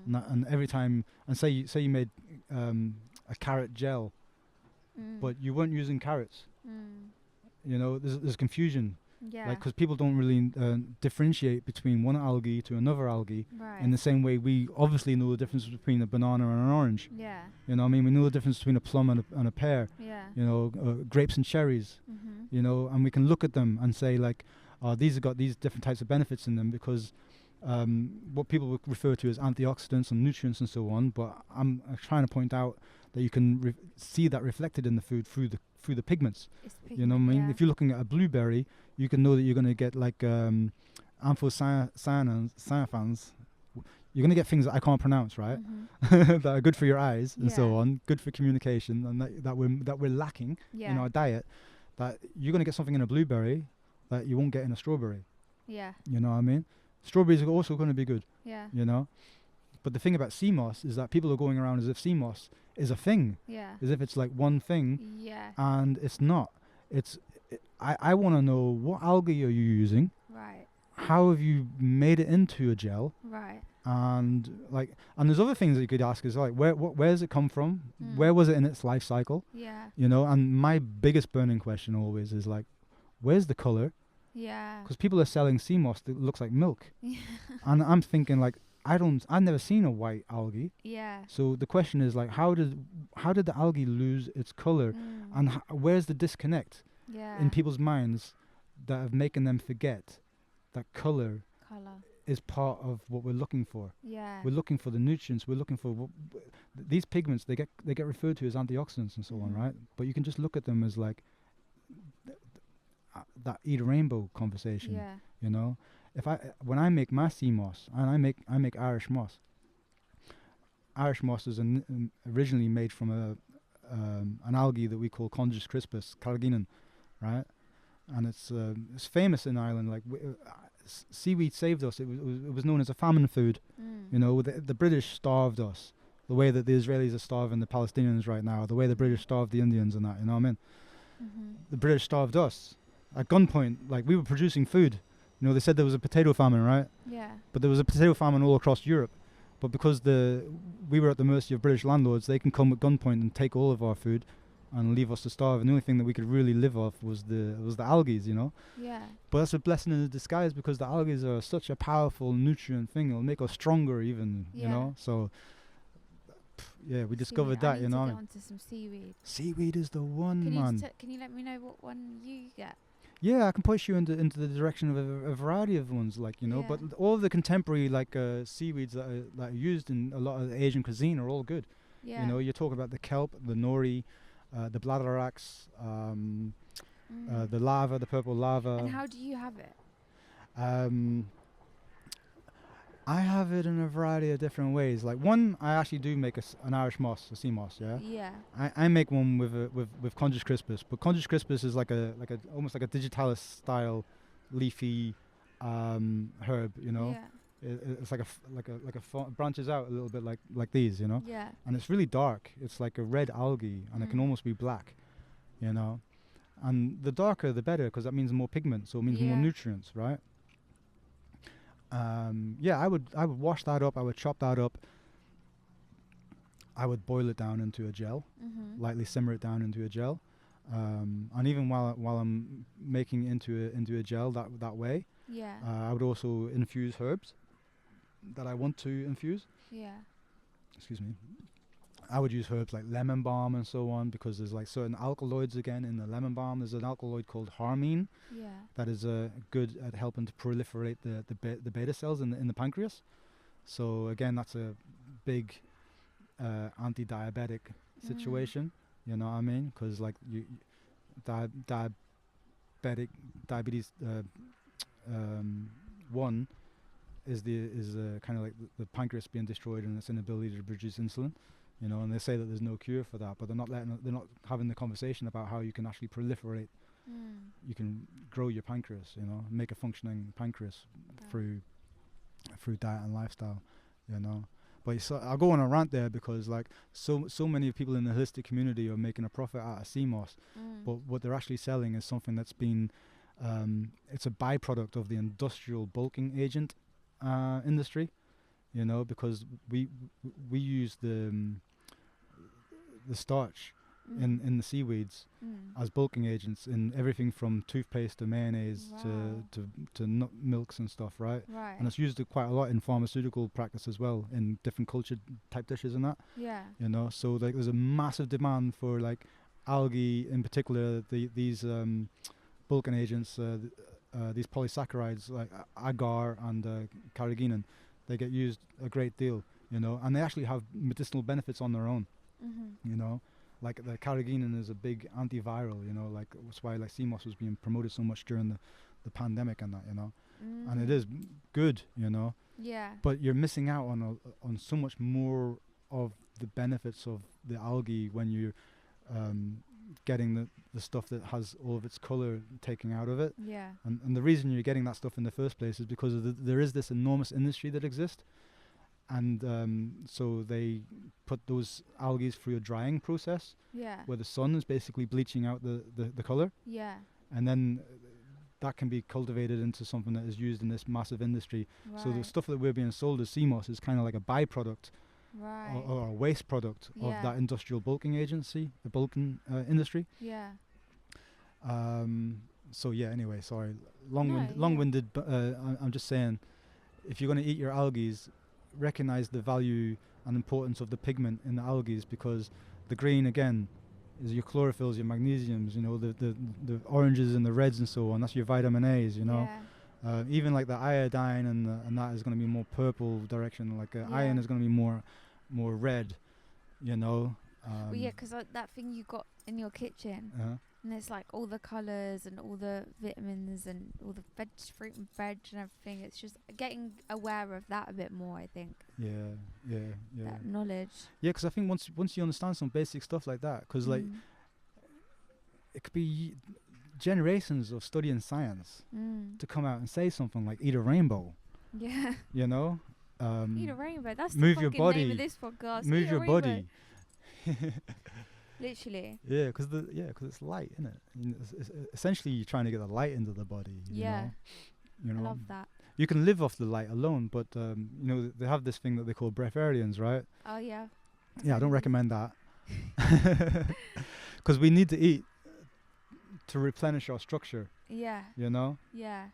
And every time, and say you made a carrot gel, but you weren't using carrots, you know, there's confusion. Yeah. Like, because people don't really differentiate between one algae to another algae, in the same way we obviously know the difference between a banana and an orange. Yeah. You know what I mean? We know the difference between a plum and a pear. Yeah. You know, grapes and cherries. You know, and we can look at them and say, like, these have got these different types of benefits in them because what people would refer to as antioxidants and nutrients and so on. But I'm trying to point out that you can see that reflected in the food through the pigments. You know what I mean? If you're looking at a blueberry, you can know that you're going to get like anthocyanins. You're going to get things that I can't pronounce, right? That are good for your eyes and so on, good for communication, and that we're lacking in our diet. That you're going to get something in a blueberry that you won't get in a strawberry. Yeah. You know what I mean? Strawberries are also going to be good. Yeah. You know, But the thing about sea moss is that people are going around as if sea moss is a thing, as if it's like one thing, and it's not. I want to know, what algae are you using? Right. How have you made it into a gel? Right. And there's other things that you could ask, is like, where does it come from? Where was it in its life cycle? Yeah. You know, and my biggest burning question always is like, where's the color? Yeah. Because people are selling sea moss that looks like milk. And I'm thinking like, I've never seen a white algae. Yeah. So the question is like, how did the algae lose its color? And where's the disconnect in people's minds that have making them forget that color is part of what we're looking for? Yeah. We're looking for the nutrients. We're looking for these pigments. They get referred to as antioxidants and so on, right? But you can just look at them as like that eat a rainbow conversation. Yeah. You know, when I make my sea moss, and I make Irish moss. Irish moss is originally made from an algae that we call Conjus crispus, carrageenan, right? And it's famous in Ireland. Like seaweed saved us. It was known as a famine food. You know, the British starved us the way that the Israelis are starving the Palestinians right now. The way the British starved the Indians and that. You know what I mean? The British starved us at gunpoint. Like, we were producing food. You know, they said there was a potato famine, right? Yeah. But there was a potato famine all across Europe. But because we were at the mercy of British landlords, they can come at gunpoint and take all of our food and leave us to starve. And the only thing that we could really live off was the algae, you know? Yeah. But that's a blessing in disguise, because the algae are such a powerful nutrient thing. It'll make us stronger even, you know? So, yeah, we discovered that, you know? I need to get onto some seaweed. Seaweed is the one, man. Can you let me know what one you get? Yeah, I can push you into the direction of a variety of ones, like, you know. But all of the contemporary, like, seaweeds that are used in a lot of Asian cuisine are all good. Yeah. You know, you talk about the kelp, the nori, the bladderwracks, the lava, the purple lava. And how do you have it? I have it in a variety of different ways. Like, one, I actually do make an Irish moss, a sea moss, yeah. Yeah. I make one with Conjus crispus, but Conjus crispus is like a almost like a digitalis style leafy herb, you know. Yeah. It's like a branches out a little bit like these, you know. Yeah. And it's really dark. It's like a red algae, and it can almost be black, you know. And the darker the better, because that means more pigment, so it means more nutrients, right? I would wash that up. I would chop that up. I would boil it down into a gel, lightly simmer it down into a gel, and even while I'm making into a gel that way, I would also infuse herbs that I want to infuse. Yeah. Excuse me. I would use herbs like lemon balm and so on, because there's like certain alkaloids again in the lemon balm. There's an alkaloid called harmine that is good at helping to proliferate the beta cells in the pancreas. So again, that's a big anti-diabetic situation. You know what I mean? Because like diabetes 1 is kind of like the pancreas being destroyed and its inability to produce insulin. You know, and they say that there's no cure for that, but they're not having the conversation about how you can actually proliferate. You can grow your pancreas, you know, make a functioning pancreas through diet and lifestyle, you know. But I'll go on a rant there, because like so many people in the holistic community are making a profit out of sea moss, but what they're actually selling is something that's been it's a byproduct of the industrial bulking agent industry, you know, because we use the starch in the seaweeds as bulking agents in everything from toothpaste to mayonnaise to nut milks and stuff, right? And it's used quite a lot in pharmaceutical practice as well, in different cultured type dishes and that. Yeah. You know, so like there's a massive demand for like algae, in particular these bulking agents, these polysaccharides like agar and carrageenan. They get used a great deal, you know, and they actually have medicinal benefits on their own. You know, like the carrageenan is a big antiviral, you know, like that's why like sea moss was being promoted so much during the pandemic and that, you know, and it is good, you know. Yeah. But you're missing out on so much more of the benefits of the algae when you're getting the stuff that has all of its color taken out of it. Yeah. And the reason you're getting that stuff in the first place is because there is this enormous industry that exists. and so they put those algae through a drying process where the sun is basically bleaching out the color, and then that can be cultivated into something that is used in this massive industry. So the stuff that we're being sold as CMOS is kind of like a byproduct or a waste product of that industrial bulking industry. So yeah, anyway, sorry, long-winded, but I'm just saying, if you're going to eat your algae, recognize the value and importance of the pigment in the algae, because the green, again, is your chlorophylls, your magnesiums, you know, the oranges and the reds and so on. That's your vitamin A's, you know. Even like the iodine and that is going to be more purple direction. Like iron is going to be more red, you know. Well, yeah, because that thing you got in your kitchen, and it's like all the colours and all the vitamins and all the fruit and veg and everything. It's just getting aware of that a bit more, I think. Yeah. That knowledge. Yeah, because I think once you understand some basic stuff like that, because like it could be generations of studying science to come out and say something like "eat a rainbow." Yeah. You know. Eat a rainbow. That's move the your fucking body. name of this podcast. Move your body. Literally. Yeah, because it's light, isn't it? It's essentially, you're trying to get the light into the body. You know? I love that. You can live off the light alone, but you know, they have this thing that they call breatharians, right? Oh yeah. Yeah, I don't recommend that. Because we need to eat to replenish our structure. Yeah. You know. Yeah.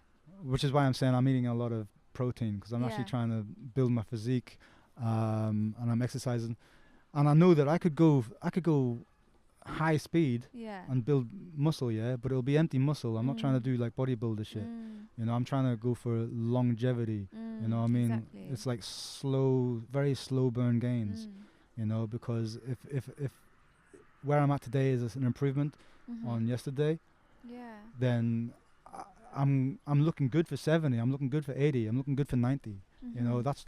Which is why I'm saying I'm eating a lot of protein, because I'm actually trying to build my physique, and I'm exercising, and I know that I could go high speed and build muscle, but it'll be empty muscle. I'm not trying to do like bodybuilder shit. You know, I'm trying to go for longevity. You know what I mean? Exactly. It's like very slow burn gains. You know, because if where I'm at today is an improvement on yesterday, then I'm looking good for 70. I'm looking good for 80. I'm looking good for 90. You know, that's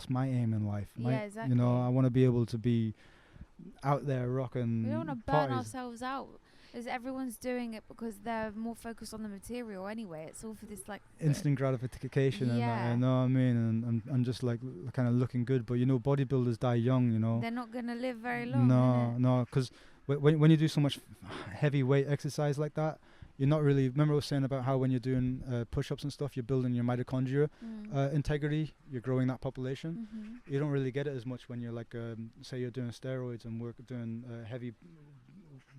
my aim in life. Exactly. You know, I want to be able to be out there rocking. We don't want to burn ourselves out, as everyone's doing it because they're more focused on the material anyway. It's all for this like instant gratification and that, you know what I mean, and just like kind of looking good. But you know, bodybuilders die young. You know, they're not gonna live very long. No, because when you do so much heavy weight exercise like that, you're not really. Remember I was saying about how when you're doing push-ups and stuff, you're building your mitochondria integrity. You're growing that population. You don't really get it as much when you're like, say you're doing steroids and doing heavy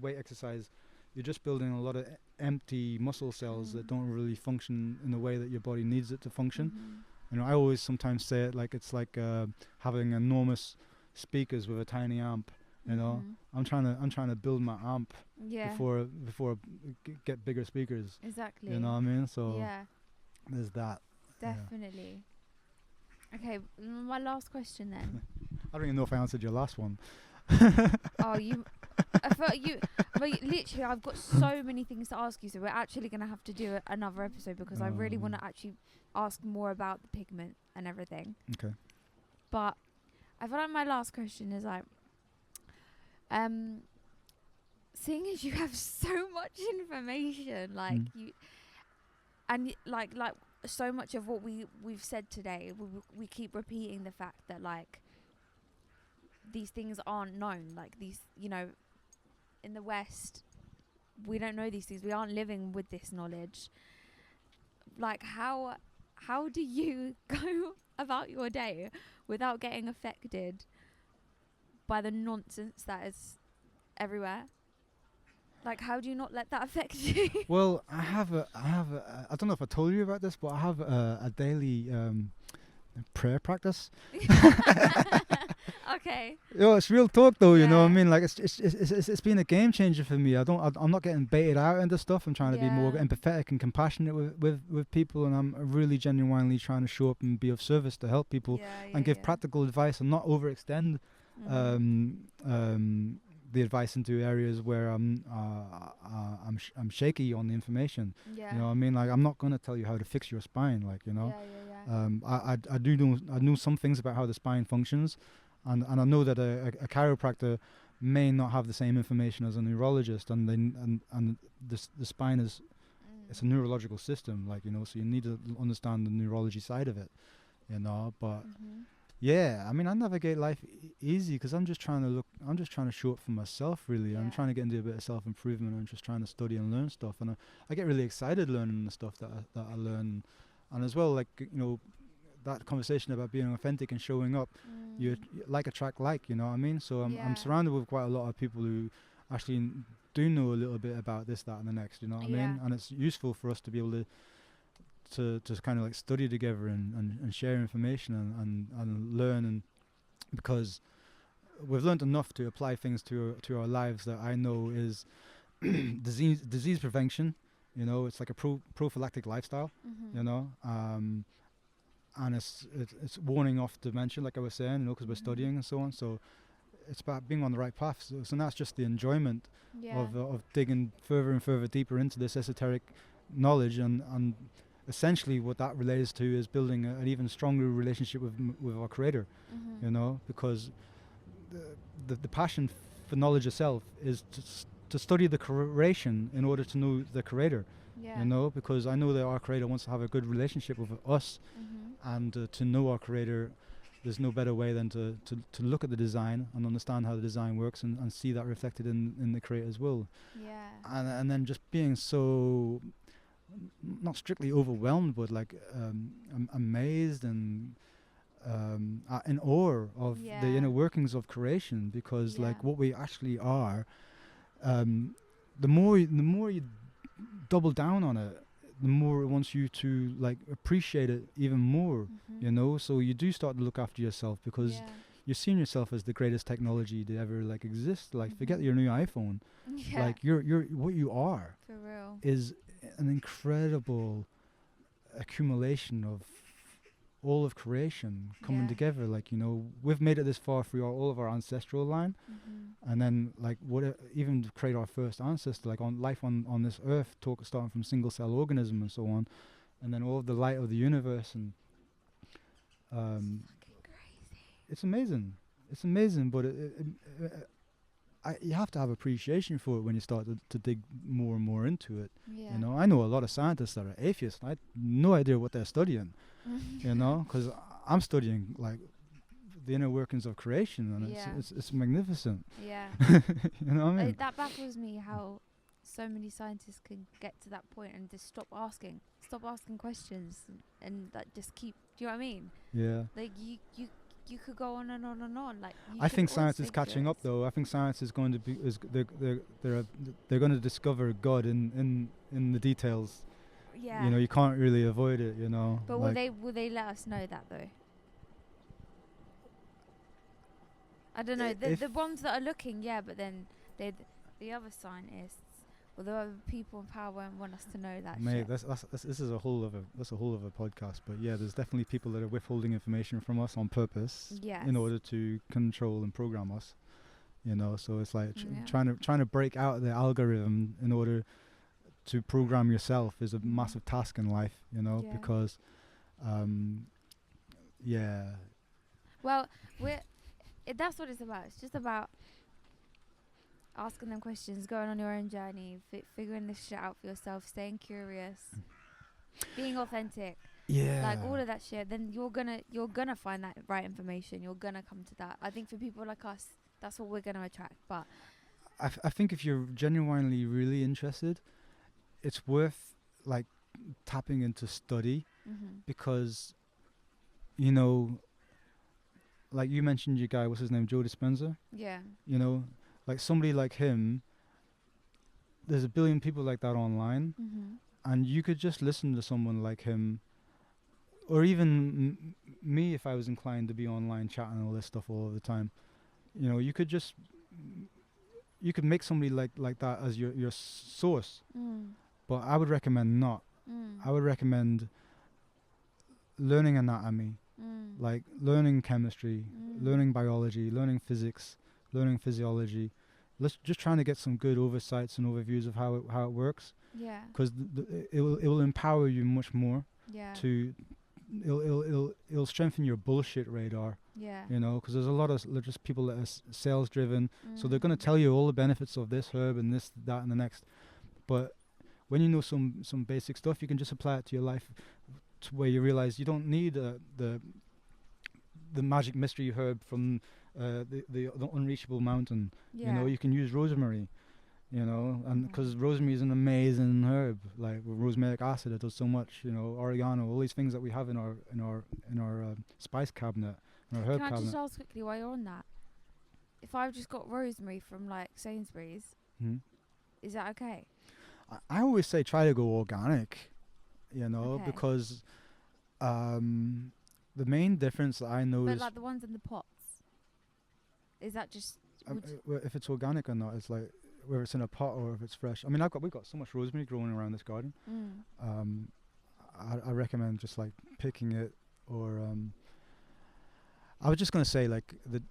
weight exercise. You're just building a lot of empty muscle cells that don't really function in the way that your body needs it to function. You know, I always sometimes say it like it's like having enormous speakers with a tiny amp. You know, I'm trying to build my amp before get bigger speakers. Exactly. You know what I mean? So there's that. Definitely. Okay, my last question then. I don't even know if I answered your last one. Oh, I felt but literally I've got so many things to ask you, so we're actually going to have to do another episode because I really want to actually ask more about the pigment and everything. Okay. But I feel like my last question is like, seeing as you have so much information, like you, and like so much of what we've said today, we keep repeating the fact that like these things aren't known. Like these, you know, in the West, we don't know these things. We aren't living with this knowledge. Like how do you go about your day without getting affected by the nonsense that is everywhere? Like, how do you not let that affect you? Well, I have a I don't know if I told you about this, but I have a daily prayer practice. Okay. Yo, it's real talk though, you know what I mean? Like it's been a game changer for me. I'm not getting baited out into stuff. I'm trying to be more empathetic and compassionate with people, and I'm really genuinely trying to show up and be of service to help people and give practical advice and not overextend the advice into areas where I'm shaky on the information. You know what I mean? Like I'm not gonna tell you how to fix your spine, like, you know. I know some things about how the spine functions, and I know that a chiropractor may not have the same information as a neurologist, and the spine is it's a neurological system, like, you know, so you need to understand the neurology side of it, you know. But Yeah, I mean, I navigate life easy because I'm just trying to show up for myself, really. I'm trying to get into a bit of self-improvement. I'm just trying to study and learn stuff. And I get really excited learning the stuff that I learn. And as well, like, that conversation about being authentic and showing up, you like attract like, you know what I mean? So I'm surrounded with quite a lot of people who actually do know a little bit about this, that, and the next, you know what I mean? And it's useful for us to be able to kind of like study together and share information and learn, and because we've learned enough to apply things to our lives that I know is disease prevention. It's like a prophylactic lifestyle. And it's warning off dementia, like I was saying, because we're studying and so on. So it's about being on the right path. So that's just the enjoyment of digging further and further deeper into this esoteric knowledge, and essentially what that relates to is building an even stronger relationship with our Creator. Because the passion for knowledge itself is to study the creation in order to know the Creator. Because I know that our Creator wants to have a good relationship with us, and to know our Creator, there's no better way than to look at the design and understand how the design works, and see that reflected in the Creator's will. And then just being so, not strictly overwhelmed, but like amazed and in awe of the inner workings of creation, because like what we actually are, the more you double down on it, the more it wants you to like appreciate it even more. So you do start to look after yourself, because you're seeing yourself as the greatest technology to ever like exist. Like forget your new iPhone. Like you're what you are for real is an incredible accumulation of all of creation coming together. Like, we've made it this far through all of our ancestral line, and then like even to create our first ancestor, like on life on this earth, starting from single cell organism and so on, and then all of the light of the universe, and it's amazing. It's amazing, but you have to have appreciation for it when you start to dig more and more into it. I know a lot of scientists that are atheists. I have no idea what they're studying, because I'm studying like the inner workings of creation, and it's magnificent. You know what I mean? That baffles me how so many scientists can get to that point and just stop asking questions, and like just keep. Do you know what I mean? Yeah. Like you could go on and on and on. Like I think science is catching up, though. I think science is going to be they're going to discover God in the details. You can't really avoid it. But like will they let us know that though? I don't know. The ones that are looking, but then the other scientists, or the other people in power won't want us to know that. Mate, this is a whole other podcast. But there's definitely people that are withholding information from us on purpose, in order to control and program us. So it's like trying to break out the algorithm in order to program yourself is a massive task in life. Because well, that's what it's about. It's just about asking them questions, going on your own journey, figuring this shit out for yourself, staying curious, being authentic. Like all of that shit. Then you're gonna find that right information. You're gonna come to that. I think for people like us, that's what we're gonna attract. But I think if you're genuinely really interested, it's worth like tapping into study, because like you mentioned your guy, what's his name, Joe Dispenza. Like somebody like him, there's a billion people like that online, and you could just listen to someone like him, or even me if I was inclined to be online chatting all this stuff all the time. You could make somebody like that as your source, but I would recommend not. I would recommend learning anatomy, like learning chemistry, learning biology, learning physics, learning physiology. Just trying to get some good oversights and overviews of how it works. Because it will empower you much more. It'll strengthen your bullshit radar. Because there's a lot of just people that are sales driven, so they're going to tell you all the benefits of this herb and this, that, and the next. But when you know some basic stuff, you can just apply it to your life, to where you realize you don't need the the magic mystery herb from the unreachable mountain. Yeah. You know, you can use rosemary. You know, and because rosemary is an amazing herb, like with rosmarinic acid, it does so much. You know, oregano, all these things that we have in our spice cabinet, in our herb Can I cabinet. just ask quickly while you're on that? If I've just got rosemary from like Sainsbury's, is that okay? I always say try to go organic, you know, Okay. because the main difference that I notice, But like the ones in the pots, is that just if it's organic or not, it's like whether it's in a pot or if it's fresh. I mean, we've got so much rosemary growing around this garden. I recommend just like picking it, or I was just gonna say like the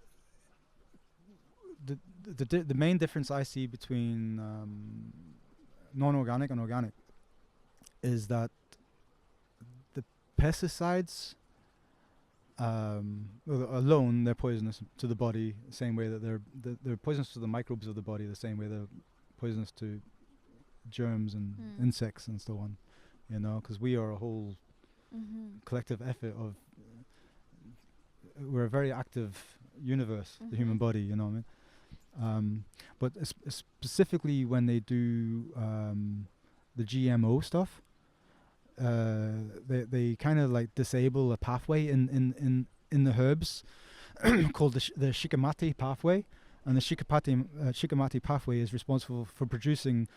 main difference I see between non-organic and organic is that the pesticides alone, they're poisonous to the body the same way that they're poisonous to the microbes of the body the same way they're poisonous to germs and insects and so on, you know, because we are a whole collective effort of we're a very active universe, the human body, you know what I mean. But specifically when they do the GMO stuff, they kind of like disable a pathway in the herbs called the shikimate pathway, and the shikimate pathway is responsible for producing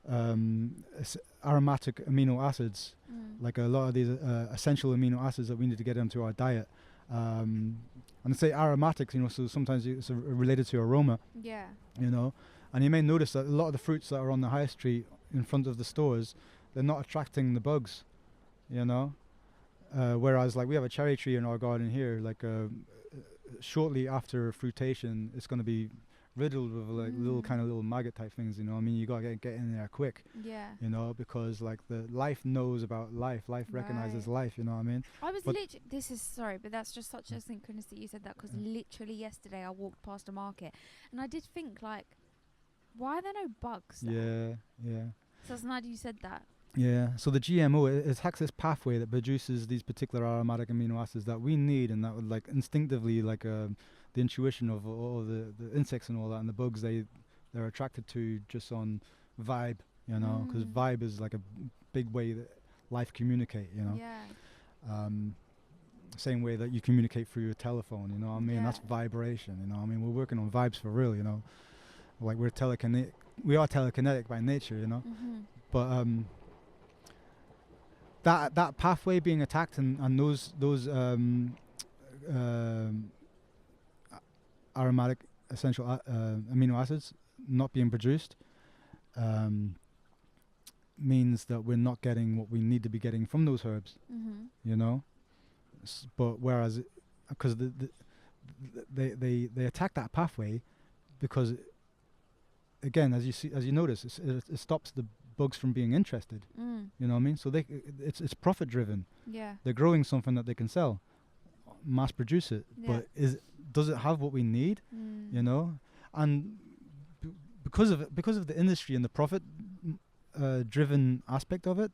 aromatic amino acids, like a lot of these essential amino acids that we need to get into our diet. And I say aromatics, you know, so sometimes it's related to aroma. Yeah. You know, and you may notice that a lot of the fruits that are on the high street in front of the stores, they're not attracting the bugs, you know. Whereas, like, we have a cherry tree in our garden here, like, shortly after fruitation, it's going to be riddled with like little maggot type things, you know. I mean, you gotta get in there quick. Yeah. You know, because like the life knows about life. Life recognizes life. You know what I mean? I was literally. This is sorry, but that's just such a synchronicity you said that, because literally yesterday I walked past a market and I did think like, why are there no bugs there? Yeah. So it's nice you said that. Yeah. So the GMO it attacks this pathway that produces these particular aromatic amino acids that we need, and that would like instinctively like the intuition of all the insects and all that and the bugs they're attracted to just on vibe, you know, because vibe is like a big way that life communicate, you know. Yeah. Same way that you communicate through your telephone, you know what I mean? That's vibration, you know what I mean? We're working on vibes for real, you know. Like we are telekinetic by nature, you know. But that pathway being attacked and those aromatic essential amino acids not being produced means that we're not getting what we need to be getting from those herbs, you know. But whereas because they attack that pathway because again, as you notice, it stops the bugs from being interested. You know what I mean? So it's profit driven. Yeah. They're growing something that they can sell, mass produce it, but does it have what we need? You know, and because of the industry and the profit driven aspect of it,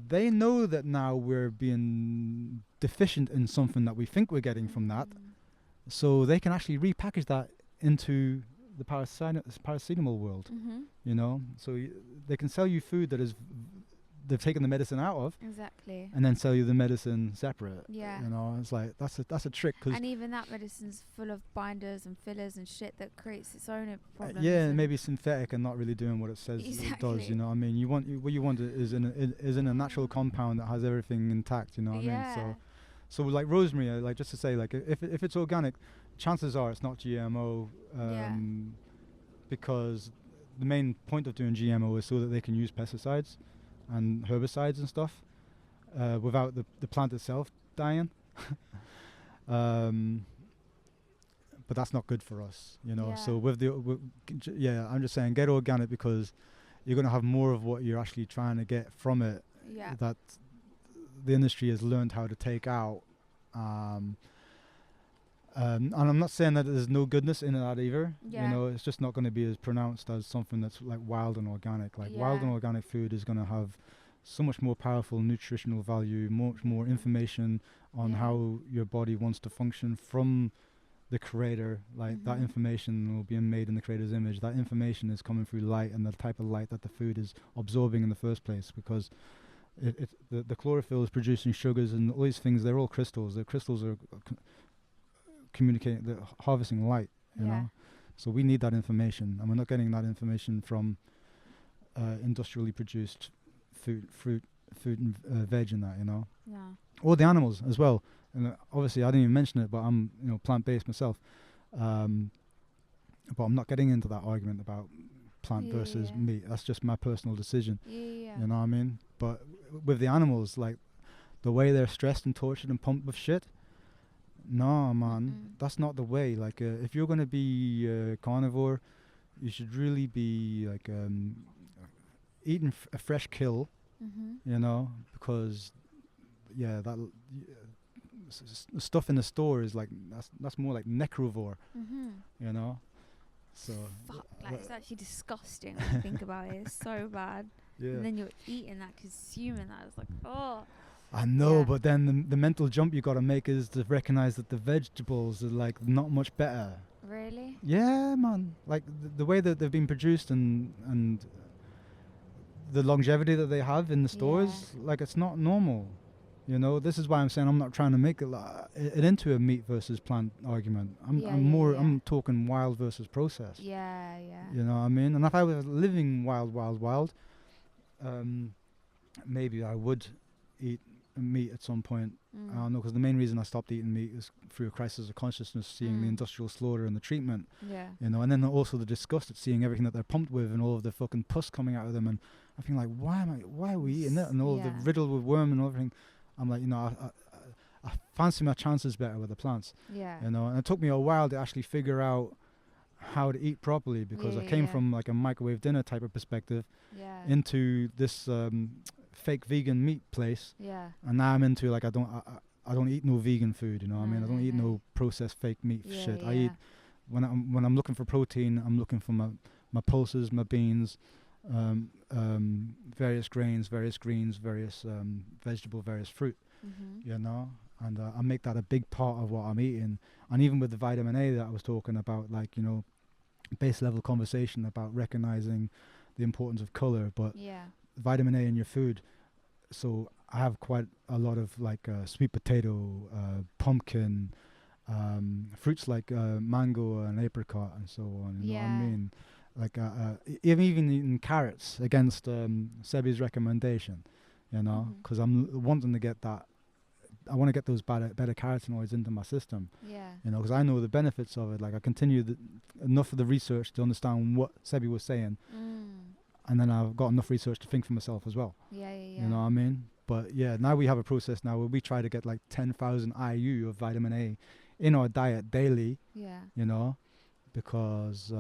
they know that now we're being deficient in something that we think we're getting from that, so they can actually repackage that into the paracetamol world. You know, so they can sell you food that is they've taken the medicine out of, and then sell you the medicine separate. Yeah, you know, it's like that's a trick. And even that medicine's full of binders and fillers and shit that creates its own problems. Yeah, maybe synthetic and not really doing what it says it does. You know what I mean? What you want is in a natural compound that has everything intact. You know what I mean? So like rosemary, like just to say, like if it's organic, chances are it's not GMO. Because the main point of doing GMO is so that they can use pesticides and herbicides and stuff without the plant itself dying. But that's not good for us, you know. So I'm just saying get organic because you're going to have more of what you're actually trying to get from it that the industry has learned how to take out. And I'm not saying that there's no goodness in that either. You know, it's just not going to be as pronounced as something that's like wild and organic. Like wild and organic food is going to have so much more powerful nutritional value, much more information on how your body wants to function from the creator. Like that information will be made in the creator's image. That information is coming through light and the type of light that the food is absorbing in the first place, because the chlorophyll is producing sugars and all these things. They're all crystals. The crystals are communicating, they're harvesting light, you know. So we need that information, and we're not getting that information from industrially produced fruit and veg and that, you know. Or the animals as well. And obviously I didn't even mention it, but I'm, you know, plant-based myself. But I'm not getting into that argument about plant versus meat. That's just my personal decision. You know what I mean? But with the animals, like the way they're stressed and tortured and pumped with shit, no, man, that's not the way. Like if you're going to be carnivore, you should really be like eating a fresh kill, you know, because stuff in the store is like that's more like necrovore, you know. So fuck, like it's actually disgusting when you think about it. It's so bad. And then you're eating that, consuming that. It's like, oh. I know, but then the mental jump you got to make is to recognize that the vegetables are like not much better. Really? Yeah, man. Like the way that they've been produced and the longevity that they have in the stores, like it's not normal. You know, this is why I'm saying I'm not trying to make it into a meat versus plant argument. I'm talking wild versus processed. You know what I mean? And if I was living wild, maybe I would eat meat at some point. I don't know, because the main reason I stopped eating meat is through a crisis of consciousness, seeing the industrial slaughter and the treatment. You know, and then also the disgust at seeing everything that they're pumped with and all of the fucking pus coming out of them, and I think like, why are we eating it? And all the riddled with worm and everything. I'm like, you know, I fancy my chances better with the plants. You know, and it took me a while to actually figure out how to eat properly, because I came from like a microwave dinner type of perspective into this fake vegan meat place, and now I'm into like I don't eat no vegan food, you know what I mean? I don't eat no processed fake meat shit. I eat when I'm looking for protein, I'm looking for my pulses, my beans, various grains, various greens, various vegetable, various fruit, you know, and I make that a big part of what I'm eating. And even with the vitamin A that I was talking about, like, you know, base level conversation about recognizing the importance of color, but vitamin A in your food. So I have quite a lot of like sweet potato, pumpkin, fruits like mango and apricot and so on, you know what I mean? Like even eating carrots against Sebi's recommendation, you know, because I'm wanting to get that. I want to get those better carotenoids into my system, you know, because I know the benefits of it. Like I continue enough of the research to understand what Sebi was saying, and then I've got enough research to think for myself as well. You know what I mean? But yeah, now we have a process now where we try to get like 10,000 IU of vitamin A in our diet daily. You know, because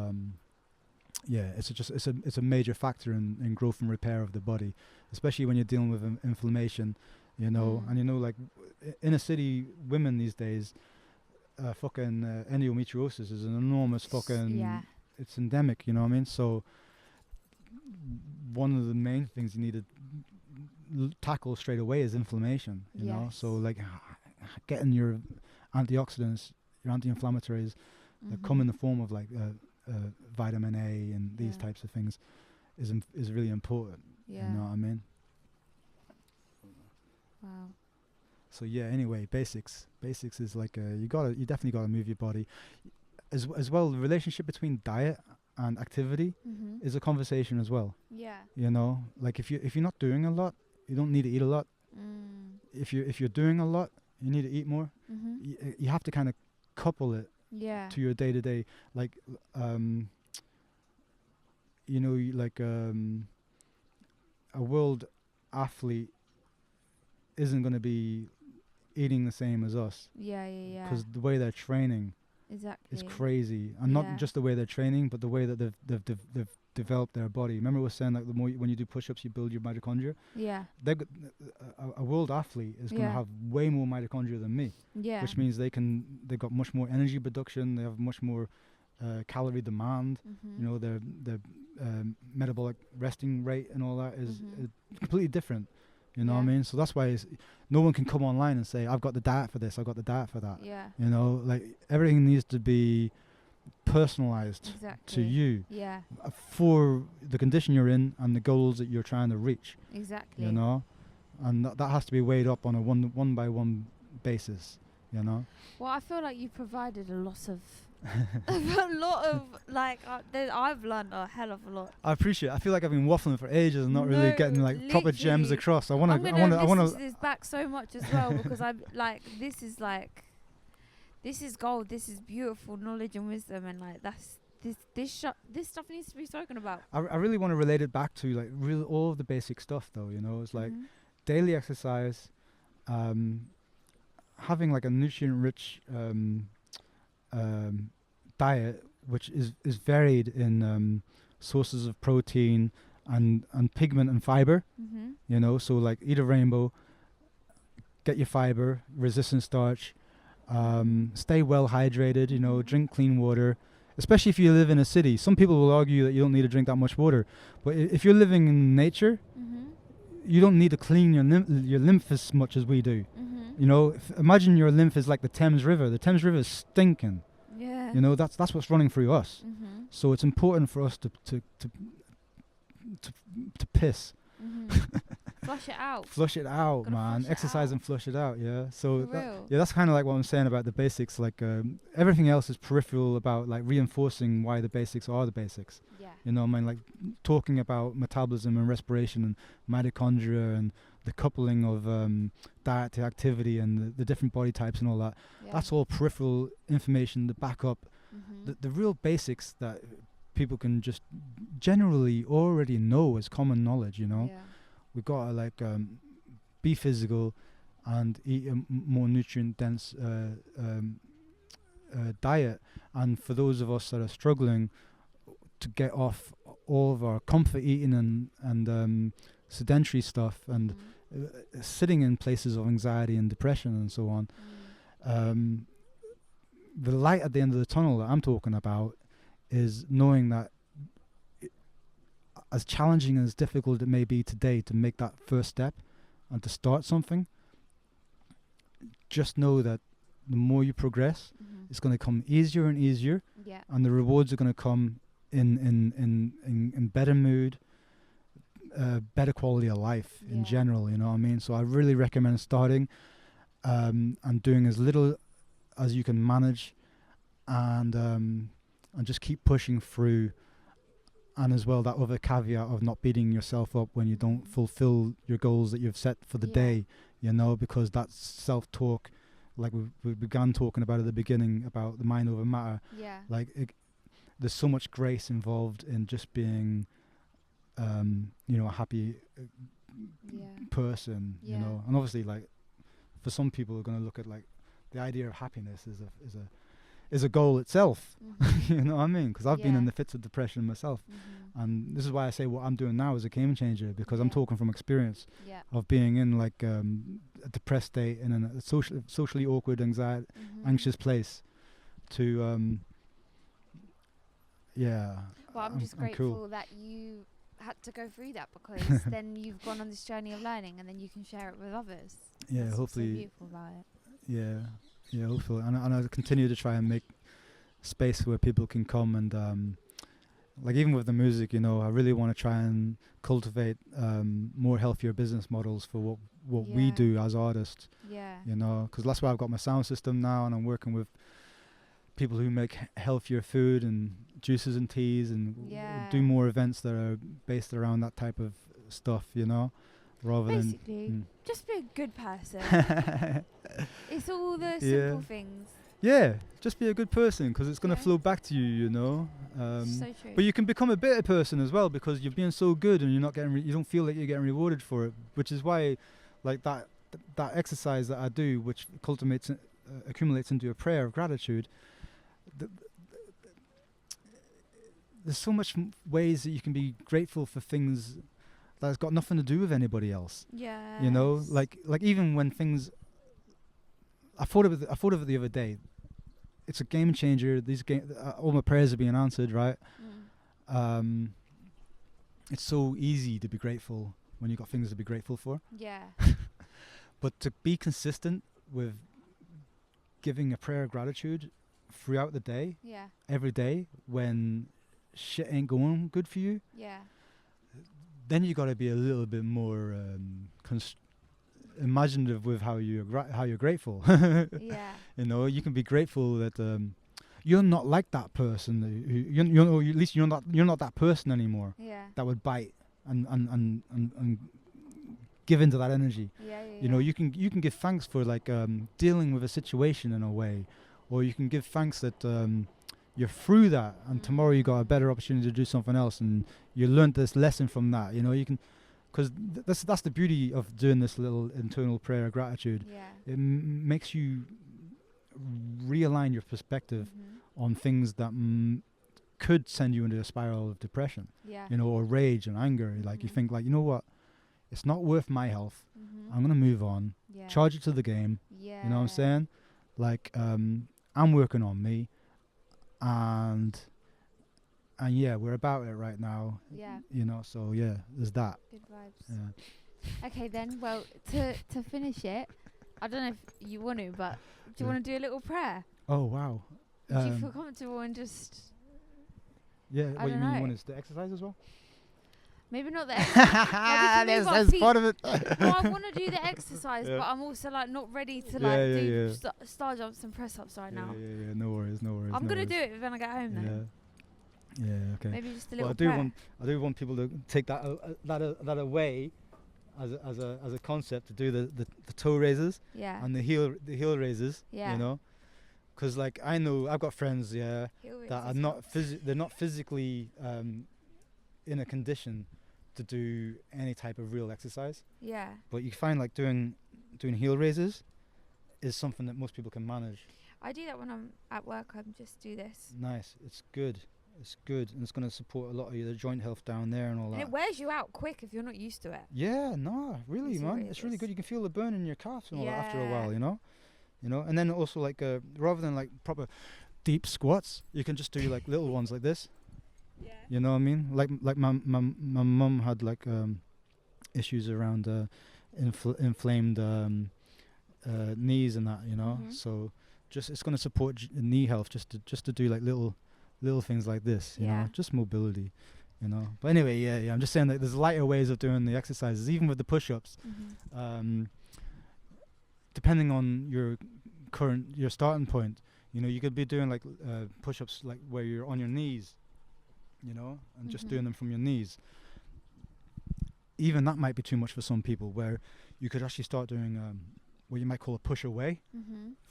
it's a major factor in growth and repair of the body, especially when you're dealing with inflammation, you know. And you know, like inner city women these days, fucking endometriosis is an enormous fucking it's endemic, you know what I mean? So one of the main things you need to tackle straight away is inflammation, you know. So like getting your antioxidants, your anti-inflammatories that come in the form of like vitamin A and these types of things is really important. You know what I mean? Wow. So yeah, anyway, basics is like you definitely gotta move your body as well. The relationship between diet and activity is a conversation as well. You know, like if you're not doing a lot, you don't need to eat a lot. If you're doing a lot, you need to eat more. You have to kind of couple it to your day-to-day, like you know, like a world athlete isn't going to be eating the same as us, because the way they're training is crazy, and not just the way they're training, but the way that they've developed their body. Remember I was saying, like, the more when you do push-ups, you build your mitochondria. A world athlete is going to have way more mitochondria than me, which means they've got much more energy production, they have much more calorie demand, you know, their metabolic resting rate and all that is completely different. You know what I mean? So that's why no one can come online and say, I've got the diet for this, I've got the diet for that. Yeah. You know, like everything needs to be personalized to you for the condition you're in and the goals that you're trying to reach. Exactly. You know, and that has to be weighed up on a one by one basis. You know. Well, I feel like you provided a lot of like I've learned a hell of a lot. I appreciate it. I feel like I've been waffling for ages and not really getting like proper gems across. I want to listen to this back so much as well because I'm like this is gold. This is beautiful knowledge and wisdom, and like this stuff needs to be spoken about. I really want to relate it back to like all of the basic stuff though. You know, it's like daily exercise, having like a nutrient-rich diet, which is varied in sources of protein and pigment and fiber. You know, so like eat a rainbow, get your fiber, resistant starch, stay well hydrated. You know, drink clean water. Especially if you live in a city, some people will argue that you don't need to drink that much water, but if you're living in nature, you don't need to clean your lymph as much as we do. You know, imagine your lymph is like the Thames River. The Thames River is stinking. Yeah. You know, that's what's running through us. So it's important for us to piss. Flush it out. Flush it out, man. Exercise and flush it out. Yeah. So that's kind of like what I'm saying about the basics. Like everything else is peripheral about like reinforcing why the basics are the basics. Yeah. You know, I mean, like talking about metabolism and respiration and mitochondria and the coupling of diet to activity and the different body types and all that. Yeah. That's all peripheral information to back up the real basics that people can just generally already know as common knowledge, you know. Yeah. We've got to like be physical and eat a more nutrient dense diet. And for those of us that are struggling to get off all of our comfort eating and sedentary stuff and sitting in places of anxiety and depression and so on, the light at the end of the tunnel that I'm talking about is knowing that as challenging and as difficult it may be today to make that first step and to start something, just know that the more you progress, it's going to come easier and easier, and the rewards are going to come in better mood, better quality of life in general, you know what I mean? So I really recommend starting and doing as little as you can manage, and just keep pushing through. And as well, that other caveat of not beating yourself up when you don't fulfill your goals that you've set for the day, you know, because that's self-talk, like we began talking about at the beginning about the mind over matter. Like there's so much grace involved in just being you know, a happy person, you know. And obviously, like for some people are going to look at like the idea of happiness is a goal itself. You know what I mean? Because I've been in the fits of depression myself, and this is why I say what I'm doing now is a game changer, because I'm talking from experience of being in like a depressed state and in a socially awkward, anxious place to well, I'm just grateful that you had to go through that, because then you've gone on this journey of learning, and then you can share it with others. That's hopefully so beautiful about it. Yeah, hopefully, and I'll continue to try and make space where people can come and like even with the music, you know, I really want to try and cultivate more healthier business models for what we do as artists. You know, because that's why I've got my sound system now, and I'm working with people who make healthier food and juices and teas, and do more events that are based around that type of stuff, you know. Rather basically, just be a good person. It's all the simple things. Yeah, just be a good person, because it's going to flow back to you, you know. So true. But you can become a better person as well, because you're being so good and you're not getting you don't feel like you're getting rewarded for it, which is why like that exercise that I do, which accumulates into a prayer of gratitude. There's so much ways that you can be grateful for things that's got nothing to do with anybody else. You know, like even when things, I thought of it the other day. it's a game changer. All my prayers are being answered, right? It's so easy to be grateful when you got things to be grateful for. Yeah. But to be consistent with giving a prayer of gratitude throughout the day, every day, when shit ain't going good for you, then you got to be a little bit more imaginative with how you're grateful. You know, you can be grateful that you're not like that person. At least you're not that person anymore. That would bite and give into that energy. You know, you can give thanks for like dealing with a situation in a way, or you can give thanks that you're through that, and tomorrow you got a better opportunity to do something else, and you learned this lesson from that. You know, you can, because that's the beauty of doing this little internal prayer of gratitude. It makes you realign your perspective on things that could send you into a spiral of depression. You know, or rage and anger. Like you think like, you know what, it's not worth my health. I'm gonna move on. Charge it to the game. You know what I'm saying? Like I'm working on me, and yeah, we're about it right now. You know, so yeah, there's that. Good vibes. Okay then, well, to finish it, I don't know if you want to, but do you want to do a little prayer? Oh wow. Do you feel comfortable and just? Yeah. What you mean? You want us to exercise as well? Maybe not the exercise. That's part of it. No, I want to do the exercise, but I'm also like not ready to do star jumps and press ups right now. Yeah. No worries. I'm gonna do it when I get home then. Yeah. Okay. Maybe just a little prayer. I do want people to take that away as a concept, to do the toe raises and the heel raises. You know, because like I know I've got friends that are not they're not physically in a condition to do any type of real exercise. But you find like doing heel raises is something that most people can manage. I do that when I'm at work. I just do this. Nice. It's good, and it's going to support a lot of your joint health down there and all that. And it wears you out quick if you're not used to it. Yeah, no, really, man. It's really good. You can feel the burn in your calves and all that after a while, you know. And then also like rather than like proper deep squats, you can just do like little ones like this. You know what I mean? Like my mum had like issues around inflamed knees and that, you know. So just it's going to support knee health just to do like little things like this, you know, just mobility, you know. But anyway, I'm just saying that there's lighter ways of doing the exercises, even with the push-ups. Depending on your starting point, you know, you could be doing like push-ups like where you're on your knees, you know, and just doing them from your knees. Even that might be too much for some people, where you could actually start doing what you might call a push away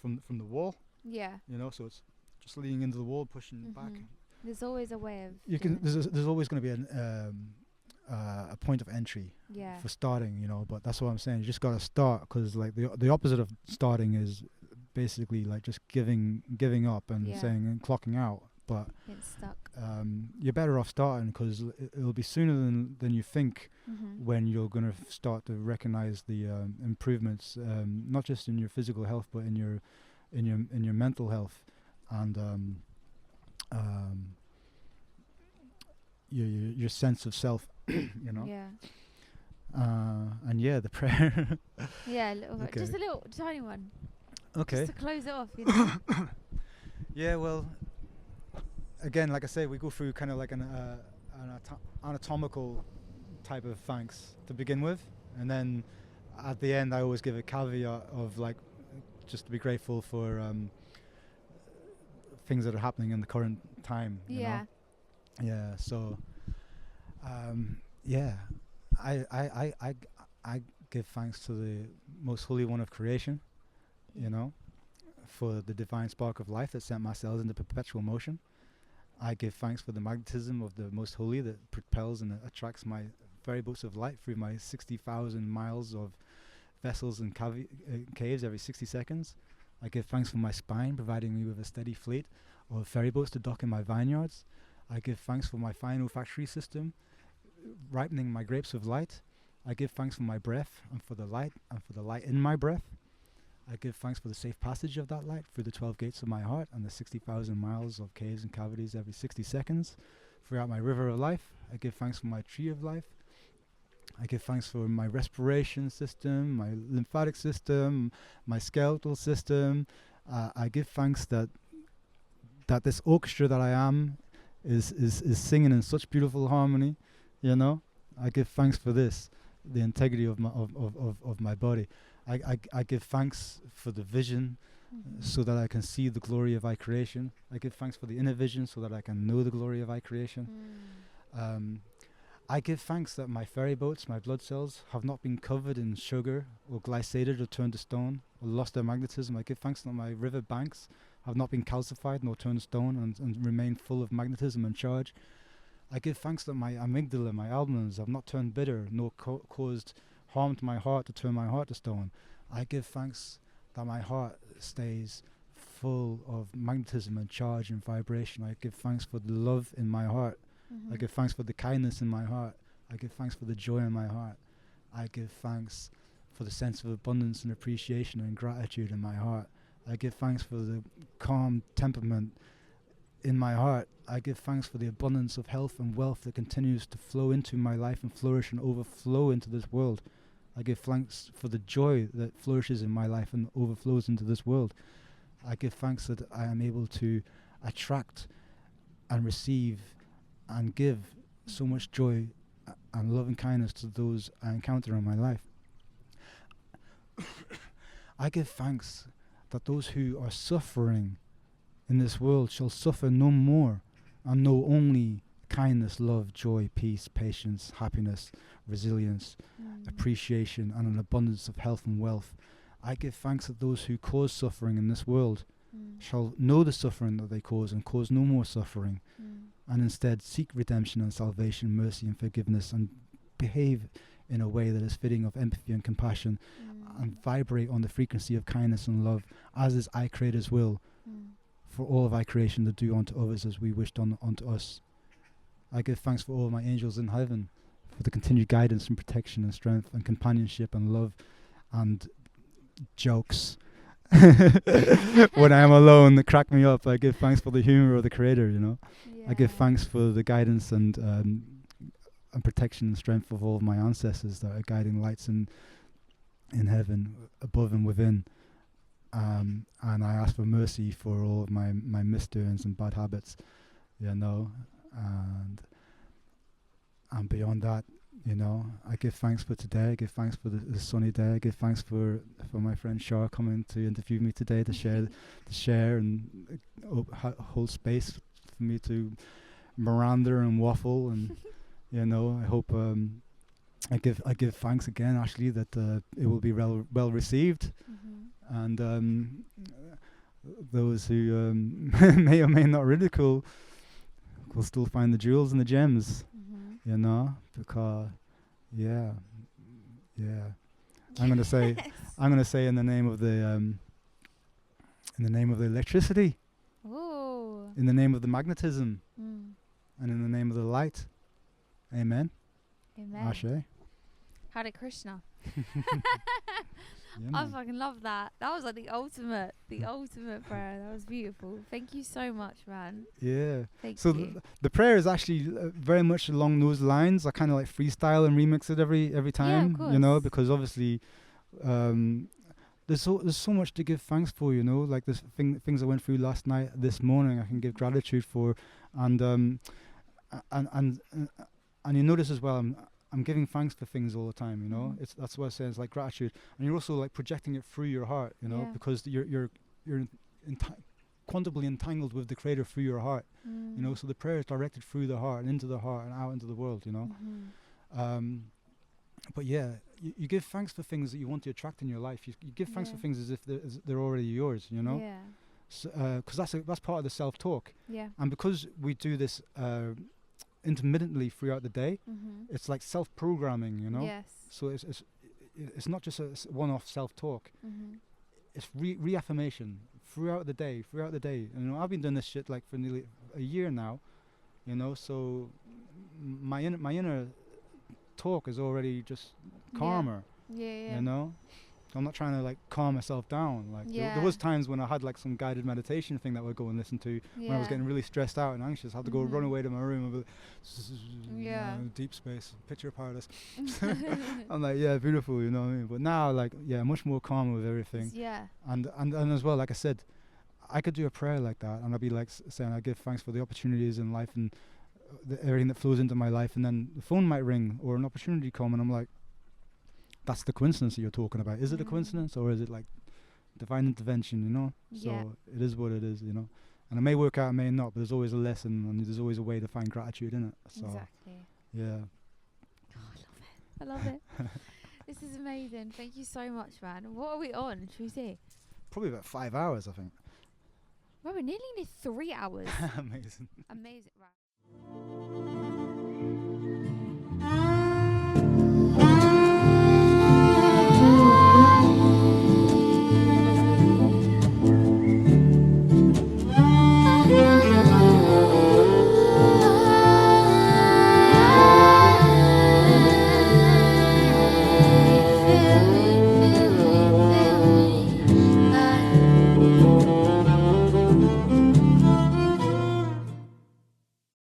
from the wall. You know, so it's just leaning into the wall, pushing back. There's always a way of. There's always going to be a point of entry for starting, you know. But that's what I'm saying. You just got to start, because like the opposite of starting is basically like just giving up and saying and clocking out. But it's stuck. You're better off starting, because it'll be sooner than you think when you're going to start to recognize the improvements, not just in your physical health, but in your mental health, and your sense of self. You know. And the prayer. A little bit. Just a little tiny one. Okay. Just to close it off. You know? Yeah. Well. Again, like I say, we go through kind of like an anatomical type of thanks to begin with, and then at the end I always give a caveat of like just to be grateful for things that are happening in the current time. You know? Yeah. So I give thanks to the most holy one of creation, you know, for the divine spark of life that sent my cells into perpetual motion. I give thanks for the magnetism of the most holy that propels and attracts my ferry boats of light through my 60,000 miles of vessels and caves every 60 seconds. I give thanks for my spine, providing me with a steady fleet of ferry boats to dock in my vineyards. I give thanks for my fine olfactory system, ripening my grapes of light. I give thanks for my breath and for the light in my breath. I give thanks for the safe passage of that light through the 12 gates of my heart and the 60,000 miles of caves and cavities every 60 seconds throughout my river of life. I give thanks for my tree of life. I give thanks for my respiration system, my lymphatic system, my skeletal system. I give thanks that this orchestra that I am is singing in such beautiful harmony, you know. I give thanks for this, the integrity of my body. I give thanks for the vision, so that I can see the glory of I creation. I give thanks for the inner vision so that I can know the glory of I creation. I give thanks that my ferry boats, my blood cells, have not been covered in sugar or glycated or turned to stone or lost their magnetism. I give thanks that my river banks have not been calcified nor turned to stone and remain full of magnetism and charge. I give thanks that my amygdala, my almonds, have not turned bitter nor caused harm to my heart to turn my heart to stone. I give thanks that my heart stays full of magnetism and charge and vibration. I give thanks for the love in my heart. I give thanks for the kindness in my heart. I give thanks for the joy in my heart. I give thanks for the sense of abundance and appreciation and gratitude in my heart. I give thanks for the calm temperament in my heart. I give thanks for the abundance of health and wealth that continues to flow into my life and flourish and overflow into this world. I give thanks for the joy that flourishes in my life and overflows into this world. I give thanks that I am able to attract and receive and give so much joy and love and kindness to those I encounter in my life. I give thanks that those who are suffering in this world shall suffer no more and know only kindness, love, joy, peace, patience, happiness, resilience, appreciation, and an abundance of health and wealth. I give thanks that those who cause suffering in this world shall know the suffering that they cause and cause no more suffering, and instead seek redemption and salvation, mercy and forgiveness, and behave in a way that is fitting of empathy and compassion, and vibrate on the frequency of kindness and love, as is I Creator's will for all of I creation to do unto others as we wished unto us. I give thanks for all of my angels in heaven, for the continued guidance and protection and strength and companionship and love and jokes when I am alone that crack me up. I give thanks for the humor of the Creator, you know. I give thanks for the guidance and protection and strength of all of my ancestors that are guiding lights in heaven, above and within. And I ask for mercy for all of my misdoings and bad habits, you know. And beyond that, you know, I give thanks for today. I give thanks for the sunny day. I give thanks for my friend Shar coming to interview me today to share and hold space for me to miranda and waffle. And you know, I hope I give thanks again, Ashley, that it will be well received, and those who may or may not ridicule will still find the jewels and the gems, you know, because yeah, I'm gonna say in the name of the electricity, in the name of the magnetism, and in the name of the light, amen. Ashe. Hare Krishna. Yeah, I fucking love that. That was like the ultimate prayer. That was beautiful. Thank you so much, man. Yeah. Thank so you. The prayer is actually very much along those lines. I kind of like freestyle and remix it every time, you know, because obviously there's so much to give thanks for, you know, like this things I went through last night, this morning, I can give gratitude for, and you notice as well, I'm giving thanks for things all the time, you know. That's what I say. It's like gratitude, and you're also like projecting it through your heart, you know, because you're quantumly entangled with the Creator through your heart, you know. So the prayer is directed through the heart and into the heart and out into the world, you know. But yeah, you give thanks for things that you want to attract in your life. You give thanks for things as if they're already yours, you know. Yeah. So, 'cause that's part of the self-talk. Yeah. And because we do this intermittently throughout the day, it's like self-programming, you know. Yes. So it's not just a one-off self-talk. It's reaffirmation throughout the day. And you know, I've been doing this shit like for nearly a year now, you know. So my inner talk is already just calmer. Yeah. You know. I'm not trying to like calm myself down. Like there was times when I had like some guided meditation thing that I would go and listen to when I was getting really stressed out and anxious. I had to go run away to my room and be like, deep space, picture paradise. I'm like, yeah, beautiful, you know what I mean? But now, like, yeah, much more calm with everything. Yeah. And as well, like I said, I could do a prayer like that, and I'd be like saying, I give thanks for the opportunities in life and everything that flows into my life. And then the phone might ring or an opportunity come, and I'm like, that's the coincidence that you're talking about. Is it a coincidence, or is it like divine intervention, you know? So it is what it is, you know? And it may work out, it may not, but there's always a lesson and there's always a way to find gratitude in it. So exactly. Yeah. Oh, I love it. This is amazing. Thank you so much, man. What are we on? Should we see? Probably about 5 hours, I think. Well, we're nearly 3 hours. Amazing. Amazing. Right.